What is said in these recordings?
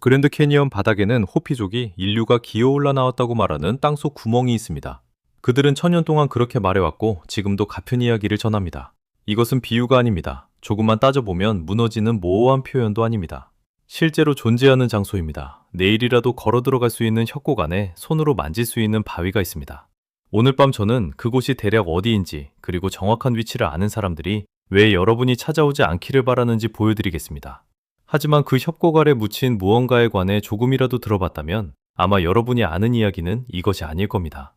그랜드 캐니언 바닥에는 호피족이 인류가 기어 올라 나왔다고 말하는 땅속 구멍이 있습니다. 그들은 천년 동안 그렇게 말해왔고 지금도 같은 이야기를 전합니다. 이것은 비유가 아닙니다. 조금만 따져보면 무너지는 모호한 표현도 아닙니다. 실제로 존재하는 장소입니다. 내일이라도 걸어 들어갈 수 있는 협곡 안에 손으로 만질 수 있는 바위가 있습니다. 오늘 밤 저는 그곳이 대략 어디인지 그리고 정확한 위치를 아는 사람들이 왜 여러분이 찾아오지 않기를 바라는지 보여드리겠습니다. 하지만 그 협곡 아래 묻힌 무언가에 관해 조금이라도 들어봤다면 아마 여러분이 아는 이야기는 이것이 아닐 겁니다.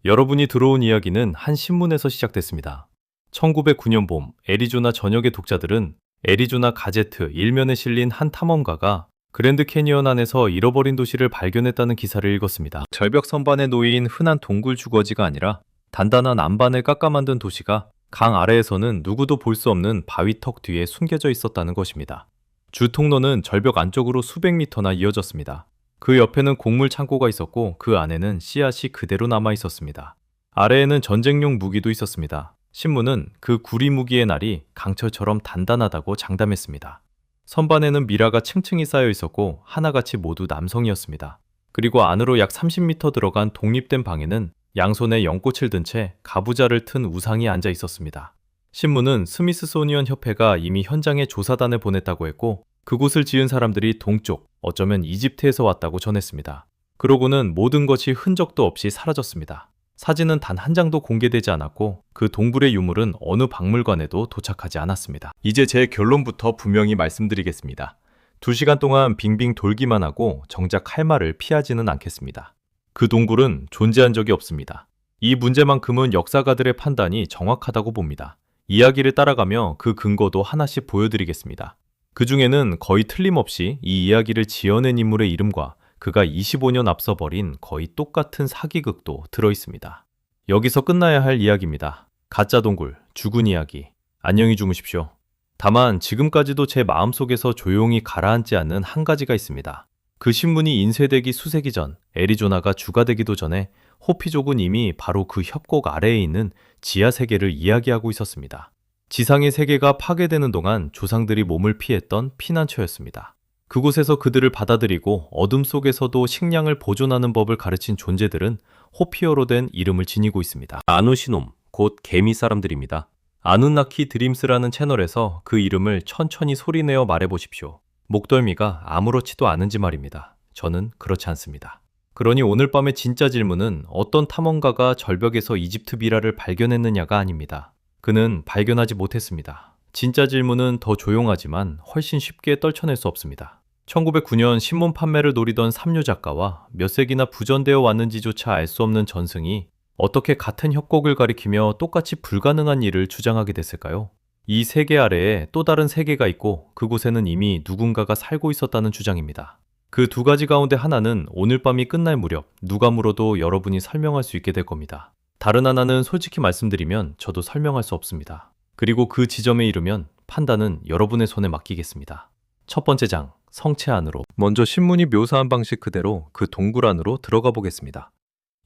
여러분이 들어온 이야기는 한 신문에서 시작됐습니다. 1909년 봄 애리조나 전역의 독자들은 애리조나 가제트 일면에 실린 한 탐험가가 그랜드 캐니언 안에서 잃어버린 도시를 발견했다는 기사를 읽었습니다. 절벽 선반에 놓인 흔한 동굴 주거지가 아니라 단단한 안반을 깎아 만든 도시가 강 아래에서는 누구도 볼 수 없는 바위턱 뒤에 숨겨져 있었다는 것입니다. 주 통로는 절벽 안쪽으로 수백 미터나 이어졌습니다. 그 옆에는 곡물 창고가 있었고 그 안에는 씨앗이 그대로 남아 있었습니다. 아래에는 전쟁용 무기도 있었습니다. 신문은 그 구리 무기의 날이 강철처럼 단단하다고 장담했습니다. 선반에는 미라가 층층이 쌓여 있었고 하나같이 모두 남성이었습니다. 그리고 안으로 약 30m 들어간 독립된 방에는 양손에 연꽃을 든 채 가부좌를 튼 우상이 앉아 있었습니다. 신문은 스미스소니언 협회가 이미 현장에 조사단을 보냈다고 했고 그곳을 지은 사람들이 동쪽, 어쩌면 이집트에서 왔다고 전했습니다. 그러고는 모든 것이 흔적도 없이 사라졌습니다. 사진은 단 한 장도 공개되지 않았고 그 동굴의 유물은 어느 박물관에도 도착하지 않았습니다. 이제 제 결론부터 분명히 말씀드리겠습니다. 2시간 동안 빙빙 돌기만 하고 정작 할 말을 피하지는 않겠습니다. 그 동굴은 존재한 적이 없습니다. 이 문제만큼은 역사가들의 판단이 정확하다고 봅니다. 이야기를 따라가며 그 근거도 하나씩 보여드리겠습니다. 그 중에는 거의 틀림없이 이 이야기를 지어낸 인물의 이름과 그가 25년 앞서 벌인 거의 똑같은 사기극도 들어있습니다. 여기서 끝나야 할 이야기입니다. 가짜 동굴, 죽은 이야기. 안녕히 주무십시오. 다만 지금까지도 제 마음속에서 조용히 가라앉지 않는 한 가지가 있습니다. 그 신문이 인쇄되기 수세기 전, 애리조나가 주가 되기도 전에 호피족은 이미 바로 그 협곡 아래에 있는 지하 세계를 이야기하고 있었습니다. 지상의 세계가 파괴되는 동안 조상들이 몸을 피했던 피난처였습니다. 그곳에서 그들을 받아들이고 어둠 속에서도 식량을 보존하는 법을 가르친 존재들은 호피어로 된 이름을 지니고 있습니다. 아누시놈, 곧 개미 사람들입니다. 아누나키 드림스라는 채널에서 그 이름을 천천히 소리내어 말해보십시오. 목덜미가 아무렇지도 않은지 말입니다. 저는 그렇지 않습니다. 그러니 오늘 밤의 진짜 질문은 어떤 탐험가가 절벽에서 이집트 미라를 발견했느냐가 아닙니다. 그는 발견하지 못했습니다. 진짜 질문은 더 조용하지만 훨씬 쉽게 떨쳐낼 수 없습니다. 1909년 신문 판매를 노리던 삼류 작가와 몇 세기나 부전되어 왔는지조차 알 수 없는 전승이 어떻게 같은 협곡을 가리키며 똑같이 불가능한 일을 주장하게 됐을까요? 이 세계 아래에 또 다른 세계가 있고 그곳에는 이미 누군가가 살고 있었다는 주장입니다. 그 두 가지 가운데 하나는 오늘 밤이 끝날 무렵 누가 물어도 여러분이 설명할 수 있게 될 겁니다. 다른 하나는 솔직히 말씀드리면 저도 설명할 수 없습니다. 그리고 그 지점에 이르면 판단은 여러분의 손에 맡기겠습니다. 첫 번째 장, 성체 안으로. 먼저 신문이 묘사한 방식 그대로 그 동굴 안으로 들어가 보겠습니다.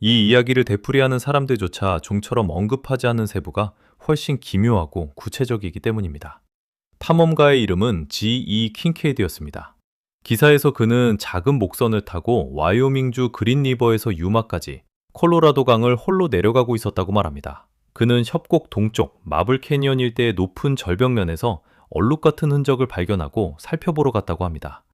이 이야기를 되풀이하는 사람들조차 좀처럼 언급하지 않는 세부가 훨씬 기묘하고 구체적이기 때문입니다. 탐험가의 이름은 G.E. 킹케이드였습니다. 기사에서 그는 작은 목선을 타고 와이오밍주 그린리버에서 유마까지 콜로라도 강을 홀로 내려가고 있었다고 말합니다. 그는 협곡 동쪽 마블 캐니언 일대의 높은 절벽면에서 얼룩 같은 흔적을 발견하고 살펴보러 갔다고 합니다.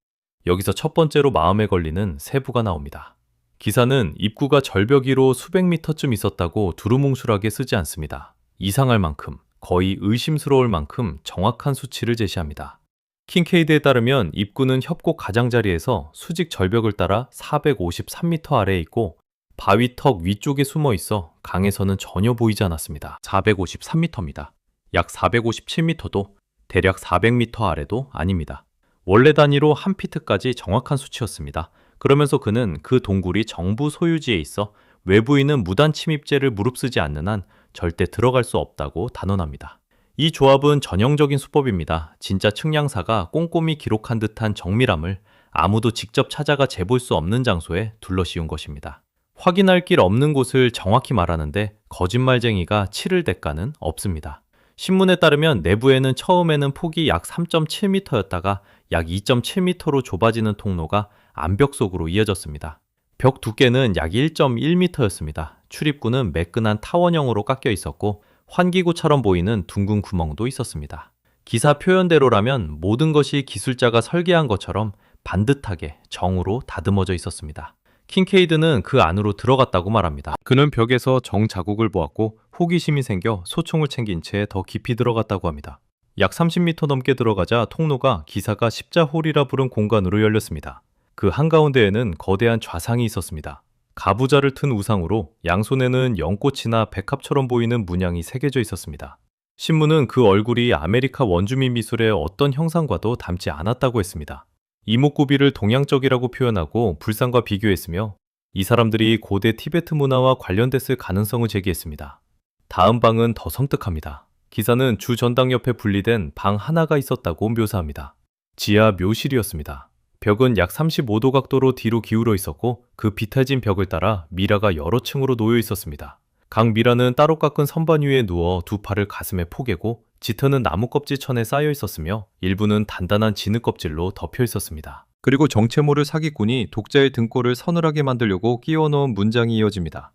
여기서 첫 번째로 마음에 걸리는 세부가 나옵니다. 기사는 입구가 절벽 위로 수백 미터쯤 있었다고 두루뭉술하게 쓰지 않습니다. 이상할 만큼, 거의 의심스러울 만큼 정확한 수치를 제시합니다. 킹케이드에 따르면 입구는 협곡 가장자리에서 수직 절벽을 따라 453m 아래에 있고 바위턱 위쪽에 숨어 있어 강에서는 전혀 보이지 않았습니다. 453m입니다. 약 457m도 대략 400m 아래도 아닙니다. 원래 단위로 한 피트까지 정확한 수치였습니다. 그러면서 그는 그 동굴이 정부 소유지에 있어 외부인은 무단 침입죄를 무릅쓰지 않는 한 절대 들어갈 수 없다고 단언합니다. 이 조합은 전형적인 수법입니다. 진짜 측량사가 꼼꼼히 기록한 듯한 정밀함을 아무도 직접 찾아가 재볼 수 없는 장소에 둘러씌운 것입니다. 확인할 길 없는 곳을 정확히 말하는데 거짓말쟁이가 치를 대가는 없습니다. 신문에 따르면 내부에는 처음에는 폭이 약 3.7m였다가 약 2.7m로 좁아지는 통로가 암벽 속으로 이어졌습니다. 벽 두께는 약 1.1m였습니다. 출입구는 매끈한 타원형으로 깎여 있었고 환기구처럼 보이는 둥근 구멍도 있었습니다. 기사 표현대로라면 모든 것이 기술자가 설계한 것처럼 반듯하게 정으로 다듬어져 있었습니다. 킨케이드는 그 안으로 들어갔다고 말합니다. 그는 벽에서 정 자국을 보았고 호기심이 생겨 소총을 챙긴 채 더 깊이 들어갔다고 합니다. 약 30m 넘게 들어가자 통로가 기사가 십자홀이라 부른 공간으로 열렸습니다. 그 한가운데에는 거대한 좌상이 있었습니다. 가부좌를 튼 우상으로 양손에는 연꽃이나 백합처럼 보이는 문양이 새겨져 있었습니다. 신문은 그 얼굴이 아메리카 원주민 미술의 어떤 형상과도 닮지 않았다고 했습니다. 이목구비를 동양적이라고 표현하고 불상과 비교했으며 이 사람들이 고대 티베트 문화와 관련됐을 가능성을 제기했습니다. 다음 방은 더 섬뜩합니다. 기사는 주 전당 옆에 분리된 방 하나가 있었다고 묘사합니다. 지하 묘실이었습니다. 벽은 약 35도 각도로 뒤로 기울어 있었고 그 비탈진 벽을 따라 미라가 여러 층으로 놓여 있었습니다. 각 미라는 따로 깎은 선반 위에 누워 두 팔을 가슴에 포개고 짙어는 나무 껍질 천에 쌓여 있었으며 일부는 단단한 진흙 껍질로 덮여 있었습니다. 그리고 정체모를 사기꾼이 독자의 등골을 서늘하게 만들려고 끼워 넣은 문장이 이어집니다.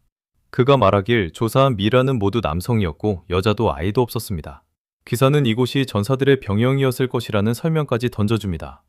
그가 말하길 조사한 미라는 모두 남성이었고 여자도 아이도 없었습니다. 기사는 이곳이 전사들의 병영이었을 것이라는 설명까지 던져줍니다.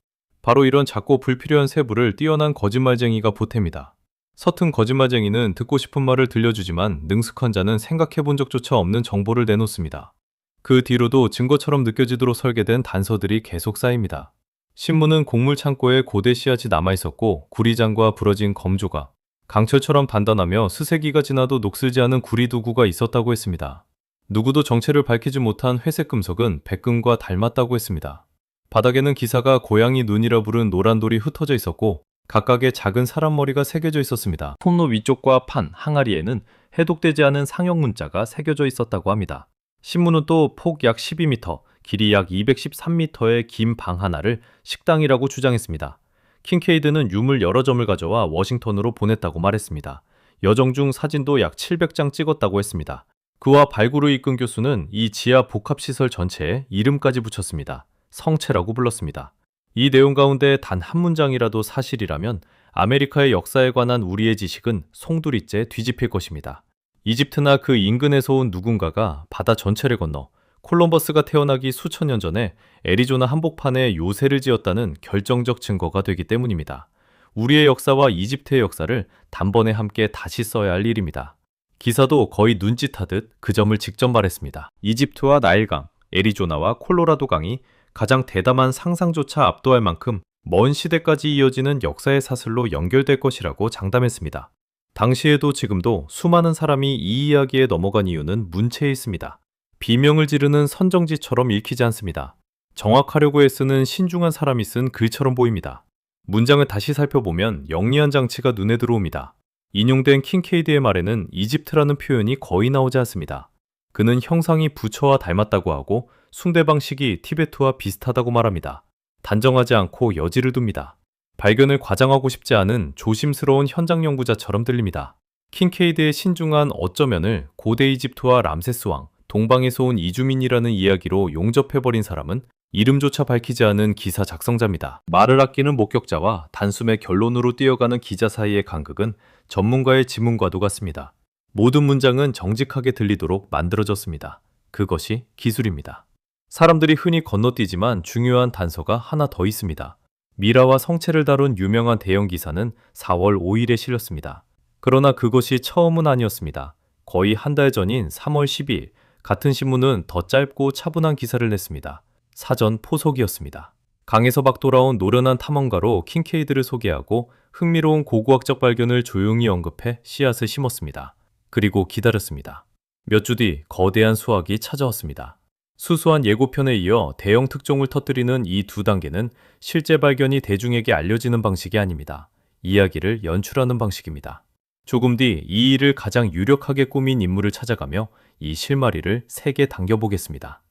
바로 이런 작고 불필요한 세부를 뛰어난 거짓말쟁이가 보탭니다. 서툰 거짓말쟁이는 듣고 싶은 말을 들려주지만 능숙한 자는 생각해본 적조차 없는 정보를 내놓습니다. 그 뒤로도 증거처럼 느껴지도록 설계된 단서들이 계속 쌓입니다. 신문은 곡물 창고에 고대 씨앗이 남아있었고 구리장과 부러진 검조각, 강철처럼 단단하며 수세기가 지나도 녹슬지 않은 구리도구가 있었다고 했습니다. 누구도 정체를 밝히지 못한 회색 금속은 백금과 닮았다고 했습니다. 바닥에는 기사가 고양이 눈이라 부른 노란 돌이 흩어져 있었고 각각의 작은 사람 머리가 새겨져 있었습니다. 통로 위쪽과 판, 항아리에는 해독되지 않은 상형 문자가 새겨져 있었다고 합니다. 신문은 또 폭 약 12m, 길이 약 213m의 긴 방 하나를 식당이라고 주장했습니다. 킨케이드는 유물 여러 점을 가져와 워싱턴으로 보냈다고 말했습니다. 여정 중 사진도 약 700장 찍었다고 했습니다. 그와 발굴을 이끈 교수는 이 지하 복합시설 전체에 이름까지 붙였습니다. 성체라고 불렀습니다. 이 내용 가운데 단 한 문장이라도 사실이라면 아메리카의 역사에 관한 우리의 지식은 송두리째 뒤집힐 것입니다. 이집트나 그 인근에서 온 누군가가 바다 전체를 건너 콜럼버스가 태어나기 수천 년 전에 애리조나 한복판에 요새를 지었다는 결정적 증거가 되기 때문입니다. 우리의 역사와 이집트의 역사를 단번에 함께 다시 써야 할 일입니다. 기사도 거의 눈짓하듯 그 점을 직접 말했습니다. 이집트와 나일강, 애리조나와 콜로라도 강이 가장 대담한 상상조차 압도할 만큼 먼 시대까지 이어지는 역사의 사슬로 연결될 것이라고 장담했습니다. 당시에도 지금도 수많은 사람이 이 이야기에 넘어간 이유는 문체에 있습니다. 비명을 지르는 선정지처럼 읽히지 않습니다. 정확하려고 애쓰는 신중한 사람이 쓴 글처럼 보입니다. 문장을 다시 살펴보면 영리한 장치가 눈에 들어옵니다. 인용된 킨케이드의 말에는 이집트라는 표현이 거의 나오지 않습니다. 그는 형상이 부처와 닮았다고 하고 숭배 방식이 티베트와 비슷하다고 말합니다. 단정하지 않고 여지를 둡니다. 발견을 과장하고 싶지 않은 조심스러운 현장 연구자처럼 들립니다. 킨케이드의 신중한 어쩌면을 고대 이집트와 람세스 왕, 동방에서 온 이주민이라는 이야기로 용접해버린 사람은 이름조차 밝히지 않은 기사 작성자입니다. 말을 아끼는 목격자와 단숨에 결론으로 뛰어가는 기자 사이의 간극은 전문가의 지문과도 같습니다. 모든 문장은 정직하게 들리도록 만들어졌습니다. 그것이 기술입니다. 사람들이 흔히 건너뛰지만 중요한 단서가 하나 더 있습니다. 미라와 성체를 다룬 유명한 대형 기사는 4월 5일에 실렸습니다. 그러나 그것이 처음은 아니었습니다. 거의 한 달 전인 3월 12일, 같은 신문은 더 짧고 차분한 기사를 냈습니다. 사전 포석이었습니다. 강에서 막 돌아온 노련한 탐험가로 킨케이드를 소개하고 흥미로운 고고학적 발견을 조용히 언급해 씨앗을 심었습니다. 그리고 기다렸습니다. 몇 주 뒤 거대한 수확이 찾아왔습니다. 수수한 예고편에 이어 대형 특종을 터뜨리는 이 두 단계는 실제 발견이 대중에게 알려지는 방식이 아닙니다. 이야기를 연출하는 방식입니다. 조금 뒤 이 일을 가장 유력하게 꾸민 인물을 찾아가며 이 실마리를 세게 당겨보겠습니다.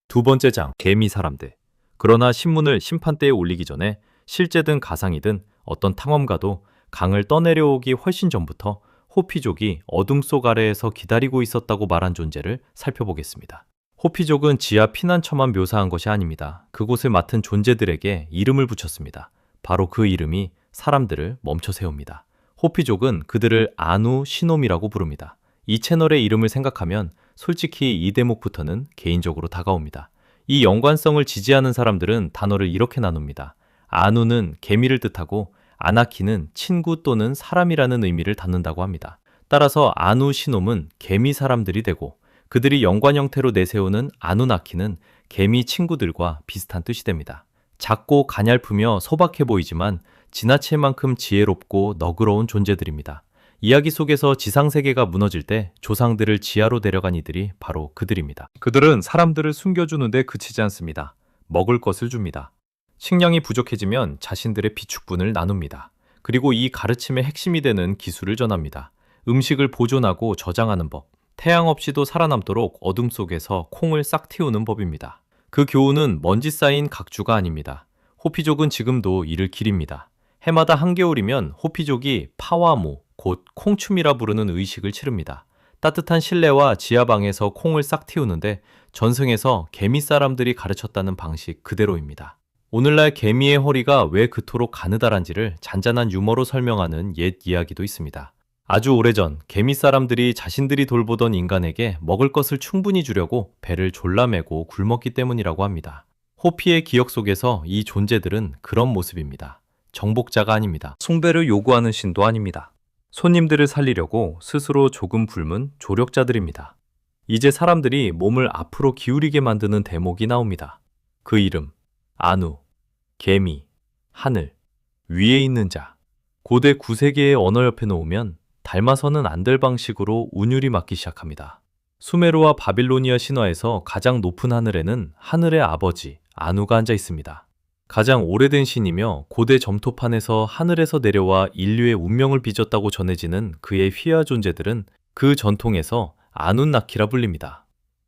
두 번째 장, 개미 사람들. 그러나 신문을 심판대에 올리기 전에 실제든 가상이든 어떤 탐험가도 강을 떠내려오기 훨씬 전부터 호피족이 어둠 속 아래에서 기다리고 있었다고 말한 존재를 살펴보겠습니다. 호피족은 지하 피난처만 묘사한 것이 아닙니다. 그곳을 맡은 존재들에게 이름을 붙였습니다. 바로 그 이름이 사람들을 멈춰 세웁니다. 호피족은 그들을 아누 시놈이라고 부릅니다. 이 채널의 이름을 생각하면 솔직히 이 대목부터는 개인적으로 다가옵니다. 이 연관성을 지지하는 사람들은 단어를 이렇게 나눕니다. 아누는 개미를 뜻하고 아나키는 친구 또는 사람이라는 의미를 담는다고 합니다. 따라서 아누 시놈은 개미 사람들이 되고 그들이 연관 형태로 내세우는 아누나키는 개미 친구들과 비슷한 뜻이 됩니다. 작고 가냘프며 소박해 보이지만 지나칠 만큼 지혜롭고 너그러운 존재들입니다. 이야기 속에서 지상세계가 무너질 때 조상들을 지하로 데려간 이들이 바로 그들입니다. 그들은 사람들을 숨겨주는데 그치지 않습니다. 먹을 것을 줍니다. 식량이 부족해지면 자신들의 비축분을 나눕니다. 그리고 이 가르침의 핵심이 되는 기술을 전합니다. 음식을 보존하고 저장하는 법, 태양 없이도 살아남도록 어둠 속에서 콩을 싹 틔우는 법입니다. 그 교훈은 먼지 쌓인 각주가 아닙니다. 호피족은 지금도 이를 기립니다. 해마다 한겨울이면 호피족이 파와모, 곧 콩춤이라 부르는 의식을 치릅니다. 따뜻한 실내와 지하방에서 콩을 싹 틔우는데 전승에서 개미 사람들이 가르쳤다는 방식 그대로입니다. 오늘날 개미의 허리가 왜 그토록 가느다란지를 잔잔한 유머로 설명하는 옛 이야기도 있습니다. 아주 오래전 개미 사람들이 자신들이 돌보던 인간에게 먹을 것을 충분히 주려고 배를 졸라매고 굶었기 때문이라고 합니다. 호피의 기억 속에서 이 존재들은 그런 모습입니다. 정복자가 아닙니다. 숭배를 요구하는 신도 아닙니다. 손님들을 살리려고 스스로 조금 굶은 조력자들입니다. 이제 사람들이 몸을 앞으로 기울이게 만드는 대목이 나옵니다. 그 이름, 아누, 개미, 하늘, 위에 있는 자. 고대 구세계의 언어 옆에 놓으면 닮아서는 안 될 방식으로 운율이 맞기 시작합니다. 수메르와 바빌로니아 신화에서 가장 높은 하늘에는 하늘의 아버지, 아누가 앉아 있습니다. 가장 오래된 신이며 고대 점토판에서 하늘에서 내려와 인류의 운명을 빚었다고 전해지는 그의 휘하 존재들은 그 전통에서 아눈나키라 불립니다.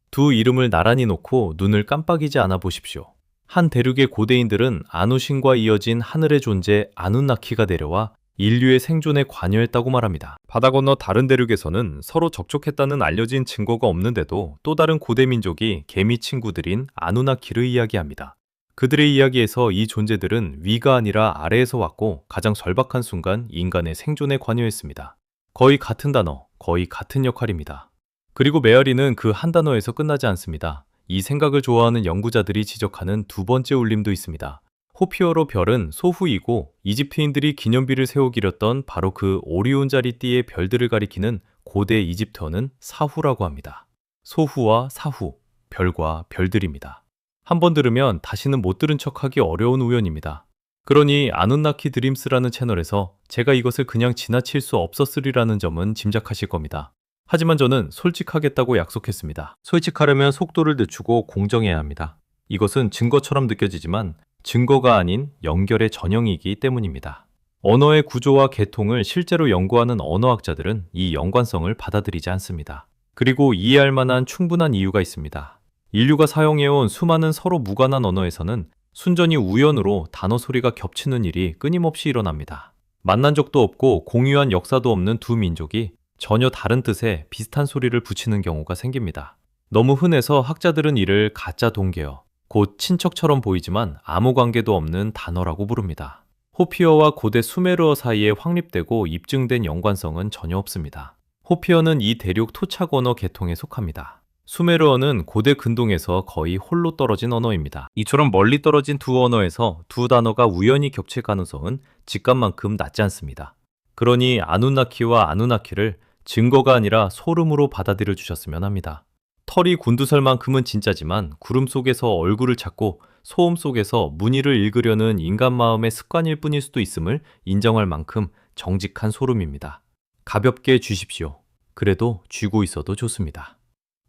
두 이름을 나란히 놓고 눈을 깜빡이지 않아 보십시오. 한 대륙의 고대인들은 아누신과 이어진 하늘의 존재 아눈나키가 내려와 인류의 생존에 관여했다고 말합니다. 바다 건너 다른 대륙에서는 서로 접촉했다는 알려진 증거가 없는데도 또 다른 고대 민족이 개미 친구들인 아누나키를 이야기합니다. 그들의 이야기에서 이 존재들은 위가 아니라 아래에서 왔고 가장 절박한 순간 인간의 생존에 관여했습니다. 거의 같은 단어, 거의 같은 역할입니다. 그리고 메아리는 그 한 단어에서 끝나지 않습니다. 이 생각을 좋아하는 연구자들이 지적하는 두 번째 울림도 있습니다. 호피어로 별은 소후이고 이집트인들이 기념비를 세워 기렸던 바로 그 오리온자리 띠의 별들을 가리키는 고대 이집트어는 사후라고 합니다. 소후와 사후, 별과 별들입니다. 한번 들으면 다시는 못 들은 척하기 어려운 우연입니다. 그러니 아눈나키 드림스라는 채널에서 제가 이것을 그냥 지나칠 수 없었으리라는 점은 짐작하실 겁니다. 하지만 저는 솔직하겠다고 약속했습니다. 솔직하려면 속도를 늦추고 공정해야 합니다. 이것은 증거처럼 느껴지지만 증거가 아닌 연결의 전형이기 때문입니다. 언어의 구조와 계통을 실제로 연구하는 언어학자들은 이 연관성을 받아들이지 않습니다. 그리고 이해할 만한 충분한 이유가 있습니다. 인류가 사용해온 수많은 서로 무관한 언어에서는 순전히 우연으로 단어 소리가 겹치는 일이 끊임없이 일어납니다. 만난 적도 없고 공유한 역사도 없는 두 민족이 전혀 다른 뜻에 비슷한 소리를 붙이는 경우가 생깁니다. 너무 흔해서 학자들은 이를 가짜 동계어, 곧 친척처럼 보이지만 아무 관계도 없는 단어라고 부릅니다. 호피어와 고대 수메르어 사이에 확립되고 입증된 연관성은 전혀 없습니다. 호피어는 이 대륙 토착 언어 계통에 속합니다. 수메르어는 고대 근동에서 거의 홀로 떨어진 언어입니다. 이처럼 멀리 떨어진 두 언어에서 두 단어가 우연히 겹칠 가능성은 직감만큼 낮지 않습니다. 그러니 아누나키와 아누나키를 증거가 아니라 소름으로 받아들여 주셨으면 합니다. 털이 곤두설만큼은 진짜지만 구름 속에서 얼굴을 찾고 소음 속에서 문의를 읽으려는 인간 마음의 습관일 뿐일 수도 있음을 인정할 만큼 정직한 소름입니다. 가볍게 쥐십시오. 그래도 쥐고 있어도 좋습니다.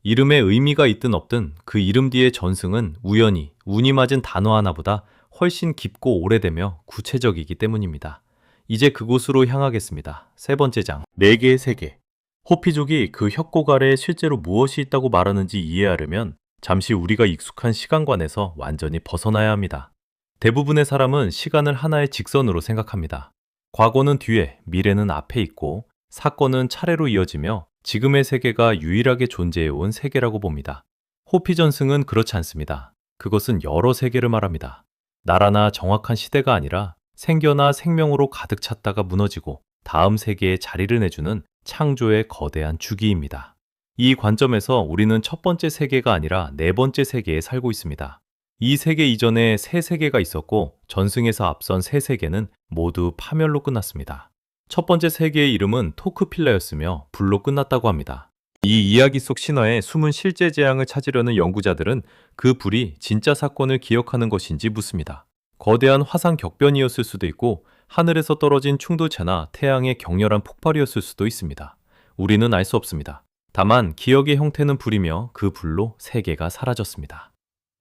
이름에 의미가 있든 없든 그 이름 뒤의 전승은 우연히 운이 맞은 단어 하나보다 훨씬 깊고 오래되며 구체적이기 때문입니다. 이제 그곳으로 향하겠습니다. 세 번째 장, 4개의 세계. 호피족이 그 협곡 아래에 실제로 무엇이 있다고 말하는지 이해하려면 잠시 우리가 익숙한 시간관에서 완전히 벗어나야 합니다. 대부분의 사람은 시간을 하나의 직선으로 생각합니다. 과거는 뒤에, 미래는 앞에 있고 사건은 차례로 이어지며 지금의 세계가 유일하게 존재해온 세계라고 봅니다. 호피 전승은 그렇지 않습니다. 그것은 여러 세계를 말합니다. 나라나 정확한 시대가 아니라 생겨나 생명으로 가득 찼다가 무너지고 다음 세계에 자리를 내주는 창조의 거대한 주기입니다. 이 관점에서 우리는 첫 번째 세계가 아니라 네 번째 세계에 살고 있습니다. 이 세계 이전에 세 세계가 있었고 전승에서 앞선 세 세계는 모두 파멸로 끝났습니다. 첫 번째 세계의 이름은 토크필라였으며 불로 끝났다고 합니다. 이 이야기 속 신화의 숨은 실제 재앙을 찾으려는 연구자들은 그 불이 진짜 사건을 기억하는 것인지 묻습니다. 거대한 화산 격변이었을 수도 있고 하늘에서 떨어진 충돌체나 태양의 격렬한 폭발이었을 수도 있습니다. 우리는 알 수 없습니다. 다만 기억의 형태는 불이며 그 불로 세계가 사라졌습니다.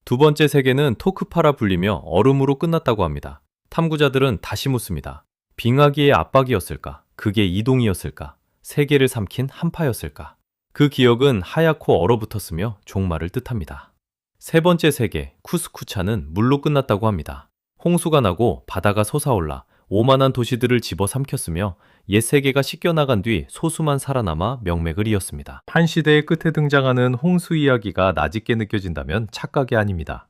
두 번째 세계는 토크파라 불리며 얼음으로 끝났다고 합니다. 탐구자들은 다시 묻습니다. 빙하기의 압박이었을까? 그게 이동이었을까? 세계를 삼킨 한파였을까? 그 기억은 하얗고 얼어붙었으며 종말을 뜻합니다. 세 번째 세계, 쿠스쿠차는 물로 끝났다고 합니다. 홍수가 나고 바다가 솟아올라 오만한 도시들을 집어삼켰으며 옛 세계가 씻겨나간 뒤 소수만 살아남아 명맥을 이었습니다. 한 시대의 끝에 등장하는 홍수 이야기가 낯익게 느껴진다면 착각이 아닙니다.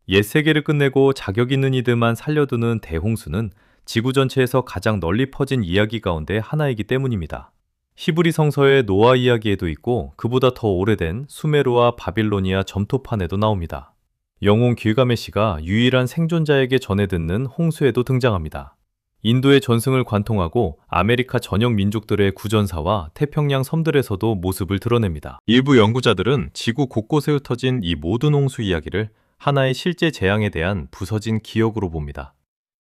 옛 세계를 끝내고 자격 있는 이들만 살려두는 대홍수는 지구 전체에서 가장 널리 퍼진 이야기 가운데 하나이기 때문입니다. 히브리 성서의 노아 이야기에도 있고 그보다 더 오래된 수메르와 바빌로니아 점토판에도 나옵니다. 영웅 길가메시가 유일한 생존자에게 전해 듣는 홍수에도 등장합니다. 인도의 전승을 관통하고 아메리카 전역 민족들의 구전사와 태평양 섬들에서도 모습을 드러냅니다. 일부 연구자들은 지구 곳곳에 흩어진 이 모든 홍수 이야기를 하나의 실제 재앙에 대한 부서진 기억으로 봅니다.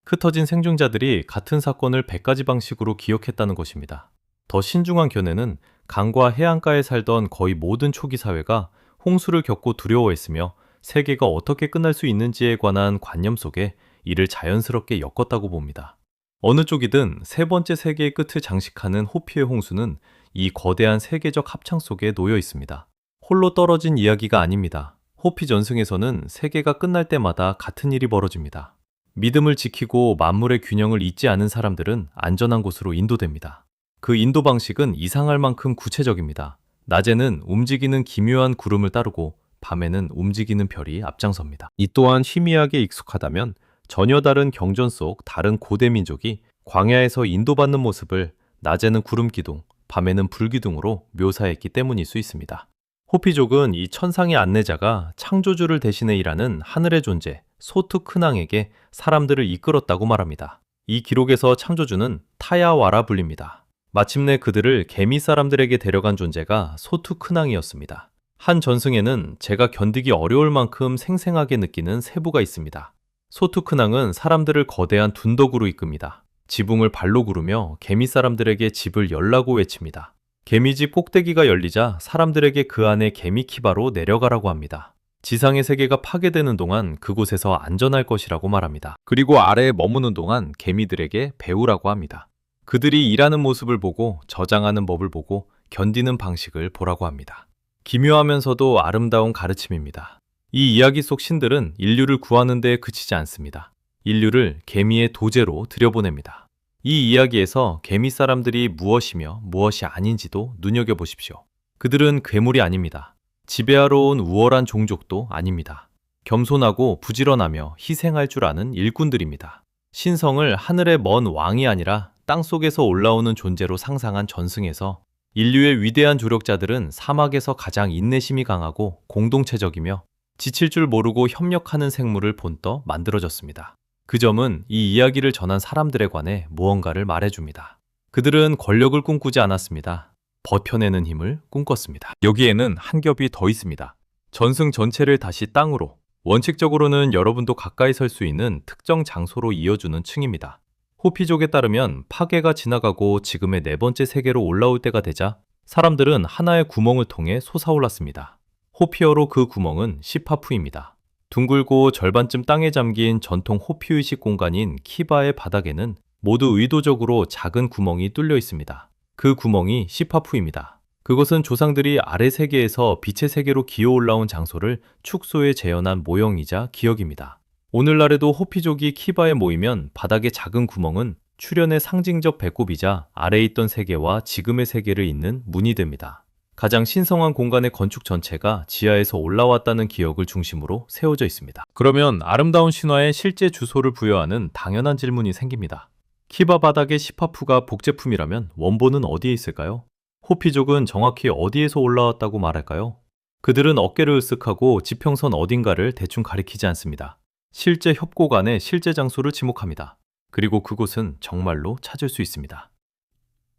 흩어진 생존자들이 같은 사건을 100가지 방식으로 기억했다는 것입니다. 더 신중한 견해는 강과 해안가에 살던 거의 모든 초기 사회가 홍수를 겪고 두려워했으며 세계가 어떻게 끝날 수 있는지에 관한 관념 속에 이를 자연스럽게 엮었다고 봅니다. 어느 쪽이든 세 번째 세계의 끝을 장식하는 호피의 홍수는 이 거대한 세계적 합창 속에 놓여 있습니다. 홀로 떨어진 이야기가 아닙니다. 호피 전승에서는 세계가 끝날 때마다 같은 일이 벌어집니다. 믿음을 지키고 만물의 균형을 잊지 않은 사람들은 안전한 곳으로 인도됩니다. 그 인도 방식은 이상할 만큼 구체적입니다. 낮에는 움직이는 기묘한 구름을 따르고 밤에는 움직이는 별이 앞장섭니다. 이 또한 희미하게 익숙하다면 전혀 다른 경전 속 다른 고대 민족이 광야에서 인도받는 모습을 낮에는 구름 기둥, 밤에는 불 기둥으로 묘사했기 때문일 수 있습니다. 호피족은 이 천상의 안내자가 창조주를 대신해 일하는 하늘의 존재 소투 크낭에게 사람들을 이끌었다고 말합니다. 이 기록에서 창조주는 타야와라 불립니다. 마침내 그들을 개미 사람들에게 데려간 존재가 소투 크낭이었습니다. 한 전승에는 제가 견디기 어려울 만큼 생생하게 느끼는 세부가 있습니다. 소투 크낭은 사람들을 거대한 둔덕으로 이끕니다. 지붕을 발로 구르며 개미 사람들에게 집을 열라고 외칩니다. 개미집 꼭대기가 열리자 사람들에게 그 안에 개미 키바로 내려가라고 합니다. 지상의 세계가 파괴되는 동안 그곳에서 안전할 것이라고 말합니다. 그리고 아래에 머무는 동안 개미들에게 배우라고 합니다. 그들이 일하는 모습을 보고 저장하는 법을 보고 견디는 방식을 보라고 합니다. 기묘하면서도 아름다운 가르침입니다. 이 이야기 속 신들은 인류를 구하는 데 그치지 않습니다. 인류를 개미의 도제로 들여보냅니다. 이 이야기에서 개미 사람들이 무엇이며 무엇이 아닌지도 눈여겨보십시오. 그들은 괴물이 아닙니다. 지배하러 온 우월한 종족도 아닙니다. 겸손하고 부지런하며 희생할 줄 아는 일꾼들입니다. 신성을 하늘의 먼 왕이 아니라 땅속에서 올라오는 존재로 상상한 전승에서 인류의 위대한 조력자들은 사막에서 가장 인내심이 강하고 공동체적이며 지칠 줄 모르고 협력하는 생물을 본떠 만들어졌습니다. 그 점은 이 이야기를 전한 사람들에 관해 무언가를 말해줍니다. 그들은 권력을 꿈꾸지 않았습니다. 버텨내는 힘을 꿈꿨습니다. 여기에는 한 겹이 더 있습니다. 전승 전체를 다시 땅으로, 원칙적으로는 여러분도 가까이 설 수 있는 특정 장소로 이어주는 층입니다. 호피족에 따르면 파괴가 지나가고 지금의 네 번째 세계로 올라올 때가 되자 사람들은 하나의 구멍을 통해 솟아올랐습니다. 호피어로 그 구멍은 시파푸입니다. 둥글고 절반쯤 땅에 잠긴 전통 호피의식 공간인 키바의 바닥에는 모두 의도적으로 작은 구멍이 뚫려 있습니다. 그 구멍이 시파푸입니다. 그것은 조상들이 아래 세계에서 빛의 세계로 기어 올라온 장소를 축소에 재현한 모형이자 기억입니다. 오늘날에도 호피족이 키바에 모이면 바닥의 작은 구멍은 출현의 상징적 배꼽이자 아래에 있던 세계와 지금의 세계를 잇는 문이 됩니다. 가장 신성한 공간의 건축 전체가 지하에서 올라왔다는 기억을 중심으로 세워져 있습니다. 그러면 아름다운 신화에 실제 주소를 부여하는 당연한 질문이 생깁니다. 키바 바닥의 시파푸가 복제품이라면 원본은 어디에 있을까요? 호피족은 정확히 어디에서 올라왔다고 말할까요? 그들은 어깨를 으쓱하고 지평선 어딘가를 대충 가리키지 않습니다. 실제 협곡 안에 실제 장소를 지목합니다. 그리고 그곳은 정말로 찾을 수 있습니다.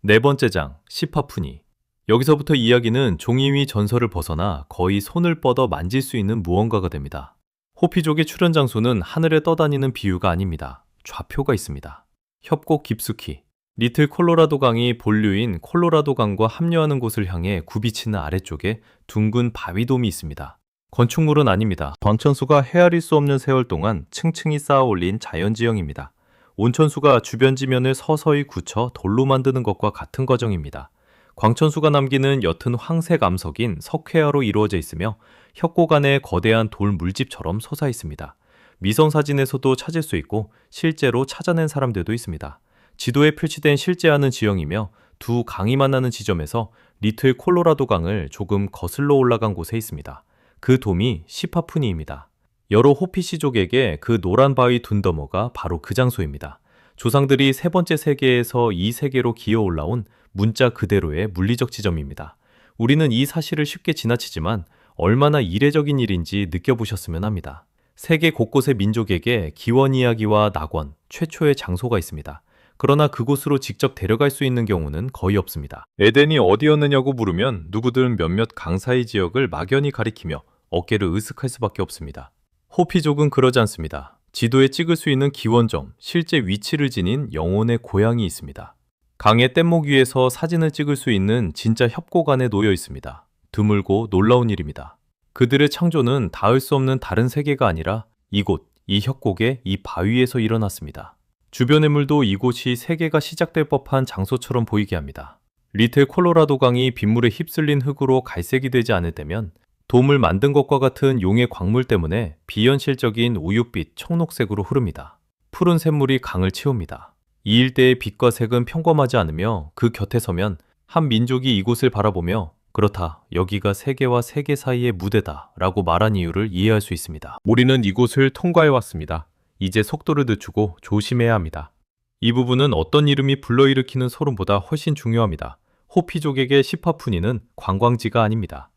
네 번째 장, 시파푸니. 여기서부터 이야기는 종이 위 전설을 벗어나 거의 손을 뻗어 만질 수 있는 무언가가 됩니다. 호피족의 출현 장소는 하늘에 떠다니는 비유가 아닙니다. 좌표가 있습니다. 협곡 깊숙이, 리틀 콜로라도 강이 본류인 콜로라도 강과 합류하는 곳을 향해 굽이치는 아래쪽에 둥근 바위돔이 있습니다. 건축물은 아닙니다. 온천수가 헤아릴 수 없는 세월 동안 층층이 쌓아 올린 자연지형입니다. 온천수가 주변 지면을 서서히 굳혀 돌로 만드는 것과 같은 과정입니다. 광천수가 남기는 옅은 황색 암석인 석회화로 이루어져 있으며 협곡 안에 거대한 돌 물집처럼 솟아 있습니다. 미성사진에서도 찾을 수 있고 실제로 찾아낸 사람들도 있습니다. 지도에 표시된 실제하는 지형이며 두 강이 만나는 지점에서 리틀 콜로라도 강을 조금 거슬러 올라간 곳에 있습니다. 그 돔이 시파푸니입니다. 여러 호피시족에게 그 노란 바위 둔더머가 바로 그 장소입니다. 조상들이 세 번째 세계에서 이 세계로 기어 올라온 문자 그대로의 물리적 지점입니다. 우리는 이 사실을 쉽게 지나치지만 얼마나 이례적인 일인지 느껴보셨으면 합니다. 세계 곳곳의 민족에게 기원 이야기와 낙원, 최초의 장소가 있습니다. 그러나 그곳으로 직접 데려갈 수 있는 경우는 거의 없습니다. 에덴이 어디였느냐고 물으면 누구든 몇몇 강사의 지역을 막연히 가리키며 어깨를 으쓱할 수밖에 없습니다. 호피족은 그러지 않습니다. 지도에 찍을 수 있는 기원점, 실제 위치를 지닌 영혼의 고향이 있습니다. 강의 뗏목 위에서 사진을 찍을 수 있는 진짜 협곡 안에 놓여 있습니다. 드물고 놀라운 일입니다. 그들의 창조는 닿을 수 없는 다른 세계가 아니라 이곳, 이 협곡의 이 바위에서 일어났습니다. 주변의 물도 이곳이 세계가 시작될 법한 장소처럼 보이게 합니다. 리틀 콜로라도 강이 빗물에 휩쓸린 흙으로 갈색이 되지 않을 때면 돔을 만든 것과 같은 용의 광물 때문에 비현실적인 우윳빛 청록색으로 흐릅니다. 푸른 샘물이 강을 채웁니다. 이 일대의 빛과 색은 평범하지 않으며 그 곁에 서면 한 민족이 이곳을 바라보며 그렇다, 여기가 세계와 세계 사이의 무대다 라고 말한 이유를 이해할 수 있습니다. 우리는 이곳을 통과해왔습니다. 이제 속도를 늦추고 조심해야 합니다. 이 부분은 어떤 이름이 불러일으키는 소름보다 훨씬 중요합니다. 호피족에게 시파푸니는 관광지가 아닙니다.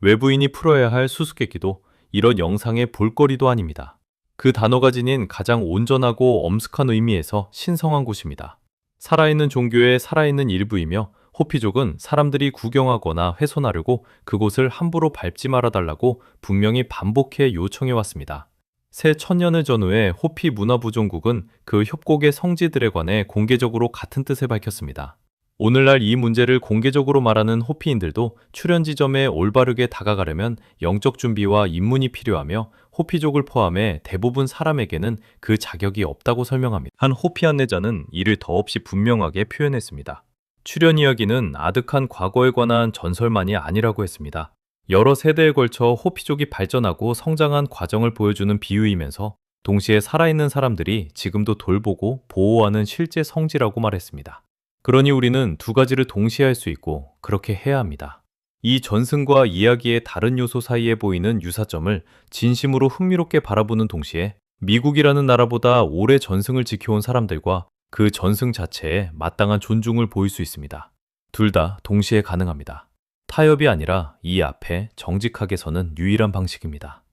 외부인이 풀어야 할 수수께끼도 이런 영상의 볼거리도 아닙니다. 그 단어가 지닌 가장 온전하고 엄숙한 의미에서 신성한 곳입니다. 살아있는 종교의 살아있는 일부이며 호피족은 사람들이 구경하거나 훼손하려고 그곳을 함부로 밟지 말아달라고 분명히 반복해 요청해왔습니다. 새 천년을 전후해 호피 문화보존국은 그 협곡의 성지들에 관해 공개적으로 같은 뜻을 밝혔습니다. 오늘날 이 문제를 공개적으로 말하는 호피인들도 출현 지점에 올바르게 다가가려면 영적 준비와 입문이 필요하며 호피족을 포함해 대부분 사람에게는 그 자격이 없다고 설명합니다. 한 호피 안내자는 이를 더없이 분명하게 표현했습니다. 출현 이야기는 아득한 과거에 관한 전설만이 아니라고 했습니다. 여러 세대에 걸쳐 호피족이 발전하고 성장한 과정을 보여주는 비유이면서 동시에 살아있는 사람들이 지금도 돌보고 보호하는 실제 성지라고 말했습니다. 그러니 우리는 두 가지를 동시에 할 수 있고 그렇게 해야 합니다. 이 전승과 이야기의 다른 요소 사이에 보이는 유사점을 진심으로 흥미롭게 바라보는 동시에 미국이라는 나라보다 오래 전승을 지켜온 사람들과 그 전승 자체에 마땅한 존중을 보일 수 있습니다. 둘 다 동시에 가능합니다. 타협이 아니라 이 앞에 정직하게 서는 유일한 방식입니다.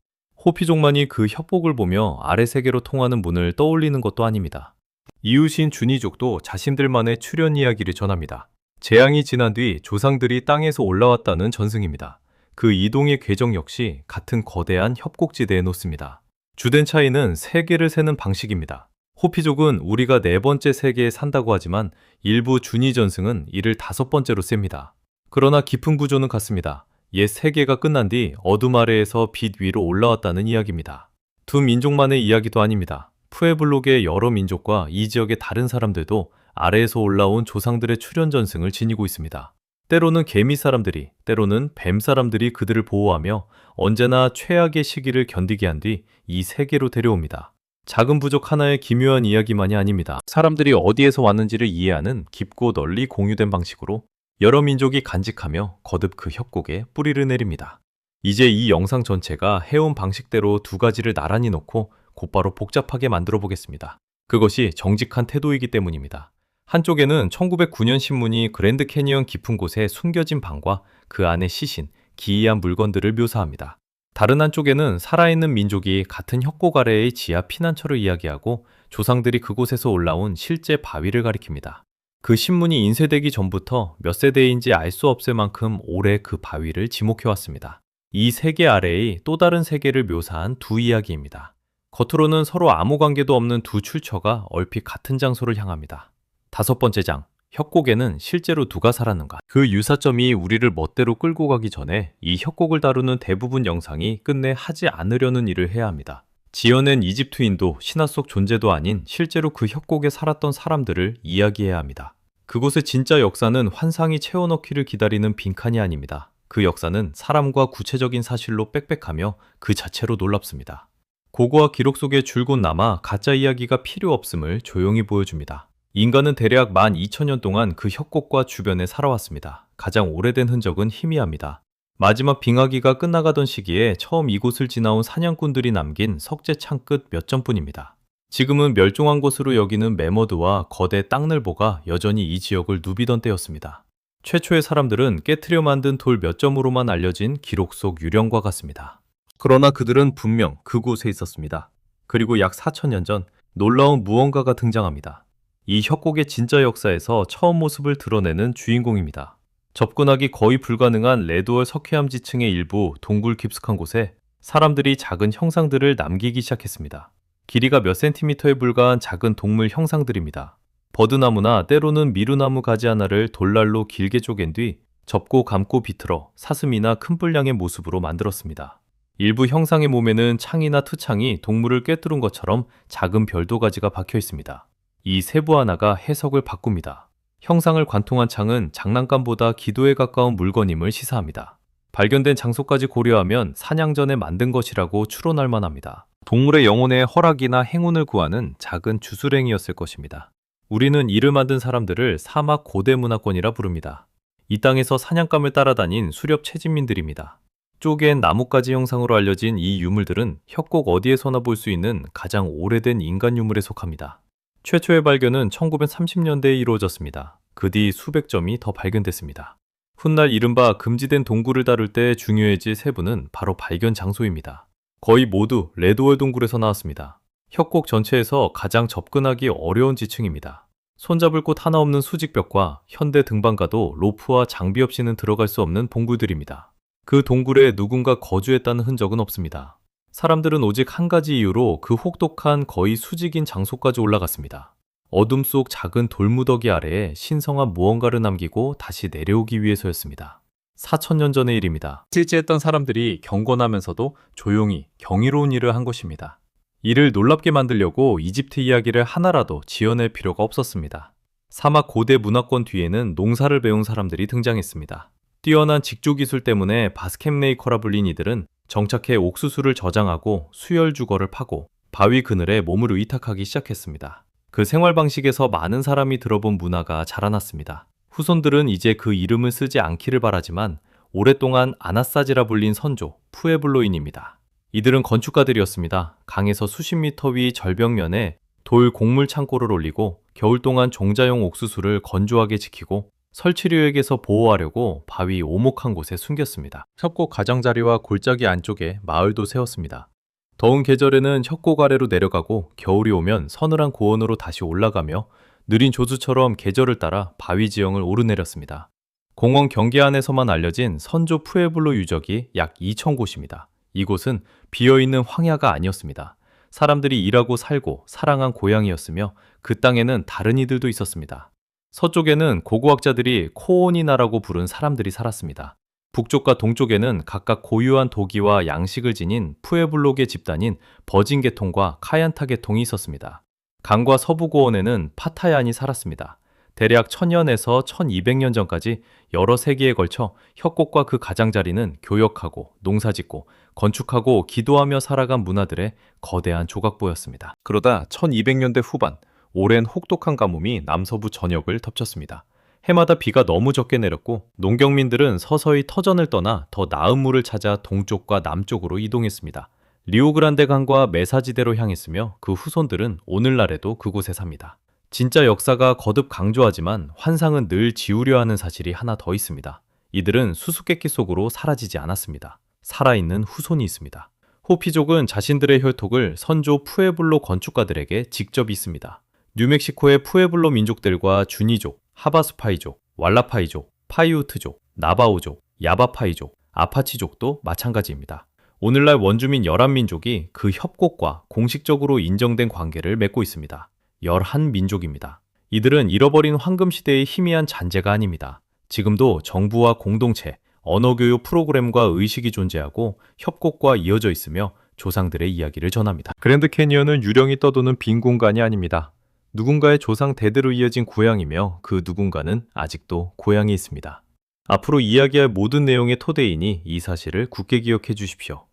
호피족만이 그 협곡을 보며 아래 세계로 통하는 문을 떠올리는 것도 아닙니다. 이웃인 주니족도 자신들만의 출현 이야기를 전합니다. 재앙이 지난 뒤 조상들이 땅에서 올라왔다는 전승입니다. 그 이동의 궤적 역시 같은 거대한 협곡지대에 놓습니다. 주된 차이는 세계를 세는 방식입니다. 호피족은 우리가 네 번째 세계에 산다고 하지만 일부 주니 전승은 이를 다섯 번째로 셉니다. 그러나 깊은 구조는 같습니다. 옛 세계가 끝난 뒤 어둠 아래에서 빛 위로 올라왔다는 이야기입니다. 두 민족만의 이야기도 아닙니다. 푸에블록의 여러 민족과 이 지역의 다른 사람들도 아래에서 올라온 조상들의 출현 전승을 지니고 있습니다. 때로는 개미 사람들이, 때로는 뱀 사람들이 그들을 보호하며 언제나 최악의 시기를 견디게 한 뒤 이 세계로 데려옵니다. 작은 부족 하나의 기묘한 이야기만이 아닙니다. 사람들이 어디에서 왔는지를 이해하는 깊고 널리 공유된 방식으로 여러 민족이 간직하며 거듭 그 협곡에 뿌리를 내립니다. 이제 이 영상 전체가 해온 방식대로 두 가지를 나란히 놓고 곧바로 복잡하게 만들어 보겠습니다. 그것이 정직한 태도이기 때문입니다. 한쪽에는 1909년 신문이 그랜드 캐니언 깊은 곳에 숨겨진 방과 그 안의 시신, 기이한 물건들을 묘사합니다. 다른 한쪽에는 살아있는 민족이 같은 협곡 아래의 지하 피난처를 이야기하고 조상들이 그곳에서 올라온 실제 바위를 가리킵니다. 그 신문이 인쇄되기 전부터 몇 세대인지 알 수 없을 만큼 오래 그 바위를 지목해왔습니다. 이 세계 아래의 또 다른 세계를 묘사한 두 이야기입니다. 겉으로는 서로 아무 관계도 없는 두 출처가 얼핏 같은 장소를 향합니다. 5번째 장, 협곡에는 실제로 누가 살았는가? 그 유사점이 우리를 멋대로 끌고 가기 전에 이 협곡을 다루는 대부분 영상이 끝내 하지 않으려는 일을 해야 합니다. 지어낸 이집트인도 신화 속 존재도 아닌 실제로 그 협곡에 살았던 사람들을 이야기해야 합니다. 그곳의 진짜 역사는 환상이 채워넣기를 기다리는 빈칸이 아닙니다. 그 역사는 사람과 구체적인 사실로 빽빽하며 그 자체로 놀랍습니다. 고고와 기록 속에 줄곧 남아 가짜 이야기가 필요 없음을 조용히 보여줍니다. 인간은 대략 12,000년 동안 그 협곡과 주변에 살아왔습니다. 가장 오래된 흔적은 희미합니다. 마지막 빙하기가 끝나가던 시기에 처음 이곳을 지나온 사냥꾼들이 남긴 석재 창끝 몇 점뿐입니다. 지금은 멸종한 곳으로 여기는 매머드와 거대 땅늘보가 여전히 이 지역을 누비던 때였습니다. 최초의 사람들은 깨트려 만든 돌 몇 점으로만 알려진 기록 속 유령과 같습니다. 그러나 그들은 분명 그곳에 있었습니다. 그리고 약 4,000년 전 놀라운 무언가가 등장합니다. 이 협곡의 진짜 역사에서 처음 모습을 드러내는 주인공입니다. 접근하기 거의 불가능한 레드월 석회암 지층의 일부 동굴 깊숙한 곳에 사람들이 작은 형상들을 남기기 시작했습니다. 길이가 몇 센티미터에 불과한 작은 동물 형상들입니다. 버드나무나 때로는 미루나무 가지 하나를 돌날로 길게 쪼갠 뒤 접고 감고 비틀어 사슴이나 큰 분량의 모습으로 만들었습니다. 일부 형상의 몸에는 창이나 투창이 동물을 꿰뚫은 것처럼 작은 별도가지가 박혀 있습니다. 이 세부 하나가 해석을 바꿉니다. 형상을 관통한 창은 장난감보다 기도에 가까운 물건임을 시사합니다. 발견된 장소까지 고려하면 사냥 전에 만든 것이라고 추론할 만합니다. 동물의 영혼의 허락이나 행운을 구하는 작은 주술행이었을 것입니다. 우리는 이를 만든 사람들을 사막 고대 문화권이라 부릅니다. 이 땅에서 사냥감을 따라다닌 수렵 채집민들입니다. 쪼갠 나뭇가지 형상으로 알려진 이 유물들은 협곡 어디에서나 볼 수 있는 가장 오래된 인간 유물에 속합니다. 최초의 발견은 1930년대에 이루어졌습니다. 그 뒤 수백 점이 더 발견됐습니다. 훗날 이른바 금지된 동굴을 다룰 때 중요해질 세부는 바로 발견 장소입니다. 거의 모두 레드월 동굴에서 나왔습니다. 협곡 전체에서 가장 접근하기 어려운 지층입니다. 손잡을 곳 하나 없는 수직벽과 현대 등반가도 로프와 장비 없이는 들어갈 수 없는 동굴들입니다. 그 동굴에 누군가 거주했다는 흔적은 없습니다. 사람들은 오직 한 가지 이유로 그 혹독한 거의 수직인 장소까지 올라갔습니다. 어둠 속 작은 돌무더기 아래에 신성한 무언가를 남기고 다시 내려오기 위해서였습니다. 4,000년 전의 일입니다. 실제 했던 사람들이 경건하면서도 조용히 경이로운 일을 한 것입니다. 이를 놀랍게 만들려고 이집트 이야기를 하나라도 지어낼 필요가 없었습니다. 사막 고대 문화권 뒤에는 농사를 배운 사람들이 등장했습니다. 뛰어난 직조 기술 때문에 바스켓메이커라 불린 이들은 정착해 옥수수를 저장하고 수열 주거를 파고 바위 그늘에 몸을 의탁하기 시작했습니다. 그 생활 방식에서 많은 사람이 들어본 문화가 자라났습니다. 후손들은 이제 그 이름을 쓰지 않기를 바라지만 오랫동안 아나사지라 불린 선조 푸에블로인입니다. 이들은 건축가들이었습니다. 강에서 수십 미터 위 절벽면에 돌 곡물 창고를 올리고 겨울 동안 종자용 옥수수를 건조하게 지키고 설치류에게서 보호하려고 바위 오목한 곳에 숨겼습니다. 협곡 가장자리와 골짜기 안쪽에 마을도 세웠습니다. 더운 계절에는 협곡 아래로 내려가고 겨울이 오면 서늘한 고원으로 다시 올라가며 느린 조수처럼 계절을 따라 바위 지형을 오르내렸습니다. 공원 경계 안에서만 알려진 선조 푸에블로 유적이 약 2,000곳입니다. 이곳은 비어있는 황야가 아니었습니다. 사람들이 일하고 살고 사랑한 고향이었으며 그 땅에는 다른 이들도 있었습니다. 서쪽에는 고고학자들이 코오니나라고 부른 사람들이 살았습니다. 북쪽과 동쪽에는 각각 고유한 도기와 양식을 지닌 푸에블로계 집단인 버진 계통과 카얀타 계통이 있었습니다. 강과 서부 고원에는 파타얀이 살았습니다. 대략 1000년에서 1200년 전까지 여러 세기에 걸쳐 협곡과 그 가장자리는 교역하고 농사짓고 건축하고 기도하며 살아간 문화들의 거대한 조각보였습니다. 그러다 1200년대 후반 오랜 혹독한 가뭄이 남서부 전역을 덮쳤습니다. 해마다 비가 너무 적게 내렸고 농경민들은 서서히 터전을 떠나 더 나은 물을 찾아 동쪽과 남쪽으로 이동했습니다. 리오그란데 강과 메사지대로 향했으며 그 후손들은 오늘날에도 그곳에 삽니다. 진짜 역사가 거듭 강조하지만 환상은 늘 지우려 하는 사실이 하나 더 있습니다. 이들은 수수께끼 속으로 사라지지 않았습니다. 살아있는 후손이 있습니다. 호피족은 자신들의 혈통을 선조 푸에블로 건축가들에게 직접 있습니다. 뉴멕시코의 푸에블로 민족들과 주니족, 하바스파이족, 왈라파이족, 파이우트족, 나바오족, 야바파이족, 아파치족도 마찬가지입니다. 오늘날 원주민 11민족이 그 협곡과 공식적으로 인정된 관계를 맺고 있습니다. 11민족입니다. 이들은 잃어버린 황금시대의 희미한 잔재가 아닙니다. 지금도 정부와 공동체, 언어교육 프로그램과 의식이 존재하고 협곡과 이어져 있으며 조상들의 이야기를 전합니다. 그랜드 캐니언은 유령이 떠도는 빈 공간이 아닙니다. 누군가의 조상 대대로 이어진 고향이며 그 누군가는 아직도 고향에 있습니다. 앞으로 이야기할 모든 내용의 토대이니 이 사실을 굳게 기억해 주십시오.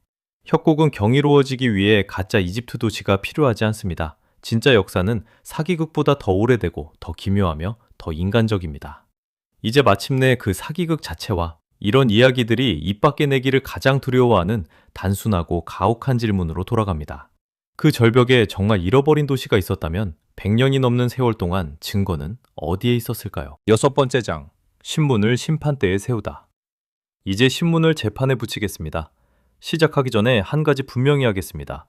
협곡은 경이로워지기 위해 가짜 이집트 도시가 필요하지 않습니다. 진짜 역사는 사기극보다 더 오래되고 더 기묘하며 더 인간적입니다. 이제 마침내 그 사기극 자체와 이런 이야기들이 입 밖에 내기를 가장 두려워하는 단순하고 가혹한 질문으로 돌아갑니다. 그 절벽에 정말 잃어버린 도시가 있었다면 100년이 넘는 세월 동안 증거는 어디에 있었을까요? 6번째 장, 신문을 심판대에 세우다. 이제 신문을 재판에 붙이겠습니다. 시작하기 전에 한 가지 분명히 하겠습니다.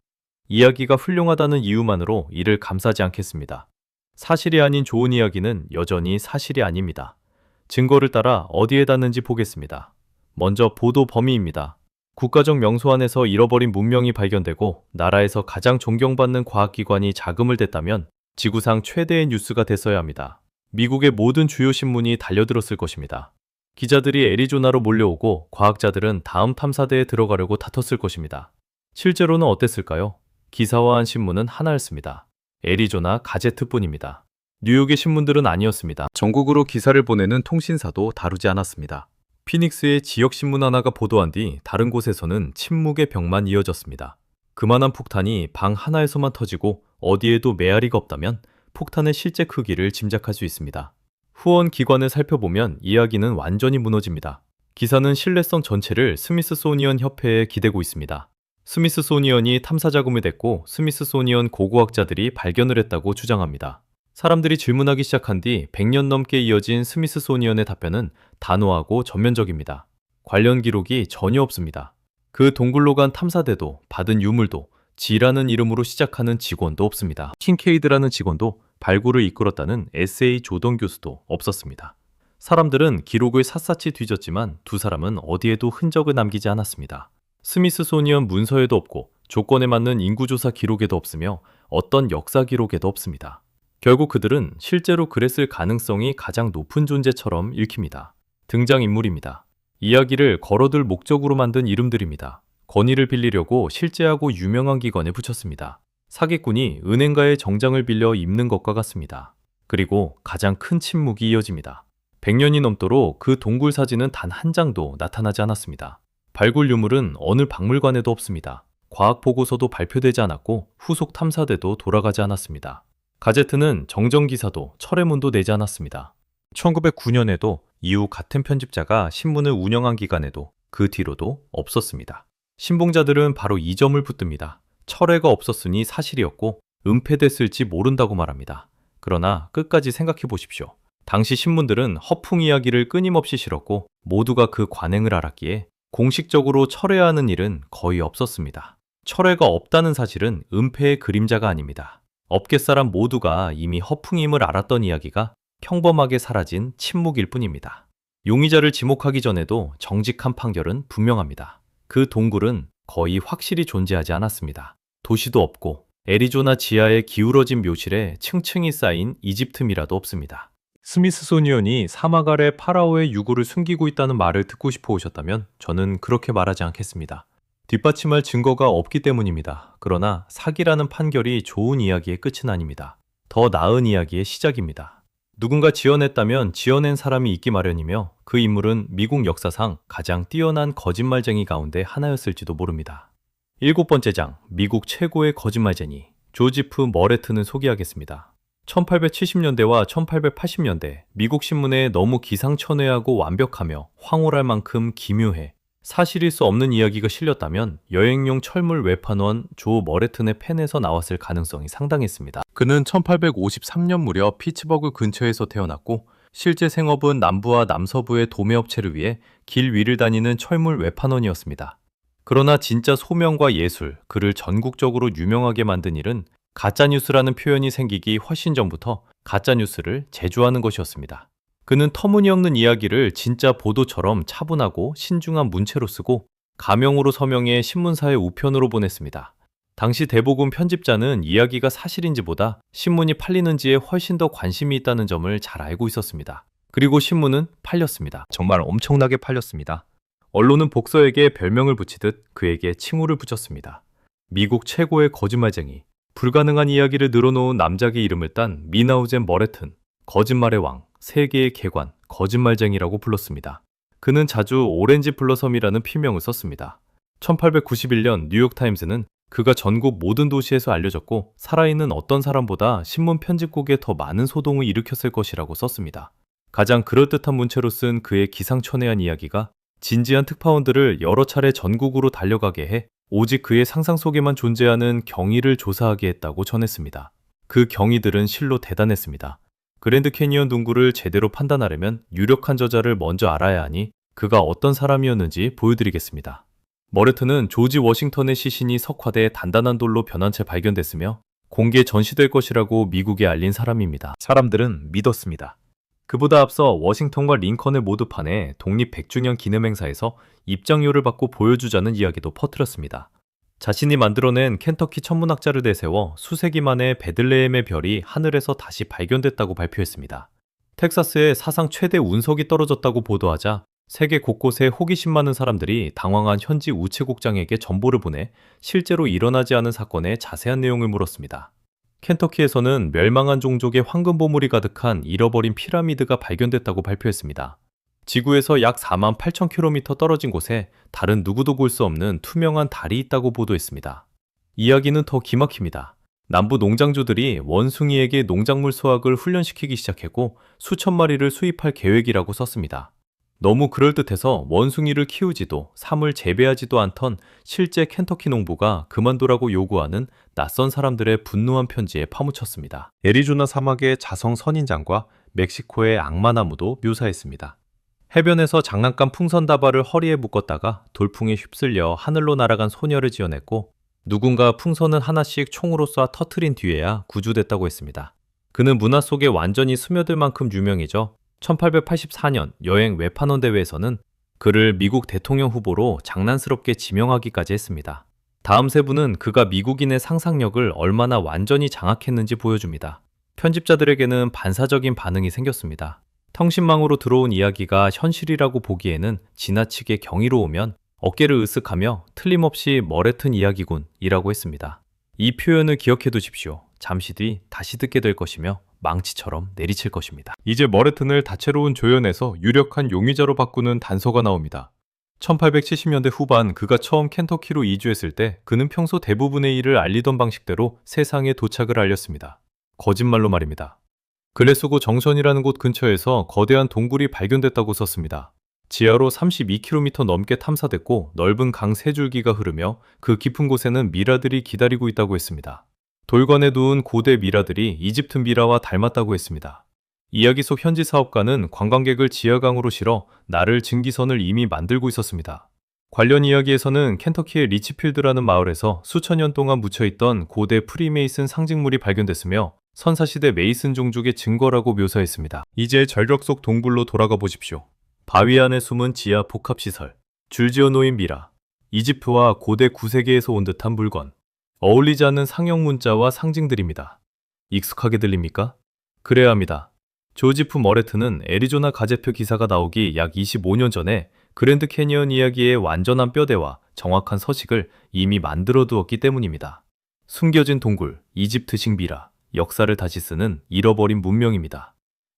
이야기가 훌륭하다는 이유만으로 이를 감싸지 않겠습니다. 사실이 아닌 좋은 이야기는 여전히 사실이 아닙니다. 증거를 따라 어디에 닿는지 보겠습니다. 먼저 보도 범위입니다. 국가적 명소 안에서 잃어버린 문명이 발견되고 나라에서 가장 존경받는 과학기관이 자금을 댔다면 지구상 최대의 뉴스가 됐어야 합니다. 미국의 모든 주요 신문이 달려들었을 것입니다. 기자들이 애리조나로 몰려오고 과학자들은 다음 탐사대에 들어가려고 다퉜을 것입니다. 실제로는 어땠을까요? 기사화한 신문은 하나였습니다. 애리조나 가제트뿐입니다. 뉴욕의 신문들은 아니었습니다. 전국으로 기사를 보내는 통신사도 다루지 않았습니다. 피닉스의 지역신문 하나가 보도한 뒤 다른 곳에서는 침묵의 벽만 이어졌습니다. 그만한 폭탄이 방 하나에서만 터지고 어디에도 메아리가 없다면 폭탄의 실제 크기를 짐작할 수 있습니다. 후원 기관을 살펴보면 이야기는 완전히 무너집니다. 기사는 신뢰성 전체를 스미스소니언 협회에 기대고 있습니다. 스미스소니언이 탐사 자금을 댔고 스미스소니언 고고학자들이 발견을 했다고 주장합니다. 사람들이 질문하기 시작한 뒤 100년 넘게 이어진 스미스소니언의 답변은 단호하고 전면적입니다. 관련 기록이 전혀 없습니다. 그 동굴로 간 탐사대도 받은 유물도 G라는 이름으로 시작하는 직원도 없습니다. 킹케이드라는 직원도 발굴을 이끌었다는 SA 조던 교수도 없었습니다. 사람들은 기록을 샅샅이 뒤졌지만 두 사람은 어디에도 흔적을 남기지 않았습니다. 스미스소니언 문서에도 없고 조건에 맞는 인구조사 기록에도 없으며 어떤 역사 기록에도 없습니다. 결국 그들은 실제로 그랬을 가능성이 가장 높은 존재처럼 읽힙니다. 등장인물입니다. 이야기를 걸어둘 목적으로 만든 이름들입니다. 권위를 빌리려고 실제하고 유명한 기관에 붙였습니다. 사기꾼이 은행가의 정장을 빌려 입는 것과 같습니다. 그리고 가장 큰 침묵이 이어집니다. 100년이 넘도록 그 동굴 사진은 단 한 장도 나타나지 않았습니다. 발굴 유물은 어느 박물관에도 없습니다. 과학 보고서도 발표되지 않았고 후속 탐사대도 돌아가지 않았습니다. 가제트는 정정 기사도 철회문도 내지 않았습니다. 1909년에도 이후 같은 편집자가 신문을 운영한 기간에도 그 뒤로도 없었습니다. 신봉자들은 바로 이 점을 붙듭니다. 철회가 없었으니 사실이었고 은폐됐을지 모른다고 말합니다. 그러나 끝까지 생각해 보십시오. 당시 신문들은 허풍 이야기를 끊임없이 실었고 모두가 그 관행을 알았기에 공식적으로 철회하는 일은 거의 없었습니다. 철회가 없다는 사실은 은폐의 그림자가 아닙니다. 업계 사람 모두가 이미 허풍임을 알았던 이야기가 평범하게 사라진 침묵일 뿐입니다. 용의자를 지목하기 전에도 정직한 판결은 분명합니다. 그 동굴은 거의 확실히 존재하지 않았습니다. 도시도 없고 애리조나 지하의 기울어진 묘실에 층층이 쌓인 이집트미라도 없습니다. 스미스소니언이 사막 아래 파라오의 유골을 숨기고 있다는 말을 듣고 싶어 오셨다면 저는 그렇게 말하지 않겠습니다. 뒷받침할 증거가 없기 때문입니다. 그러나 사기라는 판결이 좋은 이야기의 끝은 아닙니다. 더 나은 이야기의 시작입니다. 누군가 지어냈다면 지어낸 사람이 있기 마련이며 그 인물은 미국 역사상 가장 뛰어난 거짓말쟁이 가운데 하나였을지도 모릅니다. 7번째 장, 미국 최고의 거짓말쟁이 조지프 머레트는 소개하겠습니다. 1870년대와 1880년대 미국 신문에 너무 기상천외하고 완벽하며 황홀할 만큼 기묘해 사실일 수 없는 이야기가 실렸다면 여행용 철물 외판원 조 머레튼의 펜에서 나왔을 가능성이 상당했습니다. 그는 1853년 무렵 피츠버그 근처에서 태어났고 실제 생업은 남부와 남서부의 도매업체를 위해 길 위를 다니는 철물 외판원이었습니다. 그러나 진짜 소명과 예술, 그를 전국적으로 유명하게 만든 일은 가짜뉴스라는 표현이 생기기 훨씬 전부터 가짜뉴스를 제조하는 것이었습니다. 그는 터무니없는 이야기를 진짜 보도처럼 차분하고 신중한 문체로 쓰고 가명으로 서명해 신문사의 우편으로 보냈습니다. 당시 대부분 편집자는 이야기가 사실인지보다 신문이 팔리는지에 훨씬 더 관심이 있다는 점을 잘 알고 있었습니다. 그리고 신문은 팔렸습니다. 정말 엄청나게 팔렸습니다. 언론은 복서에게 별명을 붙이듯 그에게 칭호를 붙였습니다. 미국 최고의 거짓말쟁이, 불가능한 이야기를 늘어놓은 남작의 이름을 딴 미나우젠 머레튼, 거짓말의 왕, 세계의 개관, 거짓말쟁이라고 불렀습니다. 그는 자주 오렌지 블러섬이라는 필명을 썼습니다. 1891년 뉴욕타임스는 그가 전국 모든 도시에서 알려졌고 살아있는 어떤 사람보다 신문 편집국에 더 많은 소동을 일으켰을 것이라고 썼습니다. 가장 그럴듯한 문체로 쓴 그의 기상천외한 이야기가 진지한 특파원들을 여러 차례 전국으로 달려가게 해 오직 그의 상상 속에만 존재하는 경위를 조사하게 했다고 전했습니다. 그 경위들은 실로 대단했습니다. 그랜드 캐니언 동굴을 제대로 판단하려면 유력한 저자를 먼저 알아야 하니 그가 어떤 사람이었는지 보여드리겠습니다. 머레튼은 조지 워싱턴의 시신이 석화돼 단단한 돌로 변한 채 발견됐으며 공개 전시될 것이라고 미국에 알린 사람입니다. 사람들은 믿었습니다. 그보다 앞서 워싱턴과 링컨을 모두 파내 독립 100주년 기념행사에서 입장료를 받고 보여주자는 이야기도 퍼뜨렸습니다. 자신이 만들어낸 켄터키 천문학자를 내세워 수세기 만에 베들레헴의 별이 하늘에서 다시 발견됐다고 발표했습니다. 텍사스에 사상 최대 운석이 떨어졌다고 보도하자 세계 곳곳에 호기심 많은 사람들이 당황한 현지 우체국장에게 정보를 보내 실제로 일어나지 않은 사건의 자세한 내용을 물었습니다. 켄터키에서는 멸망한 종족의 황금 보물이 가득한 잃어버린 피라미드가 발견됐다고 발표했습니다. 지구에서 약 4만 8천 킬로미터 떨어진 곳에 다른 누구도 볼 수 없는 투명한 달이 있다고 보도했습니다. 이야기는 더 기막힙니다. 남부 농장주들이 원숭이에게 농작물 수확을 훈련시키기 시작했고 수천 마리를 수입할 계획이라고 썼습니다. 너무 그럴듯해서 원숭이를 키우지도 삶을 재배하지도 않던 실제 켄터키 농부가 그만두라고 요구하는 낯선 사람들의 분노한 편지에 파묻혔습니다. 애리조나 사막의 자성 선인장과 멕시코의 악마나무도 묘사했습니다. 해변에서 장난감 풍선 다발을 허리에 묶었다가 돌풍에 휩쓸려 하늘로 날아간 소녀를 지어냈고 누군가 풍선을 하나씩 총으로 쏴 터트린 뒤에야 구조됐다고 했습니다. 그는 문화 속에 완전히 스며들 만큼 유명해져 1884년 여행 외판원 대회에서는 그를 미국 대통령 후보로 장난스럽게 지명하기까지 했습니다. 다음 세부는 그가 미국인의 상상력을 얼마나 완전히 장악했는지 보여줍니다. 편집자들에게는 반사적인 반응이 생겼습니다. 통신망으로 들어온 이야기가 현실이라고 보기에는 지나치게 경이로우면 어깨를 으쓱하며 틀림없이 머레튼 이야기군이라고 했습니다. 이 표현을 기억해 두십시오. 잠시 뒤 다시 듣게 될 것이며 망치처럼 내리칠 것입니다. 이제 머레튼을 다채로운 조연에서 유력한 용의자로 바꾸는 단서가 나옵니다. 1870년대 후반 그가 처음 켄터키로 이주했을 때 그는 평소 대부분의 일을 알리던 방식대로 세상에 도착을 알렸습니다. 거짓말로 말입니다. 글래스고 정선이라는 곳 근처에서 거대한 동굴이 발견됐다고 썼습니다. 지하로 32km 넘게 탐사됐고 넓은 강 3줄기가 흐르며 그 깊은 곳에는 미라들이 기다리고 있다고 했습니다. 돌관에 두은 고대 미라들이 이집트 미라와 닮았다고 했습니다. 이야기 속 현지 사업가는 관광객을 지하강으로 실어 나를 증기선을 이미 만들고 있었습니다. 관련 이야기에서는 켄터키의 리치필드라는 마을에서 수천 년 동안 묻혀있던 고대 프리메이슨 상징물이 발견됐으며 선사시대 메이슨 종족의 증거라고 묘사했습니다. 이제 절벽 속 동굴로 돌아가 보십시오. 바위 안에 숨은 지하 복합시설, 줄지어 놓인 미라, 이집트와 고대 9세기에서 온 듯한 물건, 어울리지 않는 상형 문자와 상징들입니다. 익숙하게 들립니까? 그래야 합니다. 조지프 머레튼은 애리조나 가제표 기사가 나오기 약 25년 전에 그랜드 캐니언 이야기의 완전한 뼈대와 정확한 서식을 이미 만들어 두었기 때문입니다. 숨겨진 동굴, 이집트식 미라, 역사를 다시 쓰는 잃어버린 문명입니다.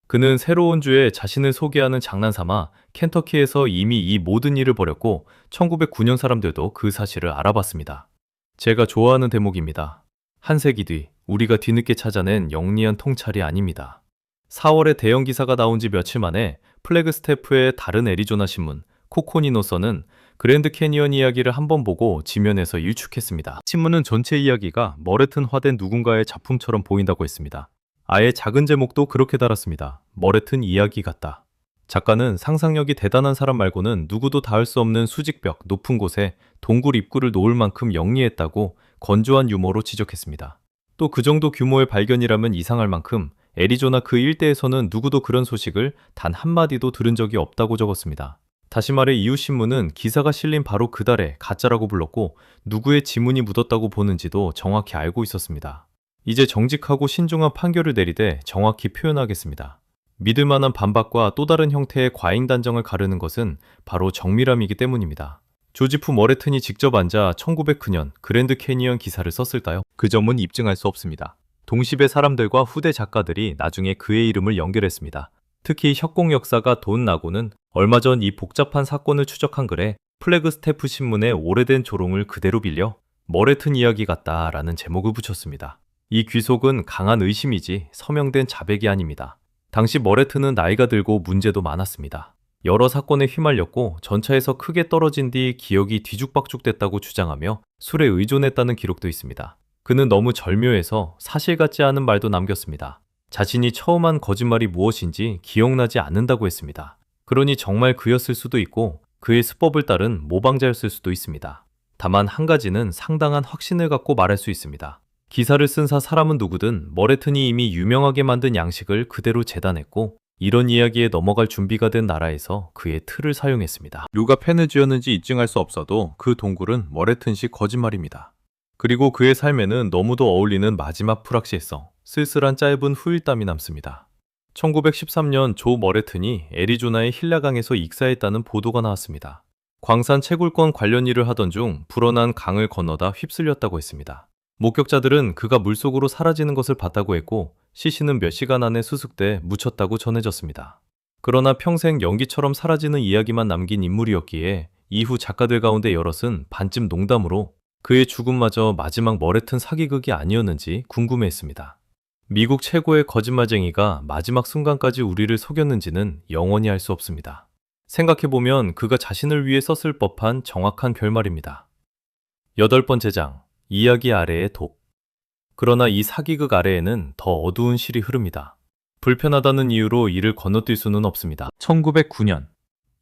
그는 새로운 주에 자신을 소개하는 장난삼아 켄터키에서 이미 이 모든 일을 벌였고 1909년 사람들도 그 사실을 알아봤습니다. 제가 좋아하는 대목입니다. 한 세기 뒤 우리가 뒤늦게 찾아낸 영리한 통찰이 아닙니다. 4월에 대형 기사가 나온 지 며칠 만에 플래그스태프의 다른 애리조나 신문 코코니노서는 그랜드 캐니언 이야기를 한번 보고 지면에서 일축했습니다. 신문은 전체 이야기가 머레튼화된 누군가의 작품처럼 보인다고 했습니다. 아예 작은 제목도 그렇게 달았습니다. 머레튼 이야기 같다. 작가는 상상력이 대단한 사람 말고는 누구도 닿을 수 없는 수직벽 높은 곳에 동굴 입구를 놓을 만큼 영리했다고 건조한 유머로 지적했습니다. 또 그 정도 규모의 발견이라면 이상할 만큼 애리조나 그 일대에서는 누구도 그런 소식을 단 한마디도 들은 적이 없다고 적었습니다. 다시 말해 이웃신문은 기사가 실린 바로 그달에 가짜라고 불렀고 누구의 지문이 묻었다고 보는지도 정확히 알고 있었습니다. 이제 정직하고 신중한 판결을 내리되 정확히 표현하겠습니다. 믿을 만한 반박과 또 다른 형태의 과잉 단정을 가르는 것은 바로 정밀함이기 때문입니다. 조지프 머레튼이 직접 앉아 1909년 그랜드 캐니언 기사를 썼을까요? 그 점은 입증할 수 없습니다. 동시대 사람들과 후대 작가들이 나중에 그의 이름을 연결했습니다. 특히 협공 역사가 돈 나고는 얼마 전 이 복잡한 사건을 추적한 글에 플래그스태프 신문의 오래된 조롱을 그대로 빌려 머레튼 이야기 같다라는 제목을 붙였습니다. 이 귀속은 강한 의심이지 서명된 자백이 아닙니다. 당시 머레튼은 나이가 들고 문제도 많았습니다. 여러 사건에 휘말렸고 전차에서 크게 떨어진 뒤 기억이 뒤죽박죽됐다고 주장하며 술에 의존했다는 기록도 있습니다. 그는 너무 절묘해서 사실 같지 않은 말도 남겼습니다. 자신이 처음 한 거짓말이 무엇인지 기억나지 않는다고 했습니다. 그러니 정말 그였을 수도 있고 그의 수법을 따른 모방자였을 수도 있습니다. 다만 한 가지는 상당한 확신을 갖고 말할 수 있습니다. 기사를 쓴 사람은 누구든 머레튼이 이미 유명하게 만든 양식을 그대로 재단했고 이런 이야기에 넘어갈 준비가 된 나라에서 그의 틀을 사용했습니다. 누가 펜을 쥐었는지 입증할 수 없어도 그 동굴은 머레튼식 거짓말입니다. 그리고 그의 삶에는 너무도 어울리는 마지막 불확실성, 쓸쓸한 짧은 후일담이 남습니다. 1913년 조 머레튼이 애리조나의 힐라강에서 익사했다는 보도가 나왔습니다. 광산 채굴권 관련 일을 하던 중 불어난 강을 건너다 휩쓸렸다고 했습니다. 목격자들은 그가 물속으로 사라지는 것을 봤다고 했고 시신은 몇 시간 안에 수습돼 묻혔다고 전해졌습니다. 그러나 평생 연기처럼 사라지는 이야기만 남긴 인물이었기에 이후 작가들 가운데 여럿은 반쯤 농담으로 그의 죽음마저 마지막 머레튼 사기극이 아니었는지 궁금해했습니다. 미국 최고의 거짓말쟁이가 마지막 순간까지 우리를 속였는지는 영원히 알 수 없습니다. 생각해보면 그가 자신을 위해 썼을 법한 정확한 결말입니다. 8번째 장, 이야기 아래의 독. 그러나 이 사기극 아래에는 더 어두운 실이 흐릅니다. 불편하다는 이유로 이를 건너뛸 수는 없습니다. 1909년.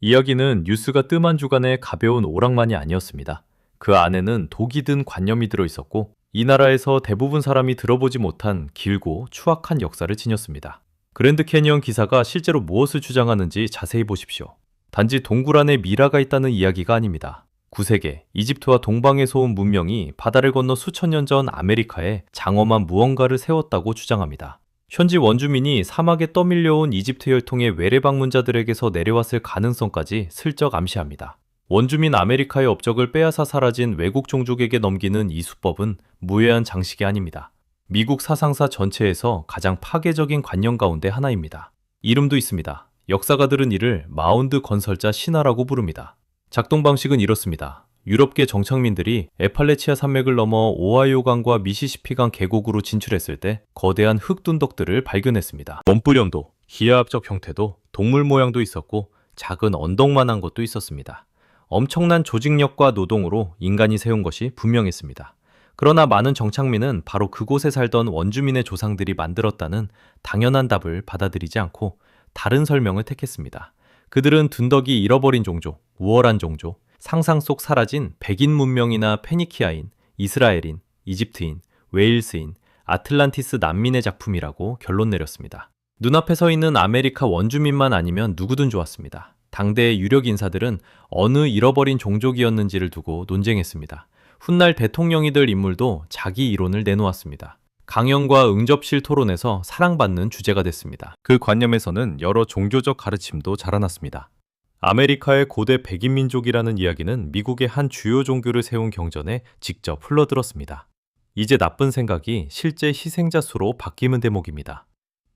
이야기는 뉴스가 뜸한 주간의 가벼운 오락만이 아니었습니다. 그 안에는 독이 든 관념이 들어있었고 이 나라에서 대부분 사람이 들어보지 못한 길고 추악한 역사를 지녔습니다. 그랜드 캐니언 기사가 실제로 무엇을 주장하는지 자세히 보십시오. 단지 동굴 안에 미라가 있다는 이야기가 아닙니다. 9세기 이집트와 동방에서 온 문명이 바다를 건너 수천 년 전 아메리카에 장엄한 무언가를 세웠다고 주장합니다. 현지 원주민이 사막에 떠밀려온 이집트 혈통의 외래 방문자들에게서 내려왔을 가능성까지 슬쩍 암시합니다. 원주민 아메리카의 업적을 빼앗아 사라진 외국 종족에게 넘기는 이 수법은 무해한 장식이 아닙니다. 미국 사상사 전체에서 가장 파괴적인 관념 가운데 하나입니다. 이름도 있습니다. 역사가들은 이를 마운드 건설자 신화라고 부릅니다. 작동 방식은 이렇습니다. 유럽계 정착민들이 에팔레치아 산맥을 넘어 오하이오강과 미시시피강 계곡으로 진출했을 때 거대한 흙둔덕들을 발견했습니다. 원뿔형도, 기하학적 형태도, 동물 모양도 있었고 작은 언덕만한 것도 있었습니다. 엄청난 조직력과 노동으로 인간이 세운 것이 분명했습니다. 그러나 많은 정착민은 바로 그곳에 살던 원주민의 조상들이 만들었다는 당연한 답을 받아들이지 않고 다른 설명을 택했습니다. 그들은 둔덕이 잃어버린 종족, 우월한 종족, 상상 속 사라진 백인 문명이나 페니키아인, 이스라엘인, 이집트인, 웨일스인, 아틀란티스 난민의 작품이라고 결론 내렸습니다. 눈앞에 서 있는 아메리카 원주민만 아니면 누구든 좋았습니다. 당대의 유력 인사들은 어느 잃어버린 종족이었는지를 두고 논쟁했습니다. 훗날 대통령이 될 인물도 자기 이론을 내놓았습니다. 강연과 응접실 토론에서 사랑받는 주제가 됐습니다. 그 관념에서는 여러 종교적 가르침도 자라났습니다. 아메리카의 고대 백인 민족이라는 이야기는 미국의 한 주요 종교를 세운 경전에 직접 흘러들었습니다. 이제 나쁜 생각이 실제 희생자 수로 바뀌는 대목입니다.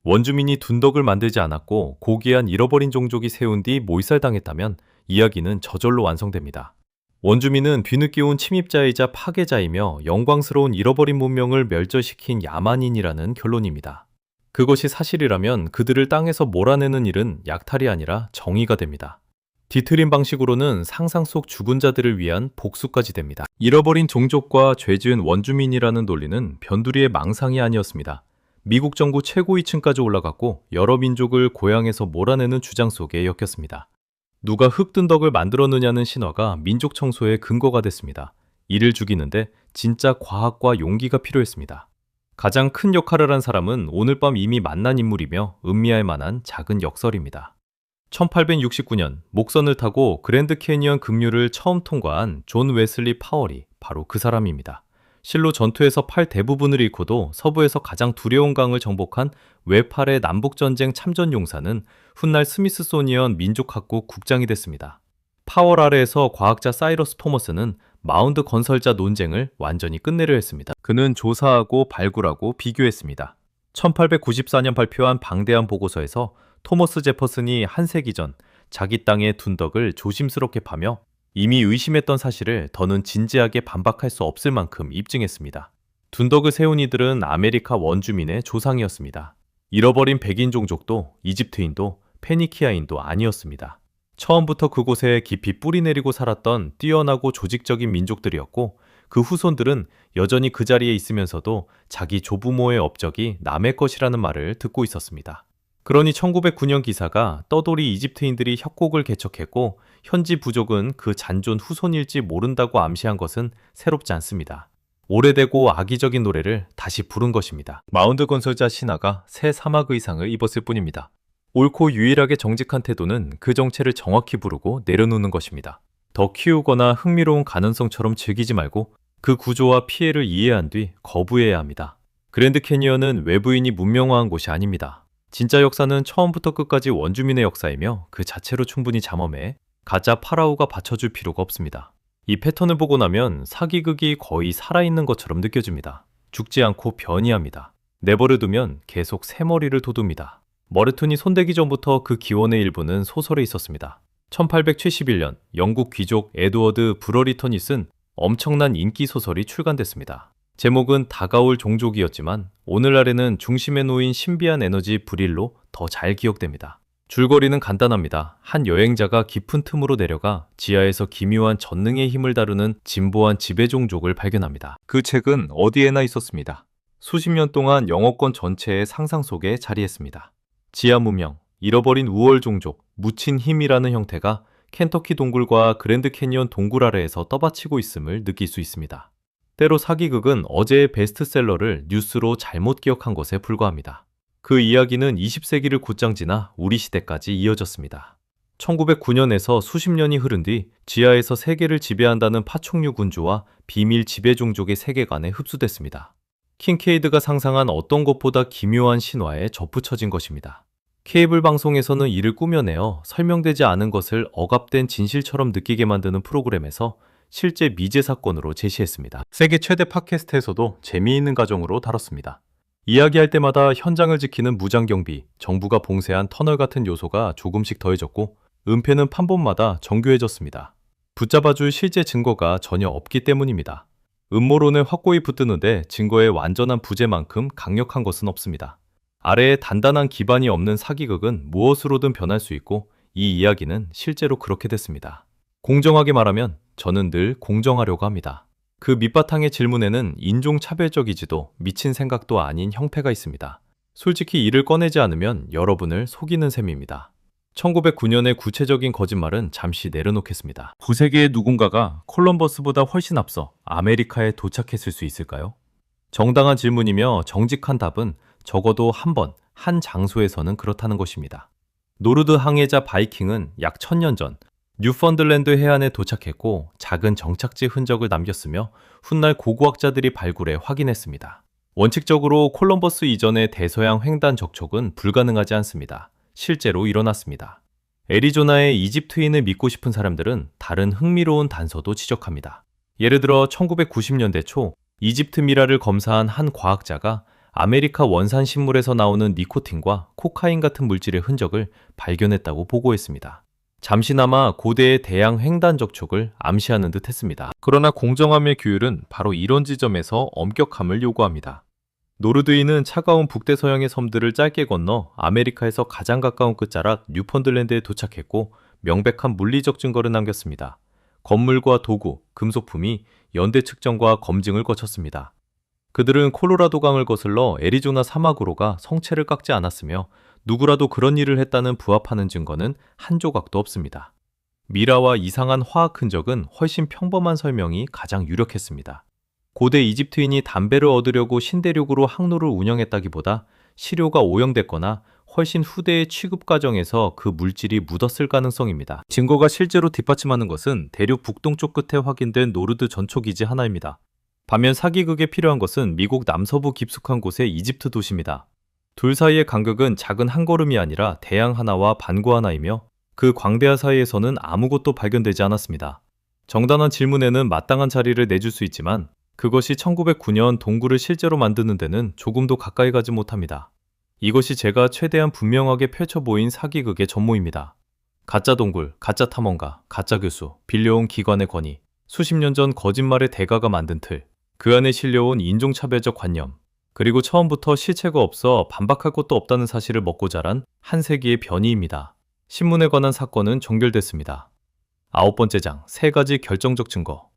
원주민이 둔덕을 만들지 않았고 고귀한 잃어버린 종족이 세운 뒤 몰살당했다면 이야기는 저절로 완성됩니다. 원주민은 뒤늦게 온 침입자이자 파괴자이며 영광스러운 잃어버린 문명을 멸절시킨 야만인이라는 결론입니다. 그것이 사실이라면 그들을 땅에서 몰아내는 일은 약탈이 아니라 정의가 됩니다. 뒤틀린 방식으로는 상상 속 죽은 자들을 위한 복수까지 됩니다. 잃어버린 종족과 죄 지은 원주민이라는 논리는 변두리의 망상이 아니었습니다. 미국 정부 최고위층까지 올라갔고 여러 민족을 고향에서 몰아내는 주장 속에 엮였습니다. 누가 흙든 덕을 만들었느냐는 신화가 민족 청소의 근거가 됐습니다. 이를 죽이는데 진짜 과학과 용기가 필요했습니다. 가장 큰 역할을 한 사람은 오늘 밤 이미 만난 인물이며 음미할 만한 작은 역설입니다. 1869년 목선을 타고 그랜드 캐니언 급류를 처음 통과한 존 웨슬리 파월이 바로 그 사람입니다. 실로 전투에서 팔 대부분을 잃고도 서부에서 가장 두려운 강을 정복한 웨팔의 남북전쟁 참전용사는 훗날 스미스소니언 민족학국 국장이 됐습니다. 파월 아래에서 과학자 사이러스 토머스는 마운드 건설자 논쟁을 완전히 끝내려 했습니다. 그는 조사하고 발굴하고 비교했습니다. 1894년 발표한 방대한 보고서에서 토머스 제퍼슨이 한 세기 전 자기 땅의 둔덕을 조심스럽게 파며 이미 의심했던 사실을 더는 진지하게 반박할 수 없을 만큼 입증했습니다. 둔덕을 세운 이들은 아메리카 원주민의 조상이었습니다. 잃어버린 백인 종족도 이집트인도 페니키아인도 아니었습니다. 처음부터 그곳에 깊이 뿌리 내리고 살았던 뛰어나고 조직적인 민족들이었고 그 후손들은 여전히 그 자리에 있으면서도 자기 조부모의 업적이 남의 것이라는 말을 듣고 있었습니다. 그러니 1909년 기사가 떠돌이 이집트인들이 협곡을 개척했고 현지 부족은 그 잔존 후손일지 모른다고 암시한 것은 새롭지 않습니다. 오래되고 악의적인 노래를 다시 부른 것입니다. 마운드 건설자 신하가 새 사막 의상을 입었을 뿐입니다. 옳고 유일하게 정직한 태도는 그 정체를 정확히 부르고 내려놓는 것입니다. 더 키우거나 흥미로운 가능성처럼 즐기지 말고 그 구조와 피해를 이해한 뒤 거부해야 합니다. 그랜드 캐니언은 외부인이 문명화한 곳이 아닙니다. 진짜 역사는 처음부터 끝까지 원주민의 역사이며 그 자체로 충분히 잠엄해 가짜 파라오가 받쳐줄 필요가 없습니다. 이 패턴을 보고 나면 사기극이 거의 살아있는 것처럼 느껴집니다. 죽지 않고 변이합니다. 내버려두면 계속 새머리를 돋웁니다. 머레톤이 손대기 전부터 그 기원의 일부는 소설에 있었습니다. 1871년 영국 귀족 에드워드 브러리턴이 쓴 엄청난 인기 소설이 출간됐습니다. 제목은 다가올 종족이었지만 오늘날에는 중심에 놓인 신비한 에너지 브릴로 더 잘 기억됩니다. 줄거리는 간단합니다. 한 여행자가 깊은 틈으로 내려가 지하에서 기묘한 전능의 힘을 다루는 진보한 지배종족을 발견합니다. 그 책은 어디에나 있었습니다. 수십 년 동안 영어권 전체의 상상 속에 자리했습니다. 지하 문명, 잃어버린 우월 종족, 묻힌 힘이라는 형태가 켄터키 동굴과 그랜드 캐니언 동굴 아래에서 떠받치고 있음을 느낄 수 있습니다. 때로 사기극은 어제의 베스트셀러를 뉴스로 잘못 기억한 것에 불과합니다. 그 이야기는 20세기를 곧장 지나 우리 시대까지 이어졌습니다. 1909년에서 수십 년이 흐른 뒤 지하에서 세계를 지배한다는 파충류 군주와 비밀 지배 종족의 세계관에 흡수됐습니다. 킹케이드가 상상한 어떤 것보다 기묘한 신화에 접붙여진 것입니다. 케이블 방송에서는 이를 꾸며내어 설명되지 않은 것을 억압된 진실처럼 느끼게 만드는 프로그램에서 실제 미제 사건으로 제시했습니다. 세계 최대 팟캐스트에서도 재미있는 가정으로 다뤘습니다. 이야기할 때마다 현장을 지키는 무장경비, 정부가 봉쇄한 터널 같은 요소가 조금씩 더해졌고 은폐는 판본마다 정교해졌습니다. 붙잡아줄 실제 증거가 전혀 없기 때문입니다. 음모론을 확고히 붙드는데 증거의 완전한 부재만큼 강력한 것은 없습니다. 아래에 단단한 기반이 없는 사기극은 무엇으로든 변할 수 있고 이 이야기는 실제로 그렇게 됐습니다. 공정하게 말하면 저는 늘 공정하려고 합니다. 그 밑바탕의 질문에는 인종차별적이지도 미친 생각도 아닌 형태가 있습니다. 솔직히 이를 꺼내지 않으면 여러분을 속이는 셈입니다. 1909년의 구체적인 거짓말은 잠시 내려놓겠습니다. 9세기의 누군가가 콜럼버스보다 훨씬 앞서 아메리카에 도착했을 수 있을까요? 정당한 질문이며 정직한 답은 적어도 한 번, 한 장소에서는 그렇다는 것입니다. 노르드 항해자 바이킹은 약 1000년 전 뉴펀들랜드 해안에 도착했고 작은 정착지 흔적을 남겼으며 훗날 고고학자들이 발굴해 확인했습니다. 원칙적으로 콜럼버스 이전의 대서양 횡단 접촉은 불가능하지 않습니다. 실제로 일어났습니다. 애리조나의 이집트인을 믿고 싶은 사람들은 다른 흥미로운 단서도 지적합니다. 예를 들어 1990년대 초 이집트 미라를 검사한 한 과학자가 아메리카 원산 식물에서 나오는 니코틴과 코카인 같은 물질의 흔적을 발견했다고 보고했습니다. 잠시나마 고대의 대양 횡단 적촉을 암시하는 듯 했습니다. 그러나 공정함의 규율은 바로 이런 지점에서 엄격함을 요구합니다. 노르드인은 차가운 북대서양의 섬들을 짧게 건너 아메리카에서 가장 가까운 끝자락 뉴펀들랜드에 도착했고 명백한 물리적 증거를 남겼습니다. 건물과 도구, 금속품이 연대 측정과 검증을 거쳤습니다. 그들은 콜로라도 강을 거슬러 애리조나 사막으로 가 성체를 깎지 않았으며 누구라도 그런 일을 했다는 부합하는 증거는 한 조각도 없습니다. 미라와 이상한 화학 흔적은 훨씬 평범한 설명이 가장 유력했습니다. 고대 이집트인이 담배를 얻으려고 신대륙으로 항로를 운영했다기보다 시료가 오염됐거나 훨씬 후대의 취급 과정에서 그 물질이 묻었을 가능성입니다. 증거가 실제로 뒷받침하는 것은 대륙 북동쪽 끝에 확인된 노르드 전초기지 하나입니다. 반면 사기극에 필요한 것은 미국 남서부 깊숙한 곳의 이집트 도시입니다. 둘 사이의 간격은 작은 한 걸음이 아니라 대양 하나와 반구 하나이며 그 광대하 사이에서는 아무것도 발견되지 않았습니다. 정당한 질문에는 마땅한 자리를 내줄 수 있지만 그것이 1909년 동굴을 실제로 만드는 데는 조금도 가까이 가지 못합니다. 이것이 제가 최대한 분명하게 펼쳐 보인 사기극의 전모입니다. 가짜 동굴, 가짜 탐험가, 가짜 교수, 빌려온 기관의 권위, 수십 년 전 거짓말의 대가가 만든 틀, 그 안에 실려온 인종차별적 관념, 그리고 처음부터 실체가 없어 반박할 것도 없다는 사실을 먹고 자란 한 세기의 변이입니다. 신문에 관한 사건은 종결됐습니다. 9번째 장, 3가지 결정적 증거.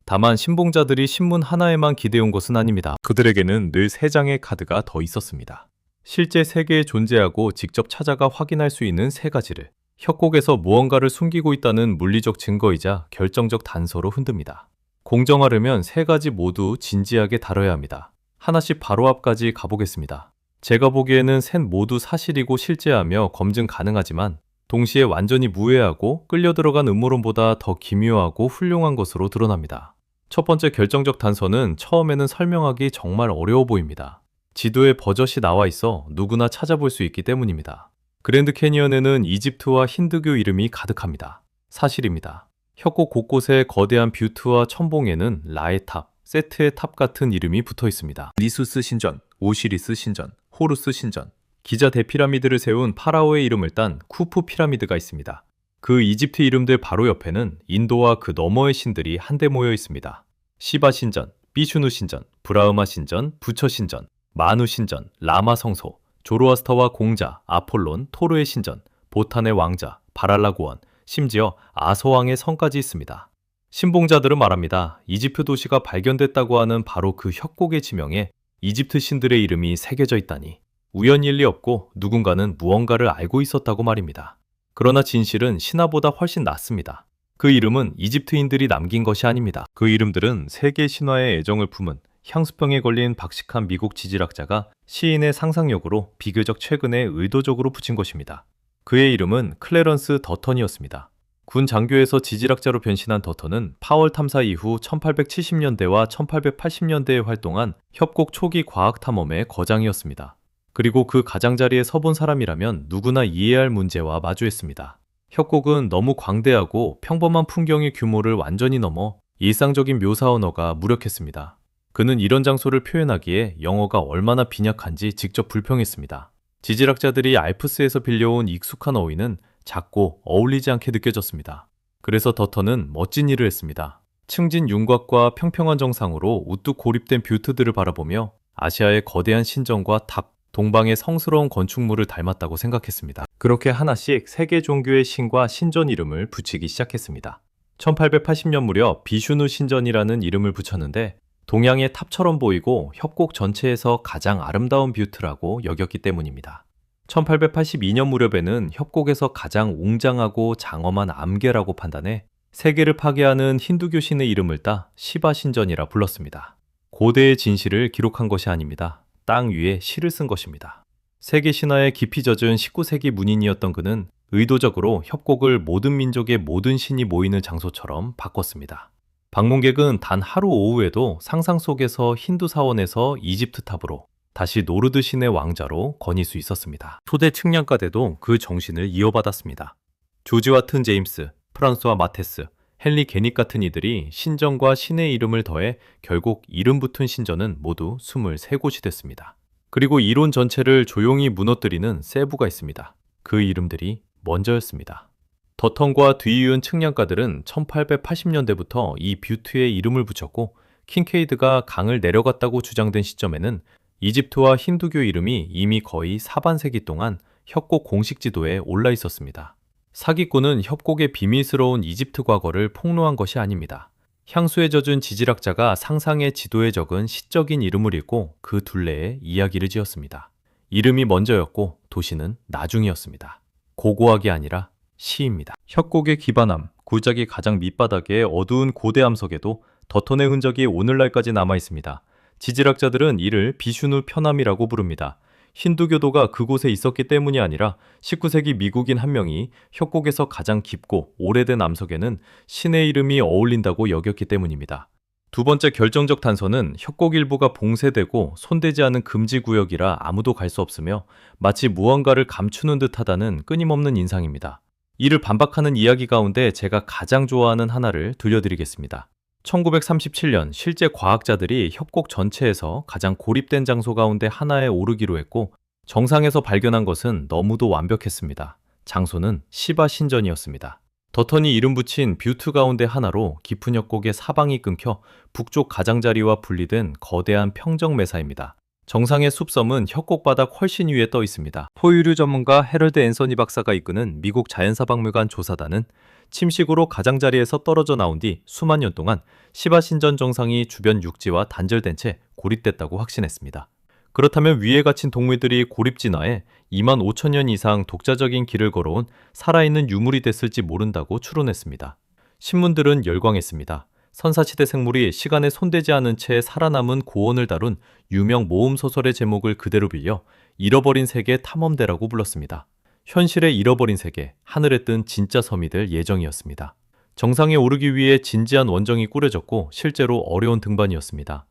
다만 신봉자들이 신문 하나에만 기대온 것은 아닙니다. 그들에게는 늘 3장의 카드가 더 있었습니다. 실제 세계에 존재하고 직접 찾아가 확인할 수 있는 3가지를 협곡에서 무언가를 숨기고 있다는 물리적 증거이자 결정적 단서로 흔듭니다. 공정하려면 3가지 모두 진지하게 다뤄야 합니다. 하나씩 바로 앞까지 가보겠습니다. 제가 보기에는 셋 모두 사실이고 실제하며 검증 가능하지만 동시에 완전히 무해하고 끌려 들어간 음모론보다 더 기묘하고 훌륭한 것으로 드러납니다. 첫 번째 결정적 단서는 처음에는 설명하기 정말 어려워 보입니다. 지도에 버젓이 나와 있어 누구나 찾아볼 수 있기 때문입니다. 그랜드 캐니언에는 이집트와 힌두교 이름이 가득합니다. 사실입니다. 협곡 곳곳에 거대한 뷰트와 첨봉에는 라의 탑, 세트의 탑 같은 이름이 붙어 있습니다. 니수스 신전, 오시리스 신전, 호루스 신전, 기자 대피라미드를 세운 파라오의 이름을 딴 쿠프 피라미드가 있습니다. 그 이집트 이름들 바로 옆에는 인도와 그 너머의 신들이 한데 모여 있습니다. 시바 신전, 비슈누 신전, 브라흐마 신전, 부처 신전, 마누 신전, 라마 성소, 조로아스터와 공자, 아폴론, 토르의 신전, 보탄의 왕자, 바랄라 고원, 심지어 아서왕의 성까지 있습니다. 신봉자들은 말합니다. 이집트 도시가 발견됐다고 하는 바로 그 협곡의 지명에 이집트 신들의 이름이 새겨져 있다니 우연일 리 없고 누군가는 무언가를 알고 있었다고 말입니다. 그러나 진실은 신화보다 훨씬 낫습니다. 그 이름은 이집트인들이 남긴 것이 아닙니다. 그 이름들은 세계 신화에 애정을 품은 향수병에 걸린 박식한 미국 지질학자가 시인의 상상력으로 비교적 최근에 의도적으로 붙인 것입니다. 그의 이름은 클래런스 더턴이었습니다. 군 장교에서 지질학자로 변신한 더턴은 파월 탐사 이후 1870년대와 1880년대에 활동한 협곡 초기 과학 탐험의 거장이었습니다. 그리고 그 가장자리에 서본 사람이라면 누구나 이해할 문제와 마주했습니다. 협곡은 너무 광대하고 평범한 풍경의 규모를 완전히 넘어 일상적인 묘사 언어가 무력했습니다. 그는 이런 장소를 표현하기에 영어가 얼마나 빈약한지 직접 불평했습니다. 지질학자들이 알프스에서 빌려온 익숙한 어휘는 작고 어울리지 않게 느껴졌습니다. 그래서 더턴은 멋진 일을 했습니다. 층진 윤곽과 평평한 정상으로 우뚝 고립된 뷰트들을 바라보며 아시아의 거대한 신전과 탑, 동방의 성스러운 건축물을 닮았다고 생각했습니다. 그렇게 하나씩 세계 종교의 신과 신전 이름을 붙이기 시작했습니다. 1880년 무렵 비슈누 신전이라는 이름을 붙였는데 동양의 탑처럼 보이고 협곡 전체에서 가장 아름다운 뷰트라고 여겼기 때문입니다. 1882년 무렵에는 협곡에서 가장 웅장하고 장엄한 암괴라고 판단해 세계를 파괴하는 힌두교 신의 이름을 따 시바 신전이라 불렀습니다. 고대의 진실을 기록한 것이 아닙니다. 땅 위에 시를 쓴 것입니다. 세계 신화에 깊이 젖은 19세기 문인이었던 그는 의도적으로 협곡을 모든 민족의 모든 신이 모이는 장소처럼 바꿨습니다. 방문객은 단 하루 오후에도 상상 속에서 힌두 사원에서 이집트 탑으로 다시 노르드 신의 왕자로 거닐 수 있었습니다. 초대 측량가대도 그 정신을 이어받았습니다. 조지 와튼 제임스, 프랑스와 마테스, 헨리 게닉 같은 이들이 신전과 신의 이름을 더해 결국 이름 붙은 신전은 모두 23곳이 됐습니다. 그리고 이론 전체를 조용히 무너뜨리는 세부가 있습니다. 그 이름들이 먼저였습니다. 더턴과 뒤이은 측량가들은 1880년대부터 이 뷰트에 이름을 붙였고 킹케이드가 강을 내려갔다고 주장된 시점에는 이집트와 힌두교 이름이 이미 거의 사반세기 동안 협곡 공식 지도에 올라 있었습니다. 사기꾼은 협곡의 비밀스러운 이집트 과거를 폭로한 것이 아닙니다. 향수에 젖은 지질학자가 상상의 지도에 적은 시적인 이름을 읽고 그 둘레에 이야기를 지었습니다. 이름이 먼저였고 도시는 나중이었습니다. 고고학이 아니라 시입니다. 협곡의 기반함, 굴작이 가장 밑바닥의 어두운 고대 암석에도 더턴의 흔적이 오늘날까지 남아 있습니다. 지질학자들은 이를 비슈누 편암이라고 부릅니다. 힌두교도가 그곳에 있었기 때문이 아니라 19세기 미국인 한 명이 협곡에서 가장 깊고 오래된 암석에는 신의 이름이 어울린다고 여겼기 때문입니다. 두 번째 결정적 단서는 협곡 일부가 봉쇄되고 손대지 않은 금지 구역이라 아무도 갈 수 없으며 마치 무언가를 감추는 듯하다는 끊임없는 인상입니다. 이를 반박하는 이야기 가운데 제가 가장 좋아하는 하나를 들려드리겠습니다. 1937년 실제 과학자들이 협곡 전체에서 가장 고립된 장소 가운데 하나에 오르기로 했고 정상에서 발견한 것은 너무도 완벽했습니다. 장소는 시바 신전이었습니다. 더턴이 이름 붙인 뷰트 가운데 하나로 깊은 협곡의 사방이 끊겨 북쪽 가장자리와 분리된 거대한 평정 매사입니다. 정상의 숲섬은 협곡 바닥 훨씬 위에 떠 있습니다. 포유류 전문가 해럴드 앤서니 박사가 이끄는 미국 자연사박물관 조사단은 침식으로 가장자리에서 떨어져 나온 뒤 수만 년 동안 시바 신전 정상이 주변 육지와 단절된 채 고립됐다고 확신했습니다. 그렇다면 위에 갇힌 동물들이 고립 진화에 2만 5천 년 이상 독자적인 길을 걸어온 살아있는 유물이 됐을지 모른다고 추론했습니다. 신문들은 열광했습니다. 선사시대 생물이 시간에 손대지 않은 채 살아남은 고원을 다룬 유명 모험 소설의 제목을 그대로 빌려 잃어버린 세계 탐험대라고 불렀습니다. 현실의 잃어버린 세계, 하늘에 뜬 진짜 섬이 될 예정이었습니다. 정상에 오르기 위해 진지한 원정이 꾸려졌고 실제로 어려운 등반이었습니다.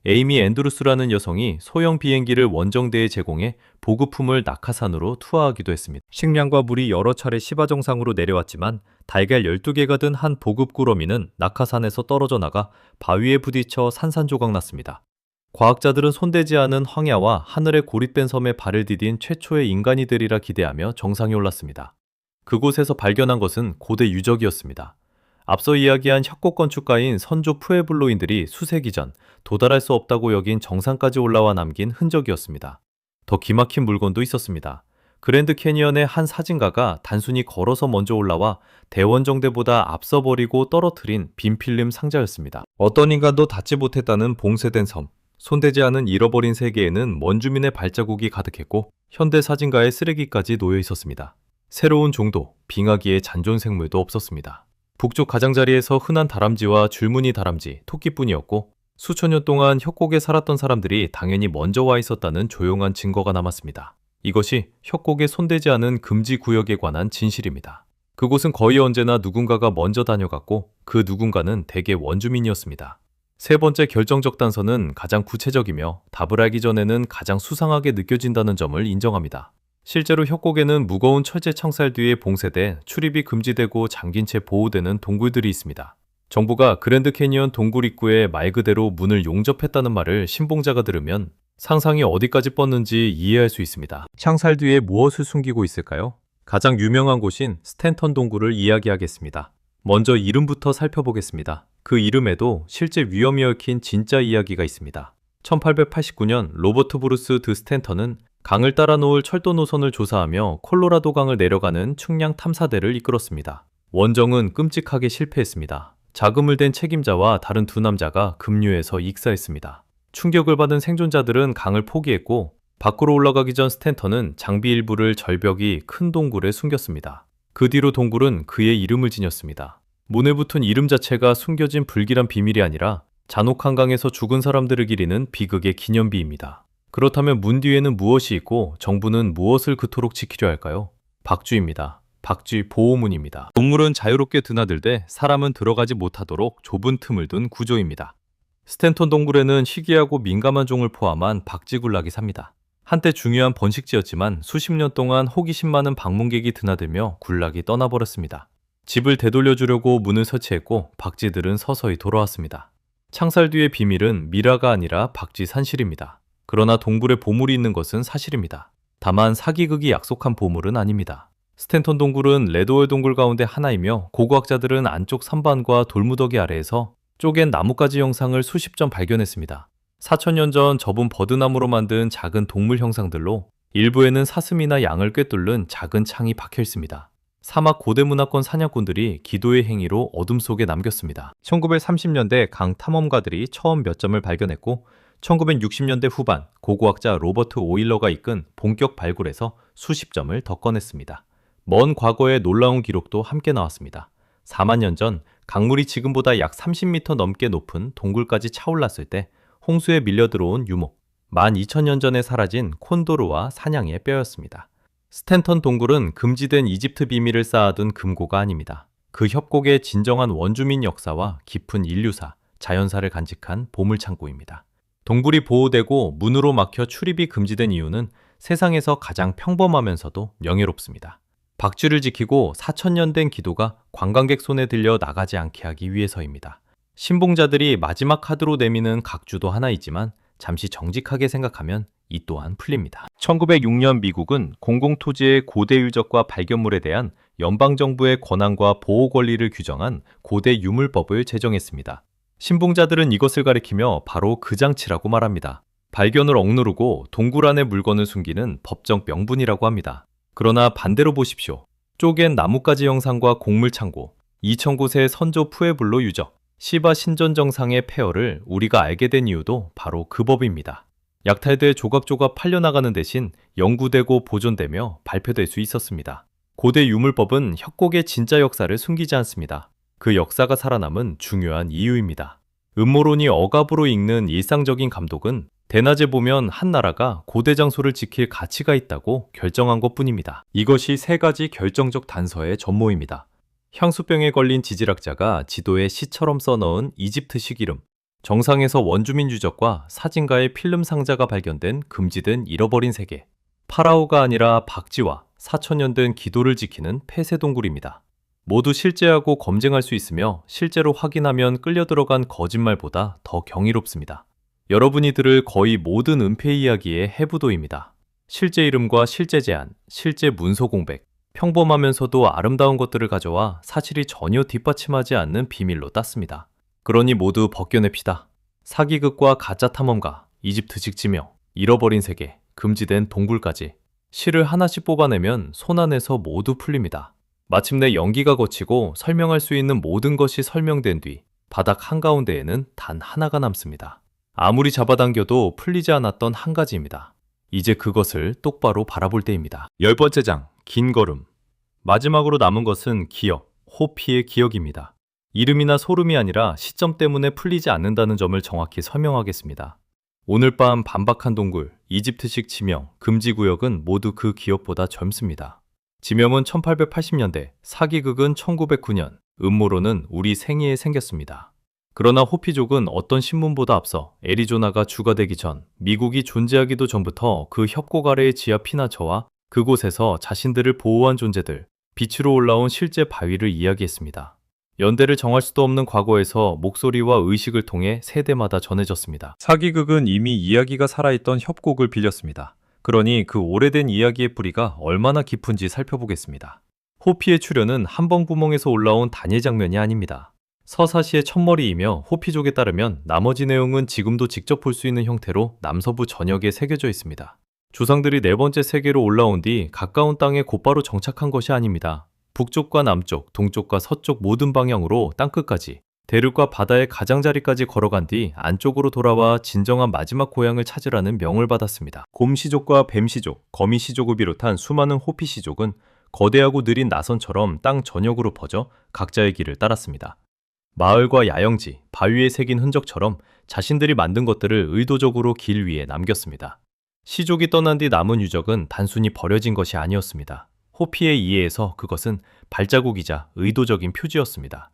에이미 앤드루스라는 여성이 소형 비행기를 원정대에 제공해 보급품을 낙하산으로 투하하기도 했습니다. 식량과 물이 여러 차례 시바 정상으로 내려왔지만 달걀 12개가 든 한 보급 꾸러미는 낙하산에서 떨어져 나가 바위에 부딪혀 산산조각 났습니다. 과학자들은 손대지 않은 황야와 하늘의 고립된 섬에 발을 디딘 최초의 인간이 되리라 기대하며 정상에 올랐습니다. 그곳에서 발견한 것은 고대 유적이었습니다. 앞서 이야기한 협곡 건축가인 선조 푸에블로인들이 수세기 전 도달할 수 없다고 여긴 정상까지 올라와 남긴 흔적이었습니다. 더 기막힌 물건도 있었습니다. 그랜드 캐니언의 한 사진가가 단순히 걸어서 먼저 올라와 대원정대보다 앞서 버리고 떨어뜨린 빈 필름 상자였습니다. 어떤 인간도 닿지 못했다는 봉쇄된 섬, 손대지 않은 잃어버린 세계에는 원주민의 발자국이 가득했고 현대 사진가의 쓰레기까지 놓여 있었습니다. 새로운 종도, 빙하기의 잔존 생물도 없었습니다. 북쪽 가장자리에서 흔한 다람쥐와 줄무늬 다람쥐, 토끼뿐이었고 수천 년 동안 협곡에 살았던 사람들이 당연히 먼저 와 있었다는 조용한 증거가 남았습니다. 이것이 협곡에 손대지 않은 금지 구역에 관한 진실입니다. 그곳은 거의 언제나 누군가가 먼저 다녀갔고 그 누군가는 대개 원주민이었습니다. 세 번째 결정적 단서는 가장 구체적이며 답을 알기 전에는 가장 수상하게 느껴진다는 점을 인정합니다. 실제로 협곡에는 무거운 철제 창살 뒤에 봉쇄돼 출입이 금지되고 잠긴 채 보호되는 동굴들이 있습니다. 정부가 그랜드 캐니언 동굴 입구에 말 그대로 문을 용접했다는 말을 신봉자가 들으면 상상이 어디까지 뻗는지 이해할 수 있습니다. 창살 뒤에 무엇을 숨기고 있을까요? 가장 유명한 곳인 스탠턴 동굴을 이야기하겠습니다. 먼저 이름부터 살펴보겠습니다. 그 이름에도 실제 위험이 얽힌 진짜 이야기가 있습니다. 1889년 로버트 브루스 드 스탠턴은 강을 따라 놓을 철도 노선을 조사하며 콜로라도 강을 내려가는 측량 탐사대를 이끌었습니다. 원정은 끔찍하게 실패했습니다. 자금을 댄 책임자와 다른 두 남자가 급류해서 익사했습니다. 충격을 받은 생존자들은 강을 포기했고 밖으로 올라가기 전 스탠턴은 장비 일부를 절벽이 큰 동굴에 숨겼습니다. 그 뒤로 동굴은 그의 이름을 지녔습니다. 문에 붙은 이름 자체가 숨겨진 불길한 비밀이 아니라 잔혹 한강에서 죽은 사람들을 기리는 비극의 기념비입니다. 그렇다면 문 뒤에는 무엇이 있고 정부는 무엇을 그토록 지키려 할까요? 박쥐입니다. 박쥐 보호문입니다. 동물은 자유롭게 드나들되 사람은 들어가지 못하도록 좁은 틈을 둔 구조입니다. 스탠턴 동굴에는 희귀하고 민감한 종을 포함한 박쥐군락이 삽니다. 한때 중요한 번식지였지만 수십 년 동안 호기심 많은 방문객이 드나들며 군락이 떠나버렸습니다. 집을 되돌려주려고 문을 설치했고 박쥐들은 서서히 돌아왔습니다. 창살 뒤의 비밀은 미라가 아니라 박쥐 산실입니다. 그러나 동굴에 보물이 있는 것은 사실입니다. 다만 사기극이 약속한 보물은 아닙니다. 스탠턴 동굴은 레드월 동굴 가운데 하나이며 고고학자들은 안쪽 산반과 돌무더기 아래에서 쪼갠 나뭇가지 형상을 수십 점 발견했습니다. 4,000년 전 접은 버드나무로 만든 작은 동물 형상들로 일부에는 사슴이나 양을 꿰뚫는 작은 창이 박혀 있습니다. 사막 고대 문화권 사냥꾼들이 기도의 행위로 어둠 속에 남겼습니다. 1930년대 강 탐험가들이 처음 몇 점을 발견했고 1960년대 후반 고고학자 로버트 오일러가 이끈 본격 발굴에서 수십 점을 더 꺼냈습니다. 먼 과거의 놀라운 기록도 함께 나왔습니다. 4만 년 전 강물이 지금보다 약 30m 넘게 높은 동굴까지 차올랐을 때 홍수에 밀려 들어온 유목, 12,000년 전에 사라진 콘도르와 사냥의 뼈였습니다. 스탠턴 동굴은 금지된 이집트 비밀을 쌓아둔 금고가 아닙니다. 그 협곡의 진정한 원주민 역사와 깊은 인류사, 자연사를 간직한 보물창고입니다. 동굴이 보호되고 문으로 막혀 출입이 금지된 이유는 세상에서 가장 평범하면서도 명예롭습니다. 박쥐를 지키고 4,000년 된 기도가 관광객 손에 들려 나가지 않게 하기 위해서입니다. 신봉자들이 마지막 카드로 내미는 각주도 하나이지만 잠시 정직하게 생각하면 이 또한 풀립니다. 1906년 미국은 공공토지의 고대 유적과 발견물에 대한 연방정부의 권한과 보호 권리를 규정한 고대 유물법을 제정했습니다. 신봉자들은 이것을 가리키며 바로 그 장치라고 말합니다. 발견을 억누르고 동굴 안에 물건을 숨기는 법적 명분이라고 합니다. 그러나 반대로 보십시오. 쪼갠 나뭇가지 형상과 곡물창고, 2,000곳의 선조 푸에블로 유적, 시바 신전 정상의 폐허를 우리가 알게 된 이유도 바로 그 법입니다. 약탈돼 조각조각 팔려나가는 대신 연구되고 보존되며 발표될 수 있었습니다. 고대 유물법은 협곡의 진짜 역사를 숨기지 않습니다. 그 역사가 살아남은 중요한 이유입니다. 음모론이 억압으로 읽는 일상적인 감독은 대낮에 보면 한 나라가 고대 장소를 지킬 가치가 있다고 결정한 것뿐입니다. 이것이 세 가지 결정적 단서의 전모입니다. 향수병에 걸린 지질학자가 지도에 시처럼 써넣은 이집트식 이름, 정상에서 원주민 유적과 사진가의 필름 상자가 발견된 금지된 잃어버린 세계, 파라오가 아니라 박쥐와 4,000년 된 기도를 지키는 폐쇄 동굴입니다. 모두 실제하고 검증할 수 있으며 실제로 확인하면 끌려 들어간 거짓말보다 더 경이롭습니다. 여러분이 들을 거의 모든 은폐 이야기의 해부도입니다. 실제 이름과 실제 제안, 실제 문서 공백, 평범하면서도 아름다운 것들을 가져와 사실이 전혀 뒷받침하지 않는 비밀로 땄습니다. 그러니 모두 벗겨냅시다. 사기극과 가짜 탐험가, 이집트식 지명, 잃어버린 세계, 금지된 동굴까지 실을 하나씩 뽑아내면 손안에서 모두 풀립니다. 마침내 연기가 거치고 설명할 수 있는 모든 것이 설명된 뒤 바닥 한가운데에는 단 하나가 남습니다. 아무리 잡아당겨도 풀리지 않았던 한 가지입니다. 이제 그것을 똑바로 바라볼 때입니다. 10번째 장, 긴 걸음. 마지막으로 남은 것은 기억, 호피의 기억입니다. 이름이나 소름이 아니라 시점 때문에 풀리지 않는다는 점을 정확히 설명하겠습니다. 오늘 밤 반박한 동굴, 이집트식 지명, 금지구역은 모두 그 기억보다 젊습니다. 지명은 1880년대, 사기극은 1909년, 음모론은 우리 생애에 생겼습니다. 그러나 호피족은 어떤 신문보다 앞서 애리조나가 주가 되기 전, 미국이 존재하기도 전부터 그 협곡 아래의 지하 피나처와 그곳에서 자신들을 보호한 존재들, 빛으로 올라온 실제 바위를 이야기했습니다. 연대를 정할 수도 없는 과거에서 목소리와 의식을 통해 세대마다 전해졌습니다. 사기극은 이미 이야기가 살아있던 협곡을 빌렸습니다. 그러니 그 오래된 이야기의 뿌리가 얼마나 깊은지 살펴보겠습니다. 호피의 출현은 한번 구멍에서 올라온 단일 장면이 아닙니다. 서사시의 첫머리이며 호피족에 따르면 나머지 내용은 지금도 직접 볼 수 있는 형태로 남서부 전역에 새겨져 있습니다. 조상들이 네 번째 세계로 올라온 뒤 가까운 땅에 곧바로 정착한 것이 아닙니다. 북쪽과 남쪽, 동쪽과 서쪽 모든 방향으로 땅끝까지, 대륙과 바다의 가장자리까지 걸어간 뒤 안쪽으로 돌아와 진정한 마지막 고향을 찾으라는 명을 받았습니다. 곰시족과 뱀시족, 거미시족을 비롯한 수많은 호피시족은 거대하고 느린 나선처럼 땅 전역으로 퍼져 각자의 길을 따랐습니다. 마을과 야영지, 바위에 새긴 흔적처럼 자신들이 만든 것들을 의도적으로 길 위에 남겼습니다. 시족이 떠난 뒤 남은 유적은 단순히 버려진 것이 아니었습니다. 호피의 이해에서 그것은 발자국이자 의도적인 표지였습니다.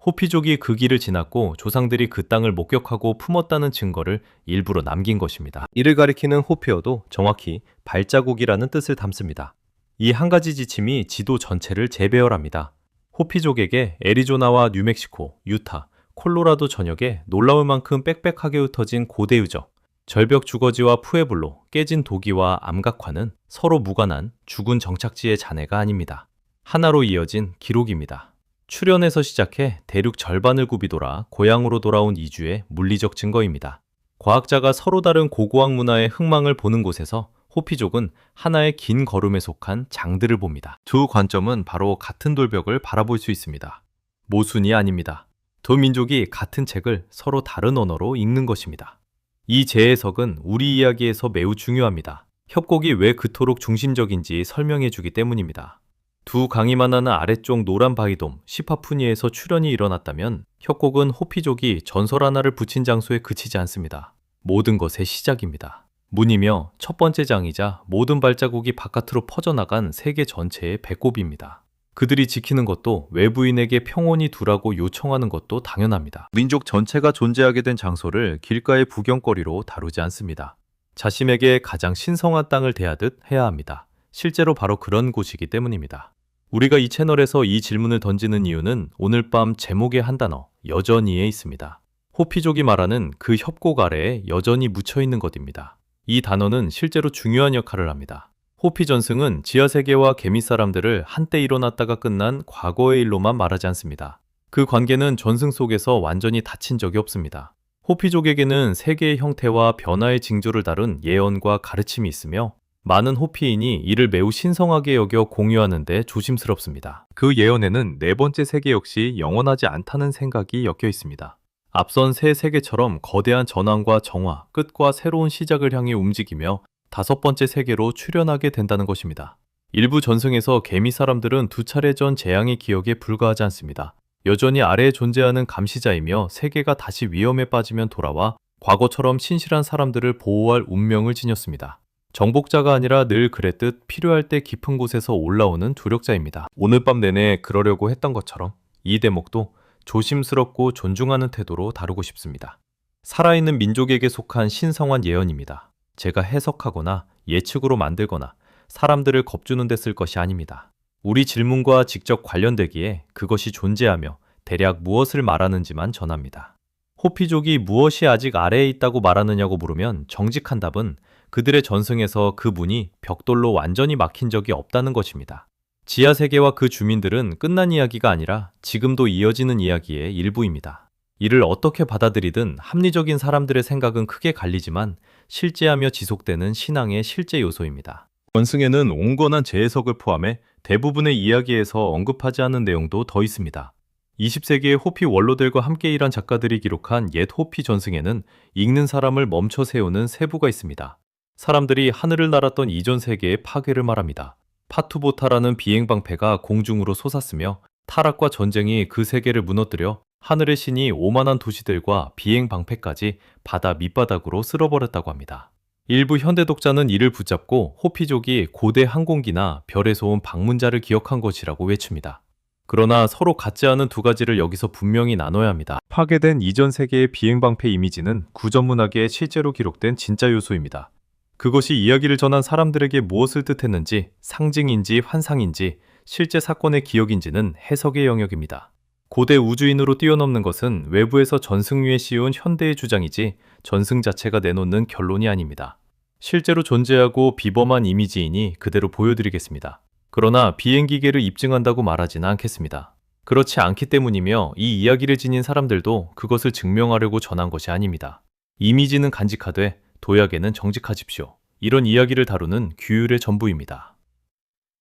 호피족이 그 길을 지났고 조상들이 그 땅을 목격하고 품었다는 증거를 일부러 남긴 것입니다. 이를 가리키는 호피어도 정확히 발자국이라는 뜻을 담습니다. 이 한 가지 지침이 지도 전체를 재배열합니다. 호피족에게 애리조나와 뉴멕시코, 유타, 콜로라도 전역에 놀라울 만큼 빽빽하게 흩어진 고대 유적, 절벽 주거지와 푸에블로, 깨진 도기와 암각화는 서로 무관한 죽은 정착지의 잔해가 아닙니다. 하나로 이어진 기록입니다. 출현에서 시작해 대륙 절반을 굽이 돌아 고향으로 돌아온 이주의 물리적 증거입니다. 과학자가 서로 다른 고고학 문화의 흥망을 보는 곳에서 호피족은 하나의 긴 걸음에 속한 장들을 봅니다. 두 관점은 바로 같은 돌벽을 바라볼 수 있습니다. 모순이 아닙니다. 두 민족이 같은 책을 서로 다른 언어로 읽는 것입니다. 이 재해석은 우리 이야기에서 매우 중요합니다. 협곡이 왜 그토록 중심적인지 설명해 주기 때문입니다. 두 강이 만나는 아래쪽 노란 바위돔 시파푸니에서 출현이 일어났다면 협곡은 호피족이 전설 하나를 붙인 장소에 그치지 않습니다. 모든 것의 시작입니다. 문이며 첫 번째 장이자 모든 발자국이 바깥으로 퍼져나간 세계 전체의 배꼽입니다. 그들이 지키는 것도 외부인에게 평온히 두라고 요청하는 것도 당연합니다. 민족 전체가 존재하게 된 장소를 길가의 구경거리로 다루지 않습니다. 자신에게 가장 신성한 땅을 대하듯 해야 합니다. 실제로 바로 그런 곳이기 때문입니다. 우리가 이 채널에서 이 질문을 던지는 이유는 오늘 밤 제목의 한 단어, 여전히에 있습니다. 호피족이 말하는 그 협곡 아래에 여전히 묻혀있는 것입니다. 이 단어는 실제로 중요한 역할을 합니다. 호피 전승은 지하세계와 개미 사람들을 한때 일어났다가 끝난 과거의 일로만 말하지 않습니다. 그 관계는 전승 속에서 완전히 닫힌 적이 없습니다. 호피족에게는 세계의 형태와 변화의 징조를 다룬 예언과 가르침이 있으며 많은 호피인이 이를 매우 신성하게 여겨 공유하는 데 조심스럽습니다. 그 예언에는 네 번째 세계 역시 영원하지 않다는 생각이 엮여 있습니다. 앞선 세 세계처럼 거대한 전환과 정화, 끝과 새로운 시작을 향해 움직이며 다섯 번째 세계로 출현하게 된다는 것입니다. 일부 전승에서 개미 사람들은 두 차례 전 재앙의 기억에 불과하지 않습니다. 여전히 아래에 존재하는 감시자이며 세계가 다시 위험에 빠지면 돌아와 과거처럼 신실한 사람들을 보호할 운명을 지녔습니다. 정복자가 아니라 늘 그랬듯 필요할 때 깊은 곳에서 올라오는 두력자입니다. 오늘 밤 내내 그러려고 했던 것처럼 이 대목도 조심스럽고 존중하는 태도로 다루고 싶습니다. 살아있는 민족에게 속한 신성한 예언입니다. 제가 해석하거나 예측으로 만들거나 사람들을 겁주는 데 쓸 것이 아닙니다. 우리 질문과 직접 관련되기에 그것이 존재하며 대략 무엇을 말하는지만 전합니다. 호피족이 무엇이 아직 아래에 있다고 말하느냐고 물으면 정직한 답은 그들의 전승에서 그 문이 벽돌로 완전히 막힌 적이 없다는 것입니다. 지하세계와 그 주민들은 끝난 이야기가 아니라 지금도 이어지는 이야기의 일부입니다. 이를 어떻게 받아들이든 합리적인 사람들의 생각은 크게 갈리지만 실제하며 지속되는 신앙의 실제 요소입니다. 전승에는 온건한 재해석을 포함해 대부분의 이야기에서 언급하지 않은 내용도 더 있습니다. 20세기의 호피 원로들과 함께 일한 작가들이 기록한 옛 호피 전승에는 읽는 사람을 멈춰 세우는 세부가 있습니다. 사람들이 하늘을 날았던 이전 세계의 파괴를 말합니다. 파투보타라는 비행방패가 공중으로 솟았으며 타락과 전쟁이 그 세계를 무너뜨려 하늘의 신이 오만한 도시들과 비행방패까지 바다 밑바닥으로 쓸어버렸다고 합니다. 일부 현대 독자는 이를 붙잡고 호피족이 고대 항공기나 별에서 온 방문자를 기억한 것이라고 외칩니다. 그러나 서로 같지 않은 두 가지를 여기서 분명히 나눠야 합니다. 파괴된 이전 세계의 비행방패 이미지는 구전문학에 실제로 기록된 진짜 요소입니다. 그것이 이야기를 전한 사람들에게 무엇을 뜻했는지 상징인지 환상인지 실제 사건의 기억인지는 해석의 영역입니다. 고대 우주인으로 뛰어넘는 것은 외부에서 전승 위에 씌운 현대의 주장이지 전승 자체가 내놓는 결론이 아닙니다. 실제로 존재하고 비범한 이미지이니 그대로 보여드리겠습니다. 그러나 비행기계를 입증한다고 말하지는 않겠습니다. 그렇지 않기 때문이며 이 이야기를 지닌 사람들도 그것을 증명하려고 전한 것이 아닙니다. 이미지는 간직하되 도약에는 정직하십시오. 이런 이야기를 다루는 규율의 전부입니다.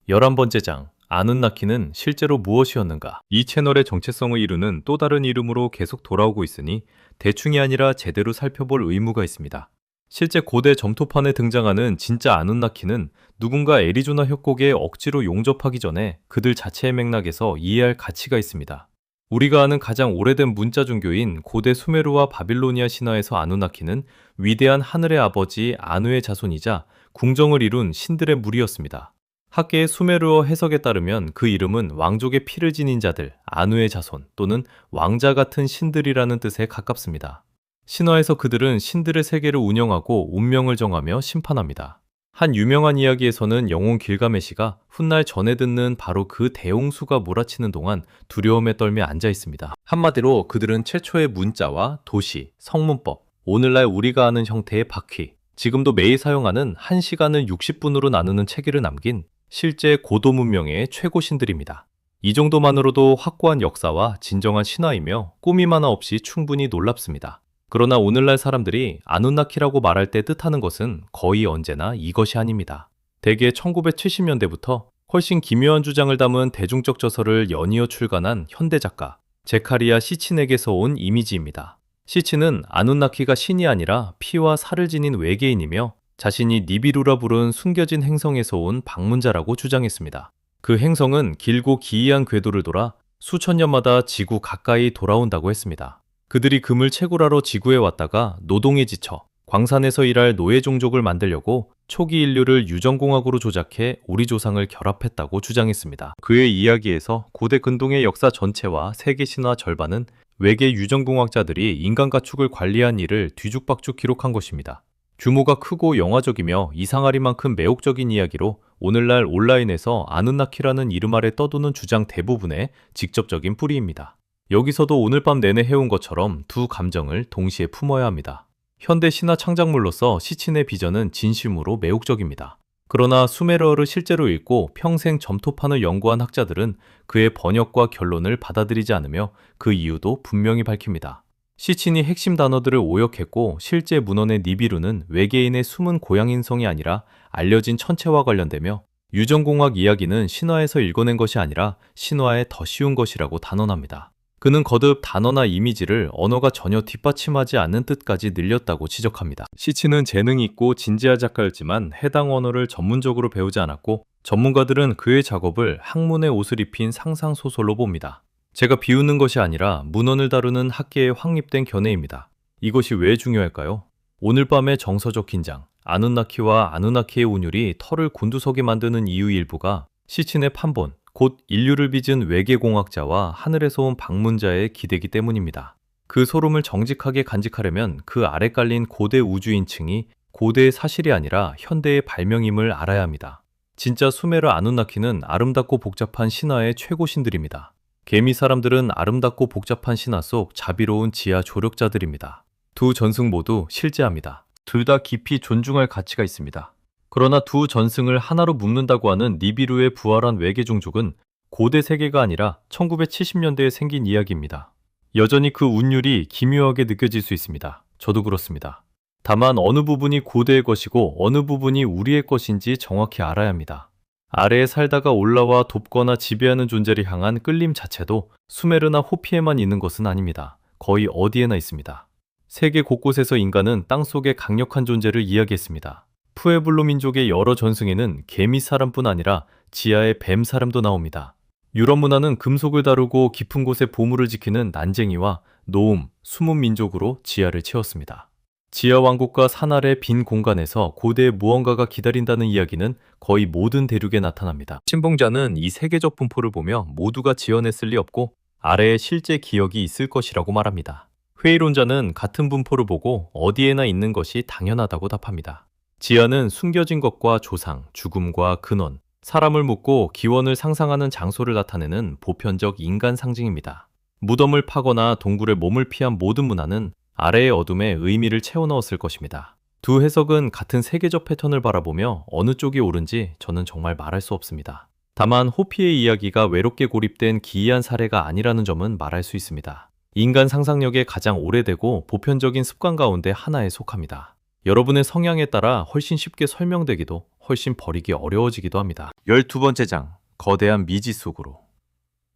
11번째 장, 아눈나키는 실제로 무엇이었는가? 이 채널의 정체성을 이루는 또 다른 이름으로 계속 돌아오고 있으니 대충이 아니라 제대로 살펴볼 의무가 있습니다. 실제 고대 점토판에 등장하는 진짜 아눈나키는 누군가 애리조나 협곡에 억지로 용접하기 전에 그들 자체의 맥락에서 이해할 가치가 있습니다. 우리가 아는 가장 오래된 문자 종교인 고대 수메르와 바빌로니아 신화에서 아누나키는 위대한 하늘의 아버지 아누의 자손이자 궁정을 이룬 신들의 무리였습니다. 학계의 수메르어 해석에 따르면 그 이름은 왕족의 피를 지닌 자들, 아누의 자손 또는 왕자 같은 신들이라는 뜻에 가깝습니다. 신화에서 그들은 신들의 세계를 운영하고 운명을 정하며 심판합니다. 한 유명한 이야기에서는 영웅 길가메시가 훗날 전해 듣는 바로 그 대홍수가 몰아치는 동안 두려움에 떨며 앉아 있습니다. 한마디로 그들은 최초의 문자와 도시, 성문법, 오늘날 우리가 아는 형태의 바퀴, 지금도 매일 사용하는 1시간을 60분으로 나누는 체계를 남긴 실제 고도 문명의 최고 신들입니다. 이 정도만으로도 확고한 역사와 진정한 신화이며 꾸밈 하나 없이 충분히 놀랍습니다. 그러나 오늘날 사람들이 아누나키라고 말할 때 뜻하는 것은 거의 언제나 이것이 아닙니다. 대개 1970년대부터 훨씬 기묘한 주장을 담은 대중적 저서를 연이어 출간한 현대 작가 제카리아 시친에게서 온 이미지입니다. 시친은 아누나키가 신이 아니라 피와 살을 지닌 외계인이며 자신이 니비루라 부른 숨겨진 행성에서 온 방문자라고 주장했습니다. 그 행성은 길고 기이한 궤도를 돌아 수천 년마다 지구 가까이 돌아온다고 했습니다. 그들이 금을 채굴하러 지구에 왔다가 노동에 지쳐 광산에서 일할 노예 종족을 만들려고 초기 인류를 유전공학으로 조작해 우리 조상을 결합했다고 주장했습니다. 그의 이야기에서 고대 근동의 역사 전체와 세계 신화 절반은 외계 유전공학자들이 인간 가축을 관리한 일을 뒤죽박죽 기록한 것입니다. 규모가 크고 영화적이며 이상하리만큼 매혹적인 이야기로 오늘날 온라인에서 아누나키라는 이름 아래 떠도는 주장 대부분의 직접적인 뿌리입니다. 여기서도 오늘 밤 내내 해온 것처럼 두 감정을 동시에 품어야 합니다. 현대 신화 창작물로서 시친의 비전은 진심으로 매혹적입니다. 그러나 수메르어를 실제로 읽고 평생 점토판을 연구한 학자들은 그의 번역과 결론을 받아들이지 않으며 그 이유도 분명히 밝힙니다. 시친이 핵심 단어들을 오역했고 실제 문헌의 니비루는 외계인의 숨은 고향인성이 아니라 알려진 천체와 관련되며 유전공학 이야기는 신화에서 읽어낸 것이 아니라 신화에 더 쉬운 것이라고 단언합니다. 그는 거듭 단어나 이미지를 언어가 전혀 뒷받침하지 않는 뜻까지 늘렸다고 지적합니다. 시친은 재능이 있고 진지한 작가였지만 해당 언어를 전문적으로 배우지 않았고 전문가들은 그의 작업을 학문의 옷을 입힌 상상소설로 봅니다. 제가 비웃는 것이 아니라 문헌을 다루는 학계에 확립된 견해입니다. 이것이 왜 중요할까요? 오늘 밤의 정서적 긴장, 아누나키와 아누나키의 운율이 털을 곤두서게 만드는 이유 일부가 시친의 판본, 곧 인류를 빚은 외계공학자와 하늘에서 온 방문자의 기대기 때문입니다. 그 소름을 정직하게 간직하려면 그 아래 깔린 고대 우주인층이 고대의 사실이 아니라 현대의 발명임을 알아야 합니다. 진짜 수메르 아누나키는 아름답고 복잡한 신화의 최고신들입니다. 개미 사람들은 아름답고 복잡한 신화 속 자비로운 지하 조력자들입니다. 두 전승 모두 실제합니다. 둘 다 깊이 존중할 가치가 있습니다. 그러나 두 전승을 하나로 묶는다고 하는 니비루의 부활한 외계 종족은 고대 세계가 아니라 1970년대에 생긴 이야기입니다. 여전히 그 운율이 기묘하게 느껴질 수 있습니다. 저도 그렇습니다. 다만 어느 부분이 고대의 것이고 어느 부분이 우리의 것인지 정확히 알아야 합니다. 아래에 살다가 올라와 돕거나 지배하는 존재를 향한 끌림 자체도 수메르나 호피에만 있는 것은 아닙니다. 거의 어디에나 있습니다. 세계 곳곳에서 인간은 땅속의 강력한 존재를 이야기했습니다. 푸에블로 민족의 여러 전승에는 개미 사람뿐 아니라 지하의 뱀 사람도 나옵니다. 유럽 문화는 금속을 다루고 깊은 곳에 보물을 지키는 난쟁이와 노움, 숨은 민족으로 지하를 채웠습니다. 지하 왕국과 산 아래 빈 공간에서 고대의 무언가가 기다린다는 이야기는 거의 모든 대륙에 나타납니다. 신봉자는 이 세계적 분포를 보며 모두가 지어냈을 리 없고 아래에 실제 기억이 있을 것이라고 말합니다. 회의론자는 같은 분포를 보고 어디에나 있는 것이 당연하다고 답합니다. 지하는 숨겨진 것과 조상, 죽음과 근원, 사람을 묻고 기원을 상상하는 장소를 나타내는 보편적 인간 상징입니다. 무덤을 파거나 동굴에 몸을 피한 모든 문화는 아래의 어둠에 의미를 채워 넣었을 것입니다. 두 해석은 같은 세계적 패턴을 바라보며 어느 쪽이 옳은지 저는 정말 말할 수 없습니다. 다만 호피의 이야기가 외롭게 고립된 기이한 사례가 아니라는 점은 말할 수 있습니다. 인간 상상력의 가장 오래되고 보편적인 습관 가운데 하나에 속합니다. 여러분의 성향에 따라 훨씬 쉽게 설명되기도 훨씬 버리기 어려워지기도 합니다. 12번째 장, 거대한 미지 속으로.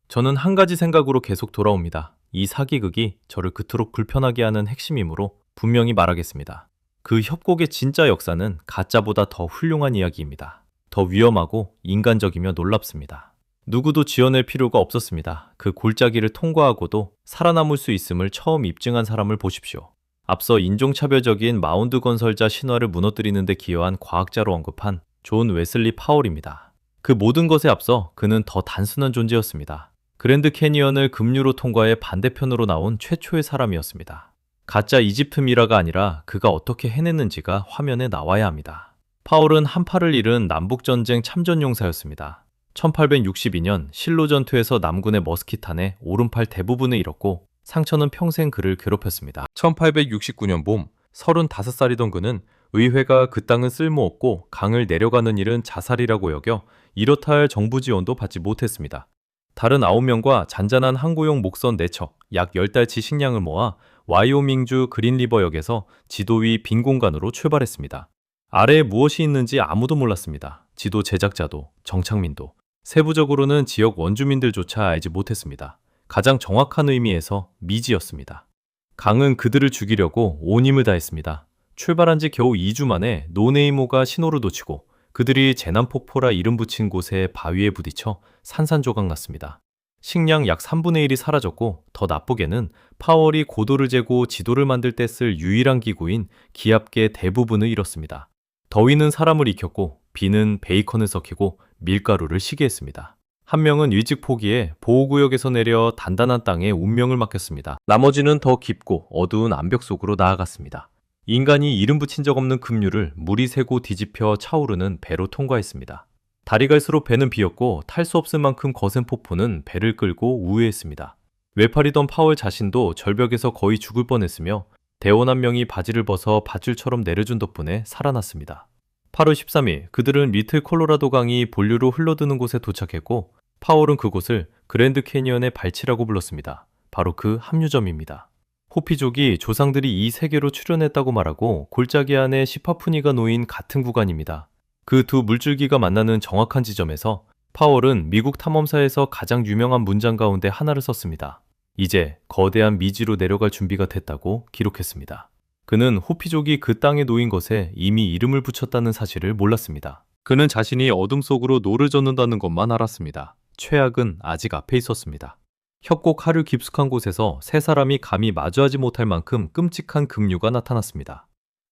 저는 한 가지 생각으로 계속 돌아옵니다. 이 사기극이 저를 그토록 불편하게 하는 핵심이므로 분명히 말하겠습니다. 그 협곡의 진짜 역사는 가짜보다 더 훌륭한 이야기입니다. 더 위험하고 인간적이며 놀랍습니다. 누구도 지어낼 필요가 없었습니다. 그 골짜기를 통과하고도 살아남을 수 있음을 처음 입증한 사람을 보십시오. 앞서 인종차별적인 마운드 건설자 신화를 무너뜨리는 데 기여한 과학자로 언급한 존 웨슬리 파월입니다. 그 모든 것에 앞서 그는 더 단순한 존재였습니다. 그랜드 캐니언을 급류로 통과해 반대편으로 나온 최초의 사람이었습니다. 가짜 이집트 미라가 아니라 그가 어떻게 해냈는지가 화면에 나와야 합니다. 파월은 한 팔을 잃은 남북전쟁 참전용사였습니다. 1862년 실로 전투에서 남군의 머스킷탄에 오른팔 대부분을 잃었고 상처는 평생 그를 괴롭혔습니다. 1869년 봄 35살이던 그는 의회가 그 땅은 쓸모없고 강을 내려가는 일은 자살이라고 여겨 이렇다 할 정부 지원도 받지 못했습니다. 다른 9명과 잔잔한 항구용 목선 4척, 약 10달치 식량을 모아 와이오밍주 그린리버역에서 지도 위 빈 공간으로 출발했습니다. 아래에 무엇이 있는지 아무도 몰랐습니다. 지도 제작자도, 정착민도, 세부적으로는 지역 원주민들조차 알지 못했습니다. 가장 정확한 의미에서 미지였습니다. 강은 그들을 죽이려고 온 힘을 다했습니다. 출발한 지 겨우 2주 만에 노네이모가 신호를 놓치고 그들이 제난폭포라 이름 붙인 곳의 바위에 부딪혀 산산조각 났습니다. 식량 약 3분의 1이 사라졌고 더 나쁘게는 파월이 고도를 재고 지도를 만들 때 쓸 유일한 기구인 기압계 대부분을 잃었습니다. 더위는 사람을 익혔고 비는 베이컨을 썩히고 밀가루를 시게 했습니다. 한 명은 일찍 포기해 보호구역에서 내려 단단한 땅에 운명을 맡겼습니다. 나머지는 더 깊고 어두운 암벽 속으로 나아갔습니다. 인간이 이름 붙인 적 없는 급류를 물이 새고 뒤집혀 차오르는 배로 통과했습니다. 달이 갈수록 배는 비었고 탈 수 없을 만큼 거센 폭포는 배를 끌고 우회했습니다. 외팔이던 파월 자신도 절벽에서 거의 죽을 뻔했으며 대원 한 명이 바지를 벗어 밧줄처럼 내려준 덕분에 살아났습니다. 8월 13일 그들은 리틀 콜로라도 강이 본류로 흘러드는 곳에 도착했고 파월은 그곳을 그랜드 캐니언의 발치라고 불렀습니다. 바로 그 합류점입니다. 호피족이 조상들이 이 세계로 출현했다고 말하고 골짜기 안에 시파푸니가 놓인 같은 구간입니다. 그 두 물줄기가 만나는 정확한 지점에서 파월은 미국 탐험사에서 가장 유명한 문장 가운데 하나를 썼습니다. 이제 거대한 미지로 내려갈 준비가 됐다고 기록했습니다. 그는 호피족이 그 땅에 놓인 것에 이미 이름을 붙였다는 사실을 몰랐습니다. 그는 자신이 어둠 속으로 노를 젓는다는 것만 알았습니다. 최악은 아직 앞에 있었습니다. 협곡 하류 깊숙한 곳에서 세 사람이 감히 마주하지 못할 만큼 끔찍한 급류가 나타났습니다.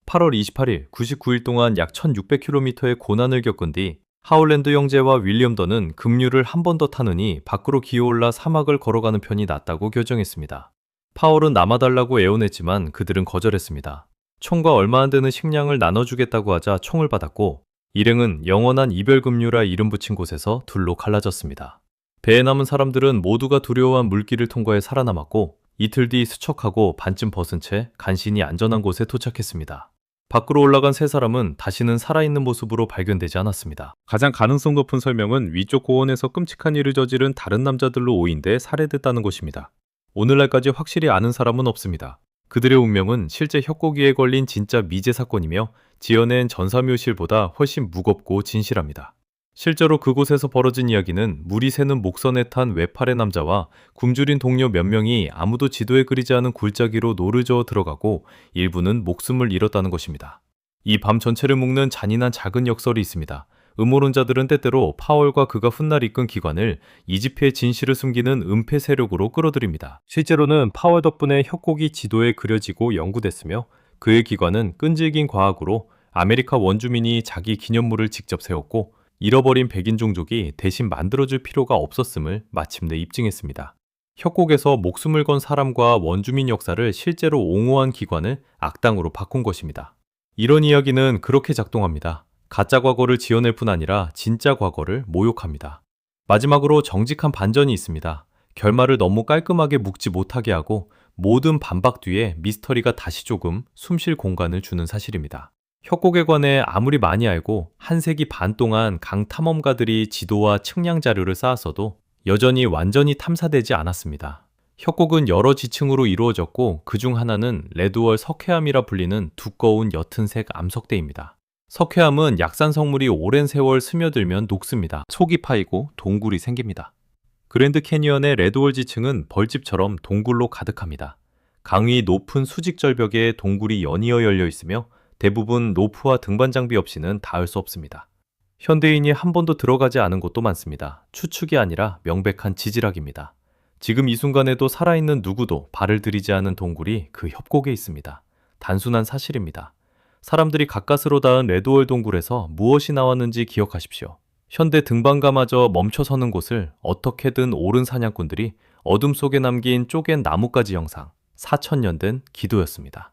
8월 28일 99일 동안 약 1600km의 고난을 겪은 뒤 하울랜드 형제와 윌리엄 던은 급류를 한 번 더 타느니 밖으로 기어올라 사막을 걸어가는 편이 낫다고 결정했습니다. 파월은 남아달라고 애원했지만 그들은 거절했습니다. 총과 얼마 안 되는 식량을 나눠주겠다고 하자 총을 받았고 일행은 영원한 이별급류라 이름 붙인 곳에서 둘로 갈라졌습니다. 배에 남은 사람들은 모두가 두려워한 물길을 통과해 살아남았고 이틀 뒤 수척하고 반쯤 벗은 채 간신히 안전한 곳에 도착했습니다. 밖으로 올라간 세 사람은 다시는 살아있는 모습으로 발견되지 않았습니다. 가장 가능성 높은 설명은 위쪽 고원에서 끔찍한 일을 저지른 다른 남자들로 오인돼 살해됐다는 것입니다. 오늘날까지 확실히 아는 사람은 없습니다. 그들의 운명은 실제 협곡 위에 걸린 진짜 미제 사건이며 지어낸 전사묘실보다 훨씬 무겁고 진실합니다. 실제로 그곳에서 벌어진 이야기는 물이 새는 목선에 탄 외팔의 남자와 굶주린 동료 몇 명이 아무도 지도에 그리지 않은 골짜기로 노를 저어 들어가고 일부는 목숨을 잃었다는 것입니다. 이 밤 전체를 묶는 잔인한 작은 역설이 있습니다. 음모론자들은 때때로 파월과 그가 훗날 이끈 기관을 이집트의 진실을 숨기는 은폐 세력으로 끌어들입니다. 실제로는 파월 덕분에 협곡이 지도에 그려지고 연구됐으며 그의 기관은 끈질긴 과학으로 아메리카 원주민이 자기 기념물을 직접 세웠고 잃어버린 백인 종족이 대신 만들어줄 필요가 없었음을 마침내 입증했습니다. 협곡에서 목숨을 건 사람과 원주민 역사를 실제로 옹호한 기관을 악당으로 바꾼 것입니다. 이런 이야기는 그렇게 작동합니다. 가짜 과거를 지어낼 뿐 아니라 진짜 과거를 모욕합니다. 마지막으로 정직한 반전이 있습니다. 결말을 너무 깔끔하게 묶지 못하게 하고 모든 반박 뒤에 미스터리가 다시 조금 숨쉴 공간을 주는 사실입니다. 협곡에 관해 아무리 많이 알고 한 세기 반 동안 강 탐험가들이 지도와 측량 자료를 쌓았어도 여전히 완전히 탐사되지 않았습니다. 협곡은 여러 지층으로 이루어졌고 그중 하나는 레드월 석회암이라 불리는 두꺼운 옅은 색 암석대입니다. 석회암은 약산 성물이 오랜 세월 스며들면 녹습니다. 속이 파이고 동굴이 생깁니다. 그랜드 캐니언의 레드월 지층은 벌집처럼 동굴로 가득합니다. 강 위 높은 수직 절벽에 동굴이 연이어 열려 있으며 대부분 로프와 등반 장비 없이는 닿을 수 없습니다. 현대인이 한 번도 들어가지 않은 곳도 많습니다. 추측이 아니라 명백한 지질학입니다. 지금 이 순간에도 살아있는 누구도 발을 들이지 않은 동굴이 그 협곡에 있습니다. 단순한 사실입니다. 사람들이 가까스로 닿은 레드월 동굴에서 무엇이 나왔는지 기억하십시오. 현대 등반가마저 멈춰서는 곳을 어떻게든 오른 사냥꾼들이 어둠 속에 남긴 쪼갠 나뭇가지 형상, 4000년 된 기도였습니다.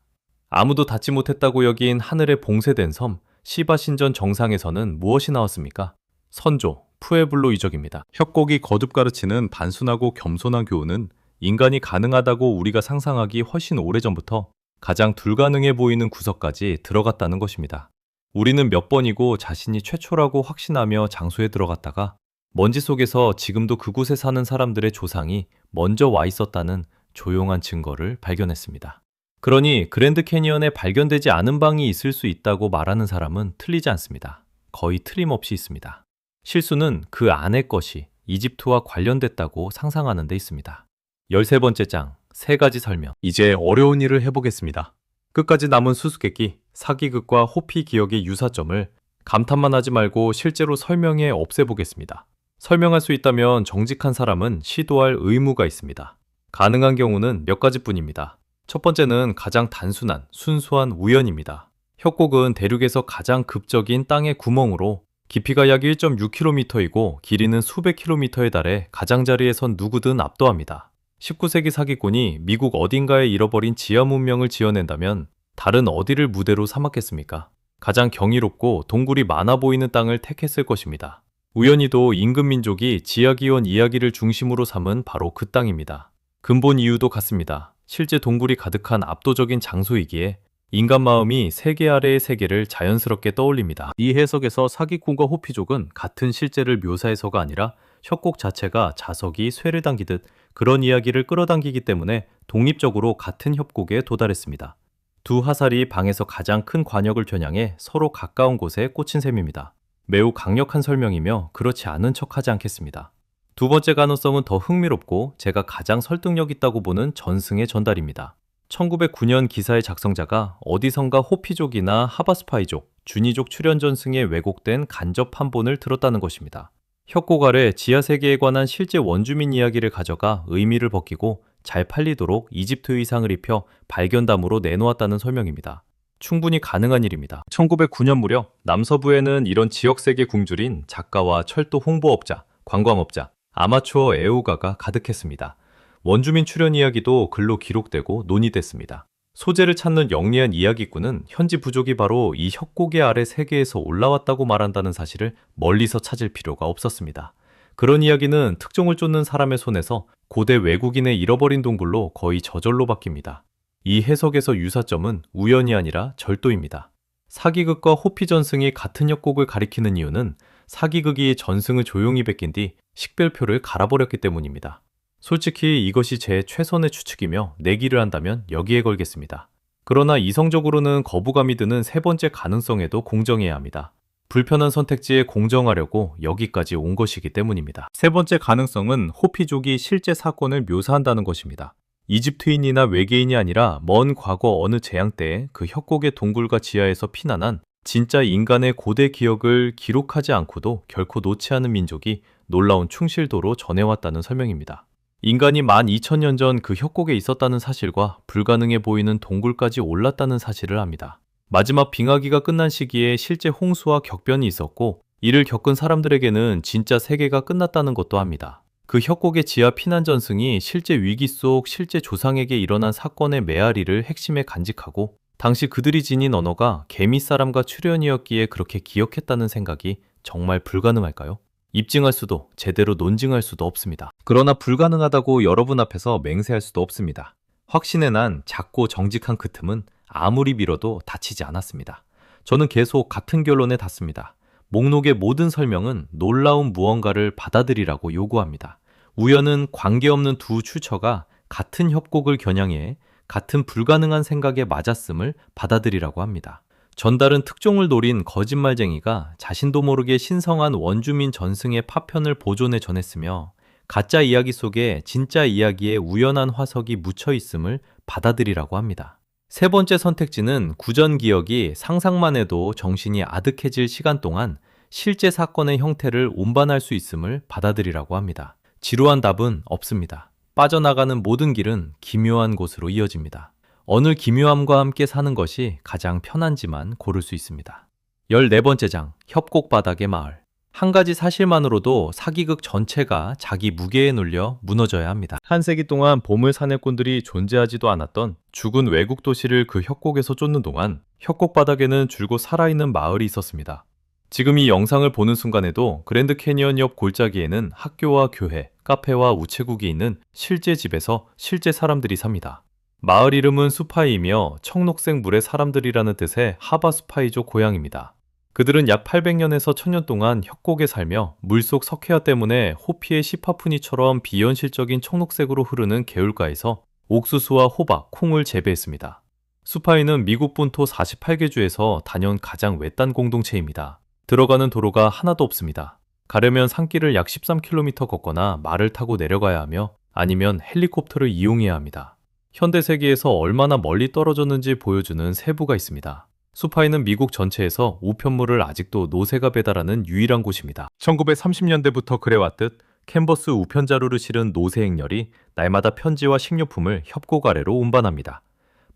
아무도 닿지 못했다고 여긴 하늘에 봉쇄된 섬, 시바신전 정상에서는 무엇이 나왔습니까? 선조, 푸에블로 이적입니다. 협곡이 거듭 가르치는 단순하고 겸손한 교훈은 인간이 가능하다고 우리가 상상하기 훨씬 오래전부터 가장 불가능해 보이는 구석까지 들어갔다는 것입니다. 우리는 몇 번이고 자신이 최초라고 확신하며 장소에 들어갔다가 먼지 속에서 지금도 그곳에 사는 사람들의 조상이 먼저 와 있었다는 조용한 증거를 발견했습니다. 그러니 그랜드 캐니언에 발견되지 않은 방이 있을 수 있다고 말하는 사람은 틀리지 않습니다. 거의 틀림없이 있습니다. 실수는 그 안의 것이 이집트와 관련됐다고 상상하는 데 있습니다. 13번째 장, 3가지 설명. 이제 어려운 일을 해보겠습니다. 끝까지 남은 수수께끼, 사기극과 호피 기억의 유사점을 감탄만 하지 말고 실제로 설명해 없애보겠습니다. 설명할 수 있다면 정직한 사람은 시도할 의무가 있습니다. 가능한 경우는 몇 가지뿐입니다. 첫 번째는 가장 단순한, 순수한 우연입니다. 협곡은 대륙에서 가장 급적인 땅의 구멍으로 깊이가 약 1.6km이고 길이는 수백 킬로미터에 달해 가장자리에 선 누구든 압도합니다. 19세기 사기꾼이 미국 어딘가에 잃어버린 지하 문명을 지어낸다면 다른 어디를 무대로 삼았겠습니까? 가장 경이롭고 동굴이 많아 보이는 땅을 택했을 것입니다. 우연히도 임금 민족이 지하기원 이야기를 중심으로 삼은 바로 그 땅입니다. 근본 이유도 같습니다. 실제 동굴이 가득한 압도적인 장소이기에 인간 마음이 세계 아래의 세계를 자연스럽게 떠올립니다. 이 해석에서 사기꾼과 호피족은 같은 실제를 묘사해서가 아니라 협곡 자체가 자석이 쇠를 당기듯 그런 이야기를 끌어당기기 때문에 독립적으로 같은 협곡에 도달했습니다. 두 화살이 방에서 가장 큰 관역을 겨냥해 서로 가까운 곳에 꽂힌 셈입니다. 매우 강력한 설명이며 그렇지 않은 척하지 않겠습니다. 두 번째 가능성은 더 흥미롭고 제가 가장 설득력 있다고 보는 전승의 전달입니다. 1909년 기사의 작성자가 어디선가 호피족이나 하바스파이족, 주니족 출연 전승에 왜곡된 간접 판본을 들었다는 것입니다. 협곡 아래 지하세계에 관한 실제 원주민 이야기를 가져가 의미를 벗기고 잘 팔리도록 이집트 의상을 입혀 발견담으로 내놓았다는 설명입니다. 충분히 가능한 일입니다. 1909년 무렵 남서부에는 이런 지역세계 궁줄인 작가와 철도 홍보업자, 관광업자, 아마추어 애호가가 가득했습니다. 원주민 출연 이야기도 글로 기록되고 논의됐습니다. 소재를 찾는 영리한 이야기꾼은 현지 부족이 바로 이 협곡의 아래 세계에서 올라왔다고 말한다는 사실을 멀리서 찾을 필요가 없었습니다. 그런 이야기는 특종을 쫓는 사람의 손에서 고대 외국인의 잃어버린 동굴로 거의 저절로 바뀝니다. 이 해석에서 유사점은 우연이 아니라 절도입니다. 사기극과 호피 전승이 같은 협곡을 가리키는 이유는 사기극이 전승을 조용히 베낀 뒤 식별표를 갈아버렸기 때문입니다. 솔직히 이것이 제 최선의 추측이며 내기를 한다면 여기에 걸겠습니다. 그러나 이성적으로는 거부감이 드는 세 번째 가능성에도 공정해야 합니다. 불편한 선택지에 공정하려고 여기까지 온 것이기 때문입니다. 세 번째 가능성은 호피족이 실제 사건을 묘사한다는 것입니다. 이집트인이나 외계인이 아니라 먼 과거 어느 재앙 때에 그 협곡의 동굴과 지하에서 피난한 진짜 인간의 고대 기억을 기록하지 않고도 결코 놓지 않은 민족이 놀라운 충실도로 전해왔다는 설명입니다. 인간이 12,000년 전 그 협곡에 있었다는 사실과 불가능해 보이는 동굴까지 올랐다는 사실을 압니다. 마지막 빙하기가 끝난 시기에 실제 홍수와 격변이 있었고 이를 겪은 사람들에게는 진짜 세계가 끝났다는 것도 압니다. 그 협곡의 지하 피난 전승이 실제 위기 속 실제 조상에게 일어난 사건의 메아리를 핵심에 간직하고 당시 그들이 지닌 언어가 개미 사람과 출연이었기에 그렇게 기억했다는 생각이 정말 불가능할까요? 입증할 수도 제대로 논증할 수도 없습니다. 그러나 불가능하다고 여러분 앞에서 맹세할 수도 없습니다. 확신에 난 작고 정직한 그 틈은 아무리 밀어도 닫히지 않았습니다. 저는 계속 같은 결론에 닿습니다. 목록의 모든 설명은 놀라운 무언가를 받아들이라고 요구합니다. 우연은 관계없는 두 출처가 같은 협곡을 겨냥해 같은 불가능한 생각에 맞았음을 받아들이라고 합니다. 전달은 특종을 노린 거짓말쟁이가 자신도 모르게 신성한 원주민 전승의 파편을 보존해 전했으며 가짜 이야기 속에 진짜 이야기의 우연한 화석이 묻혀 있음을 받아들이라고 합니다. 세 번째 선택지는 구전 기억이 상상만 해도 정신이 아득해질 시간 동안 실제 사건의 형태를 운반할 수 있음을 받아들이라고 합니다. 지루한 답은 없습니다. 빠져나가는 모든 길은 기묘한 곳으로 이어집니다. 어느 기묘함과 함께 사는 것이 가장 편한지만 고를 수 있습니다. 14번째 장, 협곡 바닥의 마을. 한 가지 사실만으로도 사기극 전체가 자기 무게에 눌려 무너져야 합니다. 한 세기 동안 보물 사냥꾼들이 존재하지도 않았던 죽은 외국 도시를 그 협곡에서 쫓는 동안 협곡 바닥에는 줄곧 살아있는 마을이 있었습니다. 지금 이 영상을 보는 순간에도 그랜드 캐니언 옆 골짜기에는 학교와 교회, 카페와 우체국이 있는 실제 집에서 실제 사람들이 삽니다. 마을 이름은 수파이이며 청록색 물의 사람들이라는 뜻의 하바수파이족 고향입니다. 그들은 약 800년에서 1000년 동안 협곡에 살며 물속 석회화 때문에 호피의 시파푸니처럼 비현실적인 청록색으로 흐르는 개울가에서 옥수수와 호박, 콩을 재배했습니다. 수파이는 미국 본토 48개 주에서 단연 가장 외딴 공동체입니다. 들어가는 도로가 하나도 없습니다. 가려면 산길을 약 13km 걷거나 말을 타고 내려가야 하며 아니면 헬리콥터를 이용해야 합니다. 현대 세계에서 얼마나 멀리 떨어졌는지 보여주는 세부가 있습니다. 수파이는 미국 전체에서 우편물을 아직도 노새가 배달하는 유일한 곳입니다. 1930년대부터 그래왔듯 캔버스 우편 자루를 실은 노새 행렬이 날마다 편지와 식료품을 협곡 아래로 운반합니다.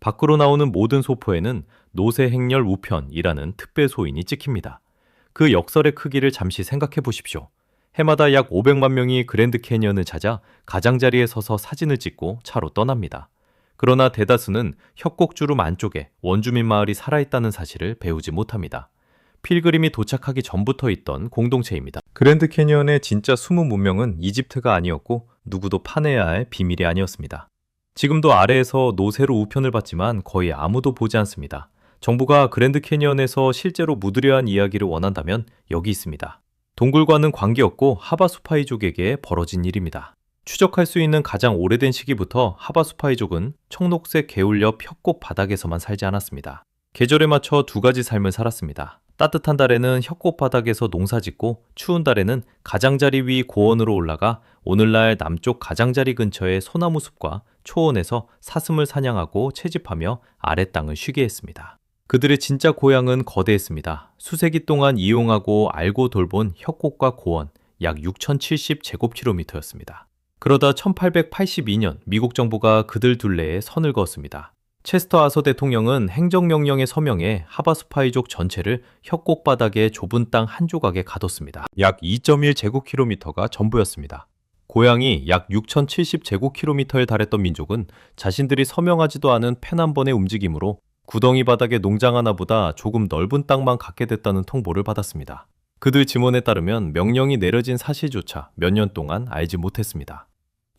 밖으로 나오는 모든 소포에는 노새 행렬 우편이라는 특별 소인이 찍힙니다. 그 역설의 크기를 잠시 생각해 보십시오. 해마다 약 500만 명이 그랜드 캐니언을 찾아 가장자리에 서서 사진을 찍고 차로 떠납니다. 그러나 대다수는 협곡 주름 안쪽에 원주민 마을이 살아있다는 사실을 배우지 못합니다. 필그림이 도착하기 전부터 있던 공동체입니다. 그랜드 캐니언의 진짜 숨은 문명은 이집트가 아니었고 누구도 파내야 할 비밀이 아니었습니다. 지금도 아래에서 노새로 우편을 받지만 거의 아무도 보지 않습니다. 정부가 그랜드 캐니언에서 실제로 묻으려 한 이야기를 원한다면 여기 있습니다. 동굴과는 관계없고 하바수파이족에게 벌어진 일입니다. 추적할 수 있는 가장 오래된 시기부터 하바수파이족은 청록색 개울 옆 협곡 바닥에서만 살지 않았습니다. 계절에 맞춰 두 가지 삶을 살았습니다. 따뜻한 달에는 협곡 바닥에서 농사짓고 추운 달에는 가장자리 위 고원으로 올라가 오늘날 남쪽 가장자리 근처의 소나무 숲과 초원에서 사슴을 사냥하고 채집하며 아래 땅을 쉬게 했습니다. 그들의 진짜 고향은 거대했습니다. 수세기 동안 이용하고 알고 돌본 협곡과 고원 약 6070제곱킬로미터였습니다. 그러다 1882년 미국 정부가 그들 둘레에 선을 그었습니다. 체스터 아서 대통령은 행정명령에 서명해 하바수파이족 전체를 협곡 바닥의 좁은 땅 한 조각에 가뒀습니다. 약 2.1제곱킬로미터가 전부였습니다. 고향이 약 6070제곱킬로미터에 달했던 민족은 자신들이 서명하지도 않은 펜 한 번의 움직임으로 구덩이 바닥의 농장 하나보다 조금 넓은 땅만 갖게 됐다는 통보를 받았습니다. 그들 지문에 따르면 명령이 내려진 사실조차 몇 년 동안 알지 못했습니다.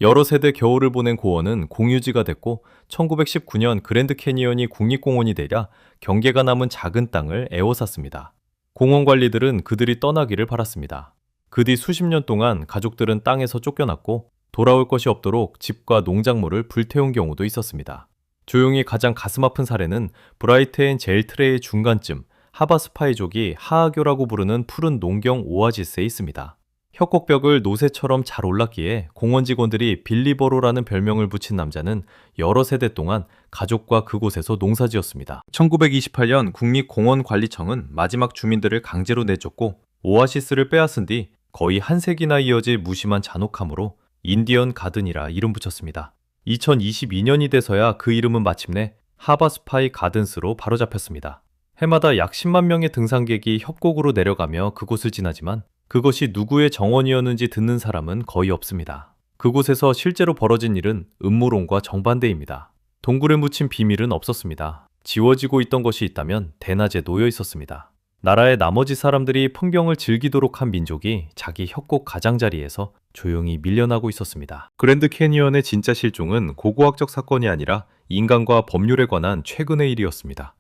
여러 세대 겨울을 보낸 고원은 공유지가 됐고 1919년 그랜드 캐니언이 국립공원이 되자 경계가 남은 작은 땅을 에워쌌습니다. 공원 관리들은 그들이 떠나기를 바랐습니다. 그 뒤 수십 년 동안 가족들은 땅에서 쫓겨났고 돌아올 것이 없도록 집과 농작물을 불태운 경우도 있었습니다. 조용히 가장 가슴 아픈 사례는 브라이트 앤 제일 트레의 중간쯤 하바스파이족이 하하교라고 부르는 푸른 농경 오아시스에 있습니다. 협곡벽을 노새처럼 잘 올랐기에 공원 직원들이 빌리버로라는 별명을 붙인 남자는 여러 세대 동안 가족과 그곳에서 농사지었습니다. 1928년 국립공원관리청은 마지막 주민들을 강제로 내쫓고 오아시스를 빼앗은 뒤 거의 한 세기나 이어질 무심한 잔혹함으로 인디언 가든이라 이름 붙였습니다. 2022년이 돼서야 그 이름은 마침내 하바스파이 가든스로 바로잡혔습니다. 해마다 약 10만 명의 등산객이 협곡으로 내려가며 그곳을 지나지만 그것이 누구의 정원이었는지 듣는 사람은 거의 없습니다. 그곳에서 실제로 벌어진 일은 음모론과 정반대입니다. 동굴에 묻힌 비밀은 없었습니다. 지워지고 있던 것이 있다면 대낮에 놓여 있었습니다. 나라의 나머지 사람들이 풍경을 즐기도록 한 민족이 자기 협곡 가장자리에서 조용히 밀려나고 있었습니다. 그랜드 캐니언의 진짜 실종은 고고학적 사건이 아니라 인간과 법률에 관한 최근의 일이었습니다.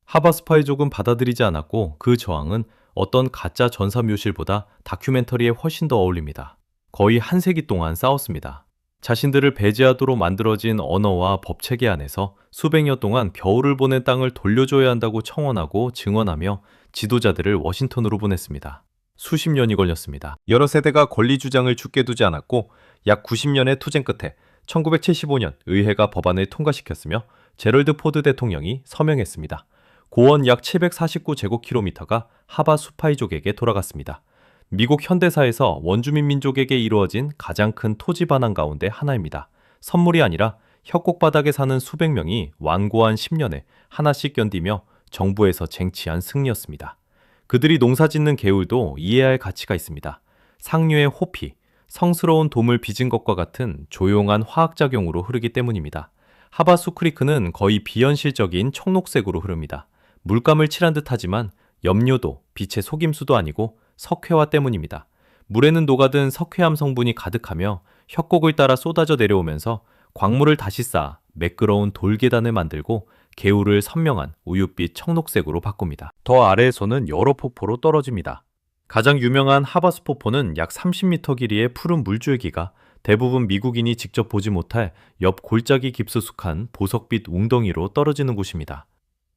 하바스파이족은 받아들이지 않았고 그 저항은 어떤 가짜 전사 묘실보다 다큐멘터리에 훨씬 더 어울립니다. 거의 한 세기 동안 싸웠습니다. 자신들을 배제하도록 만들어진 언어와 법체계 안에서 수백 년 동안 겨울을 보낸 땅을 돌려줘야 한다고 청원하고 증언하며 지도자들을 워싱턴으로 보냈습니다. 수십 년이 걸렸습니다. 여러 세대가 권리 주장을 죽게 두지 않았고 약 90년의 투쟁 끝에 1975년 의회가 법안을 통과시켰으며 제럴드 포드 대통령이 서명했습니다. 고원 약 749제곱킬로미터가 하바수파이족에게 돌아갔습니다. 미국 현대사에서 원주민 민족에게 이루어진 가장 큰 토지 반환 가운데 하나입니다. 선물이 아니라 협곡 바닥에 사는 수백 명이 완고한 10년에 하나씩 견디며 정부에서 쟁취한 승리였습니다. 그들이 농사짓는 개울도 이해할 가치가 있습니다. 상류의 호피, 성스러운 돔을 빚은 것과 같은 조용한 화학작용으로 흐르기 때문입니다. 하바수 크리크는 거의 비현실적인 청록색으로 흐릅니다. 물감을 칠한 듯 하지만 염료도 빛의 속임수도 아니고 석회화 때문입니다. 물에는 녹아든 석회암 성분이 가득하며 협곡을 따라 쏟아져 내려오면서 광물을 다시 쌓아 매끄러운 돌계단을 만들고 개울을 선명한 우윳빛 청록색으로 바꿉니다. 더 아래에서는 여러 폭포로 떨어집니다. 가장 유명한 하바스 폭포는 약 30m 길이의 푸른 물줄기가 대부분 미국인이 직접 보지 못할 옆 골짜기 깊숙한 보석빛 웅덩이로 떨어지는 곳입니다.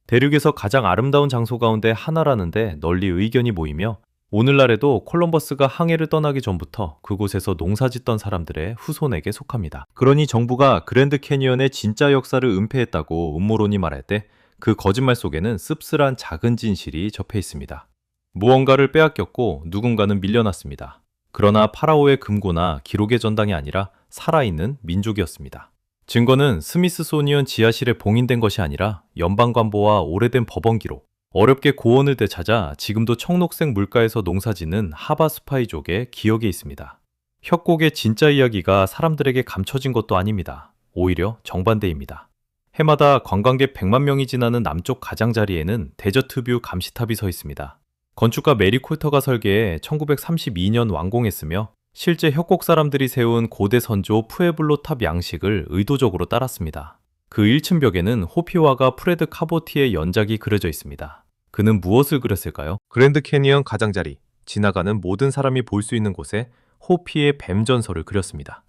대륙에서 가장 아름다운 장소 가운데 하나라는데 널리 의견이 모이며 오늘날에도 콜럼버스가 항해를 떠나기 전부터 그곳에서 농사짓던 사람들의 후손에게 속합니다. 그러니 정부가 그랜드 캐니언의 진짜 역사를 은폐했다고 음모론이 말할 때 그 거짓말 속에는 씁쓸한 작은 진실이 접해 있습니다. 무언가를 빼앗겼고 누군가는 밀려났습니다. 그러나 파라오의 금고나 기록의 전당이 아니라 살아있는 민족이었습니다. 증거는 스미스소니언 지하실에 봉인된 것이 아니라 연방관보와 오래된 법원 기록, 어렵게 고원을 되찾아 지금도 청록색 물가에서 농사짓는 하바스파이족의 기억에 있습니다. 협곡의 진짜 이야기가 사람들에게 감춰진 것도 아닙니다. 오히려 정반대입니다. 해마다 관광객 100만 명이 지나는 남쪽 가장자리에는 데저트뷰 감시탑이 서 있습니다. 건축가 메리 콜터가 설계해 1932년 완공했으며 실제 협곡 사람들이 세운 고대 선조 푸에블로 탑 양식을 의도적으로 따랐습니다. 그 1층 벽에는 호피와가 프레드 카보티의 연작이 그려져 있습니다. 그는 무엇을 그렸을까요? 그랜드 캐니언 가장자리, 지나가는 모든 사람이 볼 수 있는 곳에 호피의 뱀 전설을 그렸습니다.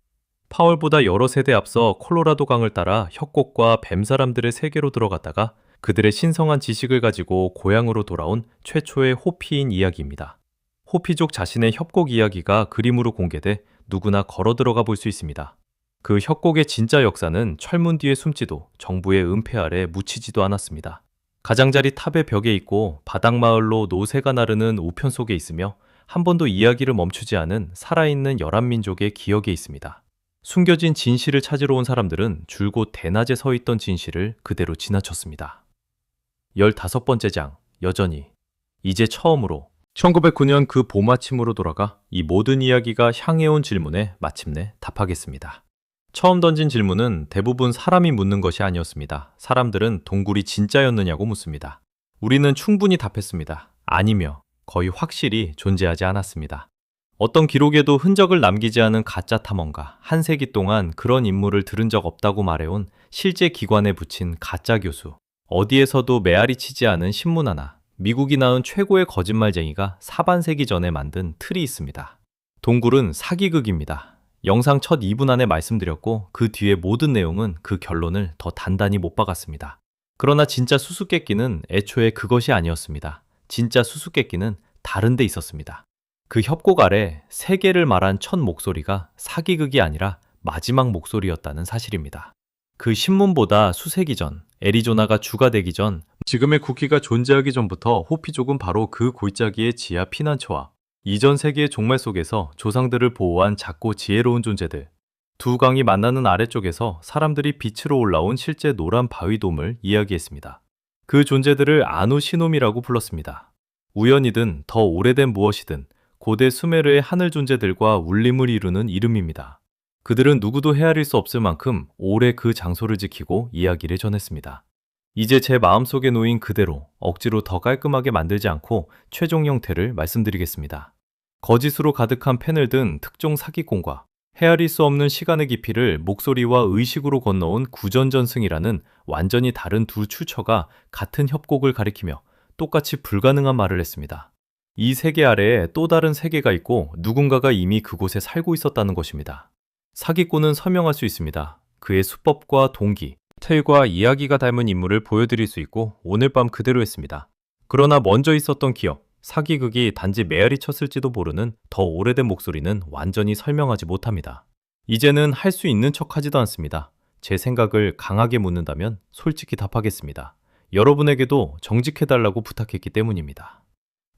파월보다 여러 세대 앞서 콜로라도 강을 따라 협곡과 뱀 사람들의 세계로 들어갔다가 그들의 신성한 지식을 가지고 고향으로 돌아온 최초의 호피인 이야기입니다. 호피족 자신의 협곡 이야기가 그림으로 공개돼 누구나 걸어 들어가 볼 수 있습니다. 그 협곡의 진짜 역사는 철문 뒤에 숨지도 정부의 은폐 아래 묻히지도 않았습니다. 가장자리 탑의 벽에 있고 바닥마을로 노새가 나르는 우편 속에 있으며 한 번도 이야기를 멈추지 않은 살아있는 11민족의 기억에 있습니다. 숨겨진 진실을 찾으러 온 사람들은 줄곧 대낮에 서 있던 진실을 그대로 지나쳤습니다. 15번째 장, 여전히. 이제 처음으로 1909년 그 봄 아침으로 돌아가 이 모든 이야기가 향해온 질문에 마침내 답하겠습니다. 처음 던진 질문은 대부분 사람이 묻는 것이 아니었습니다. 사람들은 동굴이 진짜였느냐고 묻습니다. 우리는 충분히 답했습니다. 아니며 거의 확실히 존재하지 않았습니다. 어떤 기록에도 흔적을 남기지 않은 가짜 탐험가, 한 세기 동안 그런 인물을 들은 적 없다고 말해온 실제 기관에 붙인 가짜 교수, 어디에서도 메아리 치지 않은 신문 하나, 미국이 낳은 최고의 거짓말쟁이가 사반세기 전에 만든 틀이 있습니다. 동굴은 사기극입니다. 영상 첫 2분 안에 말씀드렸고 그 뒤에 모든 내용은 그 결론을 더 단단히 못 박았습니다. 그러나 진짜 수수께끼는 애초에 그것이 아니었습니다. 진짜 수수께끼는 다른 데 있었습니다. 그 협곡 아래 세계를 말한 첫 목소리가 사기극이 아니라 마지막 목소리였다는 사실입니다. 그 신문보다 수세기 전, 애리조나가 주가 되기 전, 지금의 쿠키가 존재하기 전부터 호피족은 바로 그 골짜기의 지하 피난처와 이전 세계의 종말 속에서 조상들을 보호한 작고 지혜로운 존재들, 두 강이 만나는 아래쪽에서 사람들이 빛으로 올라온 실제 노란 바위돔을 이야기했습니다. 그 존재들을 아누시놈이라고 불렀습니다. 우연이든 더 오래된 무엇이든 고대 수메르의 하늘 존재들과 울림을 이루는 이름입니다. 그들은 누구도 헤아릴 수 없을 만큼 오래 그 장소를 지키고 이야기를 전했습니다. 이제 제 마음속에 놓인 그대로 억지로 더 깔끔하게 만들지 않고 최종 형태를 말씀드리겠습니다. 거짓으로 가득한 펜을 든 특종 사기꾼과 헤아릴 수 없는 시간의 깊이를 목소리와 의식으로 건너온 구전전승이라는 완전히 다른 두 출처가 같은 협곡을 가리키며 똑같이 불가능한 말을 했습니다. 이 세계 아래에 또 다른 세계가 있고 누군가가 이미 그곳에 살고 있었다는 것입니다. 사기꾼은 설명할 수 있습니다. 그의 수법과 동기, 텔과 이야기가 닮은 인물을 보여드릴 수 있고 오늘 밤 그대로 했습니다. 그러나 먼저 있었던 기억, 사기극이 단지 메아리 쳤을지도 모르는 더 오래된 목소리는 완전히 설명하지 못합니다. 이제는 할 수 있는 척하지도 않습니다. 제 생각을 강하게 묻는다면 솔직히 답하겠습니다. 여러분에게도 정직해달라고 부탁했기 때문입니다.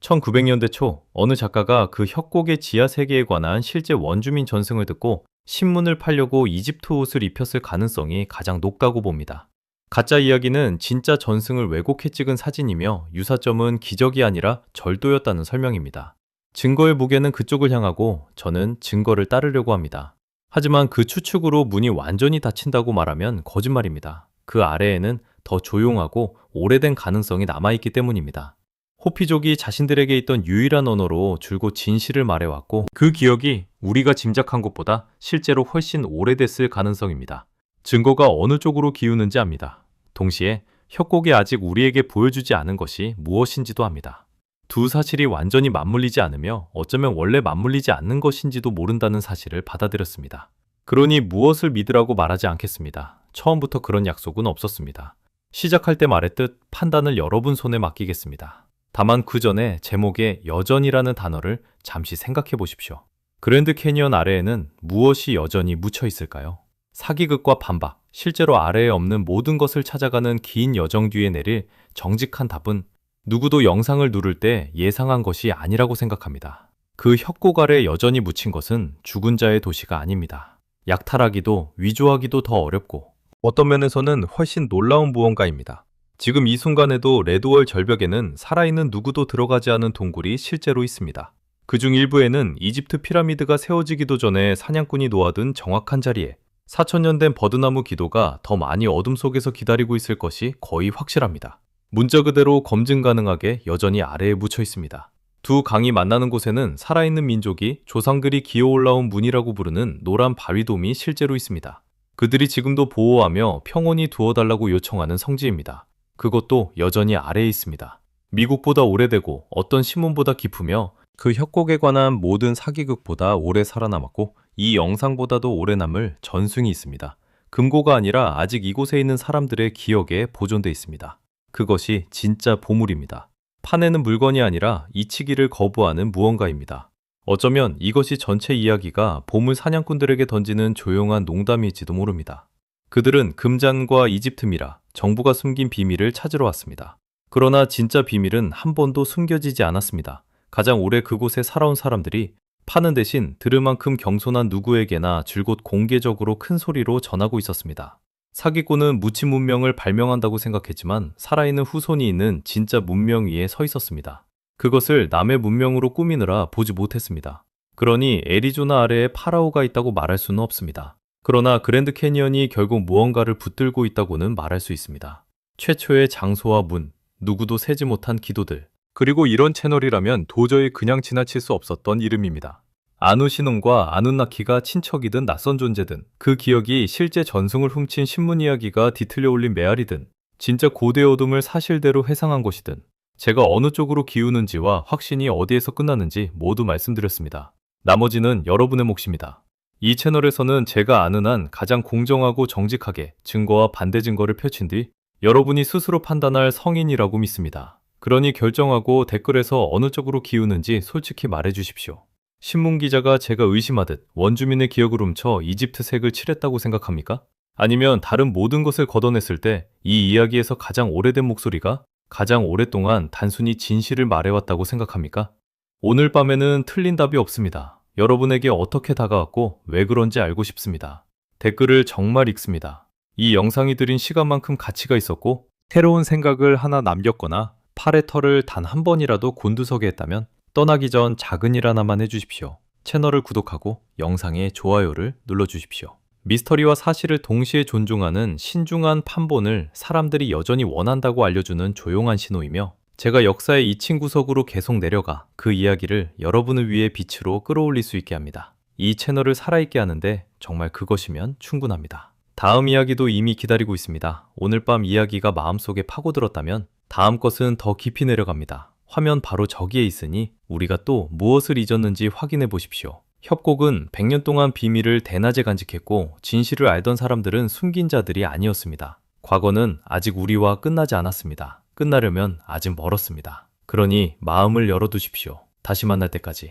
1900년대 초 어느 작가가 그 협곡의 지하 세계에 관한 실제 원주민 전승을 듣고 신문을 팔려고 이집트 옷을 입혔을 가능성이 가장 높다고 봅니다. 가짜 이야기는 진짜 전승을 왜곡해 찍은 사진이며 유사점은 기적이 아니라 절도였다는 설명입니다. 증거의 무게는 그쪽을 향하고 저는 증거를 따르려고 합니다. 하지만 그 추측으로 문이 완전히 닫힌다고 말하면 거짓말입니다. 그 아래에는 더 조용하고 오래된 가능성이 남아있기 때문입니다. 호피족이 자신들에게 있던 유일한 언어로 줄곧 진실을 말해왔고 그 기억이 우리가 짐작한 것보다 실제로 훨씬 오래됐을 가능성입니다. 증거가 어느 쪽으로 기우는지 압니다. 동시에 협곡이 아직 우리에게 보여주지 않은 것이 무엇인지도 압니다. 두 사실이 완전히 맞물리지 않으며 어쩌면 원래 맞물리지 않는 것인지도 모른다는 사실을 받아들였습니다. 그러니 무엇을 믿으라고 말하지 않겠습니다. 처음부터 그런 약속은 없었습니다. 시작할 때 말했듯 판단을 여러분 손에 맡기겠습니다. 다만 그 전에 제목에 여전이라는 단어를 잠시 생각해 보십시오. 그랜드 캐니언 아래에는 무엇이 여전히 묻혀 있을까요? 사기극과 반박, 실제로 아래에 없는 모든 것을 찾아가는 긴 여정 뒤에 내릴 정직한 답은 누구도 영상을 누를 때 예상한 것이 아니라고 생각합니다. 그 협곡 아래 여전히 묻힌 것은 죽은 자의 도시가 아닙니다. 약탈하기도 위조하기도 더 어렵고 어떤 면에서는 훨씬 놀라운 무언가입니다. 지금 이 순간에도 레드월 절벽에는 살아있는 누구도 들어가지 않은 동굴이 실제로 있습니다. 그중 일부에는 이집트 피라미드가 세워지기도 전에 사냥꾼이 놓아둔 정확한 자리에 4000년 된 버드나무 기도가 더 많이 어둠 속에서 기다리고 있을 것이 거의 확실합니다. 문자 그대로 검증 가능하게 여전히 아래에 묻혀 있습니다. 두 강이 만나는 곳에는 살아있는 민족이 조상들이 기어 올라온 문이라고 부르는 노란 바위돔이 실제로 있습니다. 그들이 지금도 보호하며 평온히 두어달라고 요청하는 성지입니다. 그것도 여전히 아래에 있습니다. 미국보다 오래되고 어떤 신문보다 깊으며 그 협곡에 관한 모든 사기극보다 오래 살아남았고 이 영상보다도 오래 남을 전승이 있습니다. 금고가 아니라 아직 이곳에 있는 사람들의 기억에 보존돼 있습니다. 그것이 진짜 보물입니다. 파내는 물건이 아니라 잊히기를 거부하는 무언가입니다. 어쩌면 이것이 전체 이야기가 보물 사냥꾼들에게 던지는 조용한 농담일지도 모릅니다. 그들은 금잔과 이집트 미라, 정부가 숨긴 비밀을 찾으러 왔습니다. 그러나 진짜 비밀은 한 번도 숨겨지지 않았습니다. 가장 오래 그곳에 살아온 사람들이 파는 대신 들을 만큼 겸손한 누구에게나 줄곧 공개적으로 큰 소리로 전하고 있었습니다. 사기꾼은 묻힌 문명을 발명한다고 생각했지만 살아있는 후손이 있는 진짜 문명 위에 서 있었습니다. 그것을 남의 문명으로 꾸미느라 보지 못했습니다. 그러니 애리조나 아래에 파라오가 있다고 말할 수는 없습니다. 그러나 그랜드 캐니언이 결국 무언가를 붙들고 있다고는 말할 수 있습니다. 최초의 장소와 문, 누구도 세지 못한 기도들, 그리고 이런 채널이라면 도저히 그냥 지나칠 수 없었던 이름입니다. 아누시눈과 아누나키가 친척이든 낯선 존재든 그 기억이 실제 전승을 훔친 신문 이야기가 뒤틀려 올린 메아리든 진짜 고대 어둠을 사실대로 회상한 것이든 제가 어느 쪽으로 기우는지와 확신이 어디에서 끝나는지 모두 말씀드렸습니다. 나머지는 여러분의 몫입니다. 이 채널에서는 제가 아는 한 가장 공정하고 정직하게 증거와 반대 증거를 펼친 뒤 여러분이 스스로 판단할 성인이라고 믿습니다. 그러니 결정하고 댓글에서 어느 쪽으로 기우는지 솔직히 말해주십시오. 신문기자가 제가 의심하듯 원주민의 기억을 훔쳐 이집트색을 칠했다고 생각합니까? 아니면 다른 모든 것을 걷어냈을 때 이 이야기에서 가장 오래된 목소리가 가장 오랫동안 단순히 진실을 말해왔다고 생각합니까? 오늘 밤에는 틀린 답이 없습니다. 여러분에게 어떻게 다가왔고 왜 그런지 알고 싶습니다. 댓글을 정말 읽습니다. 이 영상이 들인 시간만큼 가치가 있었고 새로운 생각을 하나 남겼거나 팔의 털을 단 한 번이라도 곤두서게 했다면 떠나기 전 작은 일 하나만 해주십시오. 채널을 구독하고 영상에 좋아요를 눌러주십시오. 미스터리와 사실을 동시에 존중하는 신중한 판본을 사람들이 여전히 원한다고 알려주는 조용한 신호이며 제가 역사의 2층 구석으로 계속 내려가 그 이야기를 여러분을 위해 빛으로 끌어올릴 수 있게 합니다. 이 채널을 살아있게 하는데 정말 그것이면 충분합니다. 다음 이야기도 이미 기다리고 있습니다. 오늘 밤 이야기가 마음속에 파고들었다면 다음 것은 더 깊이 내려갑니다. 화면 바로 저기에 있으니 우리가 또 무엇을 잊었는지 확인해 보십시오. 협곡은 100년 동안 비밀을 대낮에 간직했고 진실을 알던 사람들은 숨긴 자들이 아니었습니다. 과거는 아직 우리와 끝나지 않았습니다. 끝나려면 아직 멀었습니다. 그러니 마음을 열어두십시오. 다시 만날 때까지.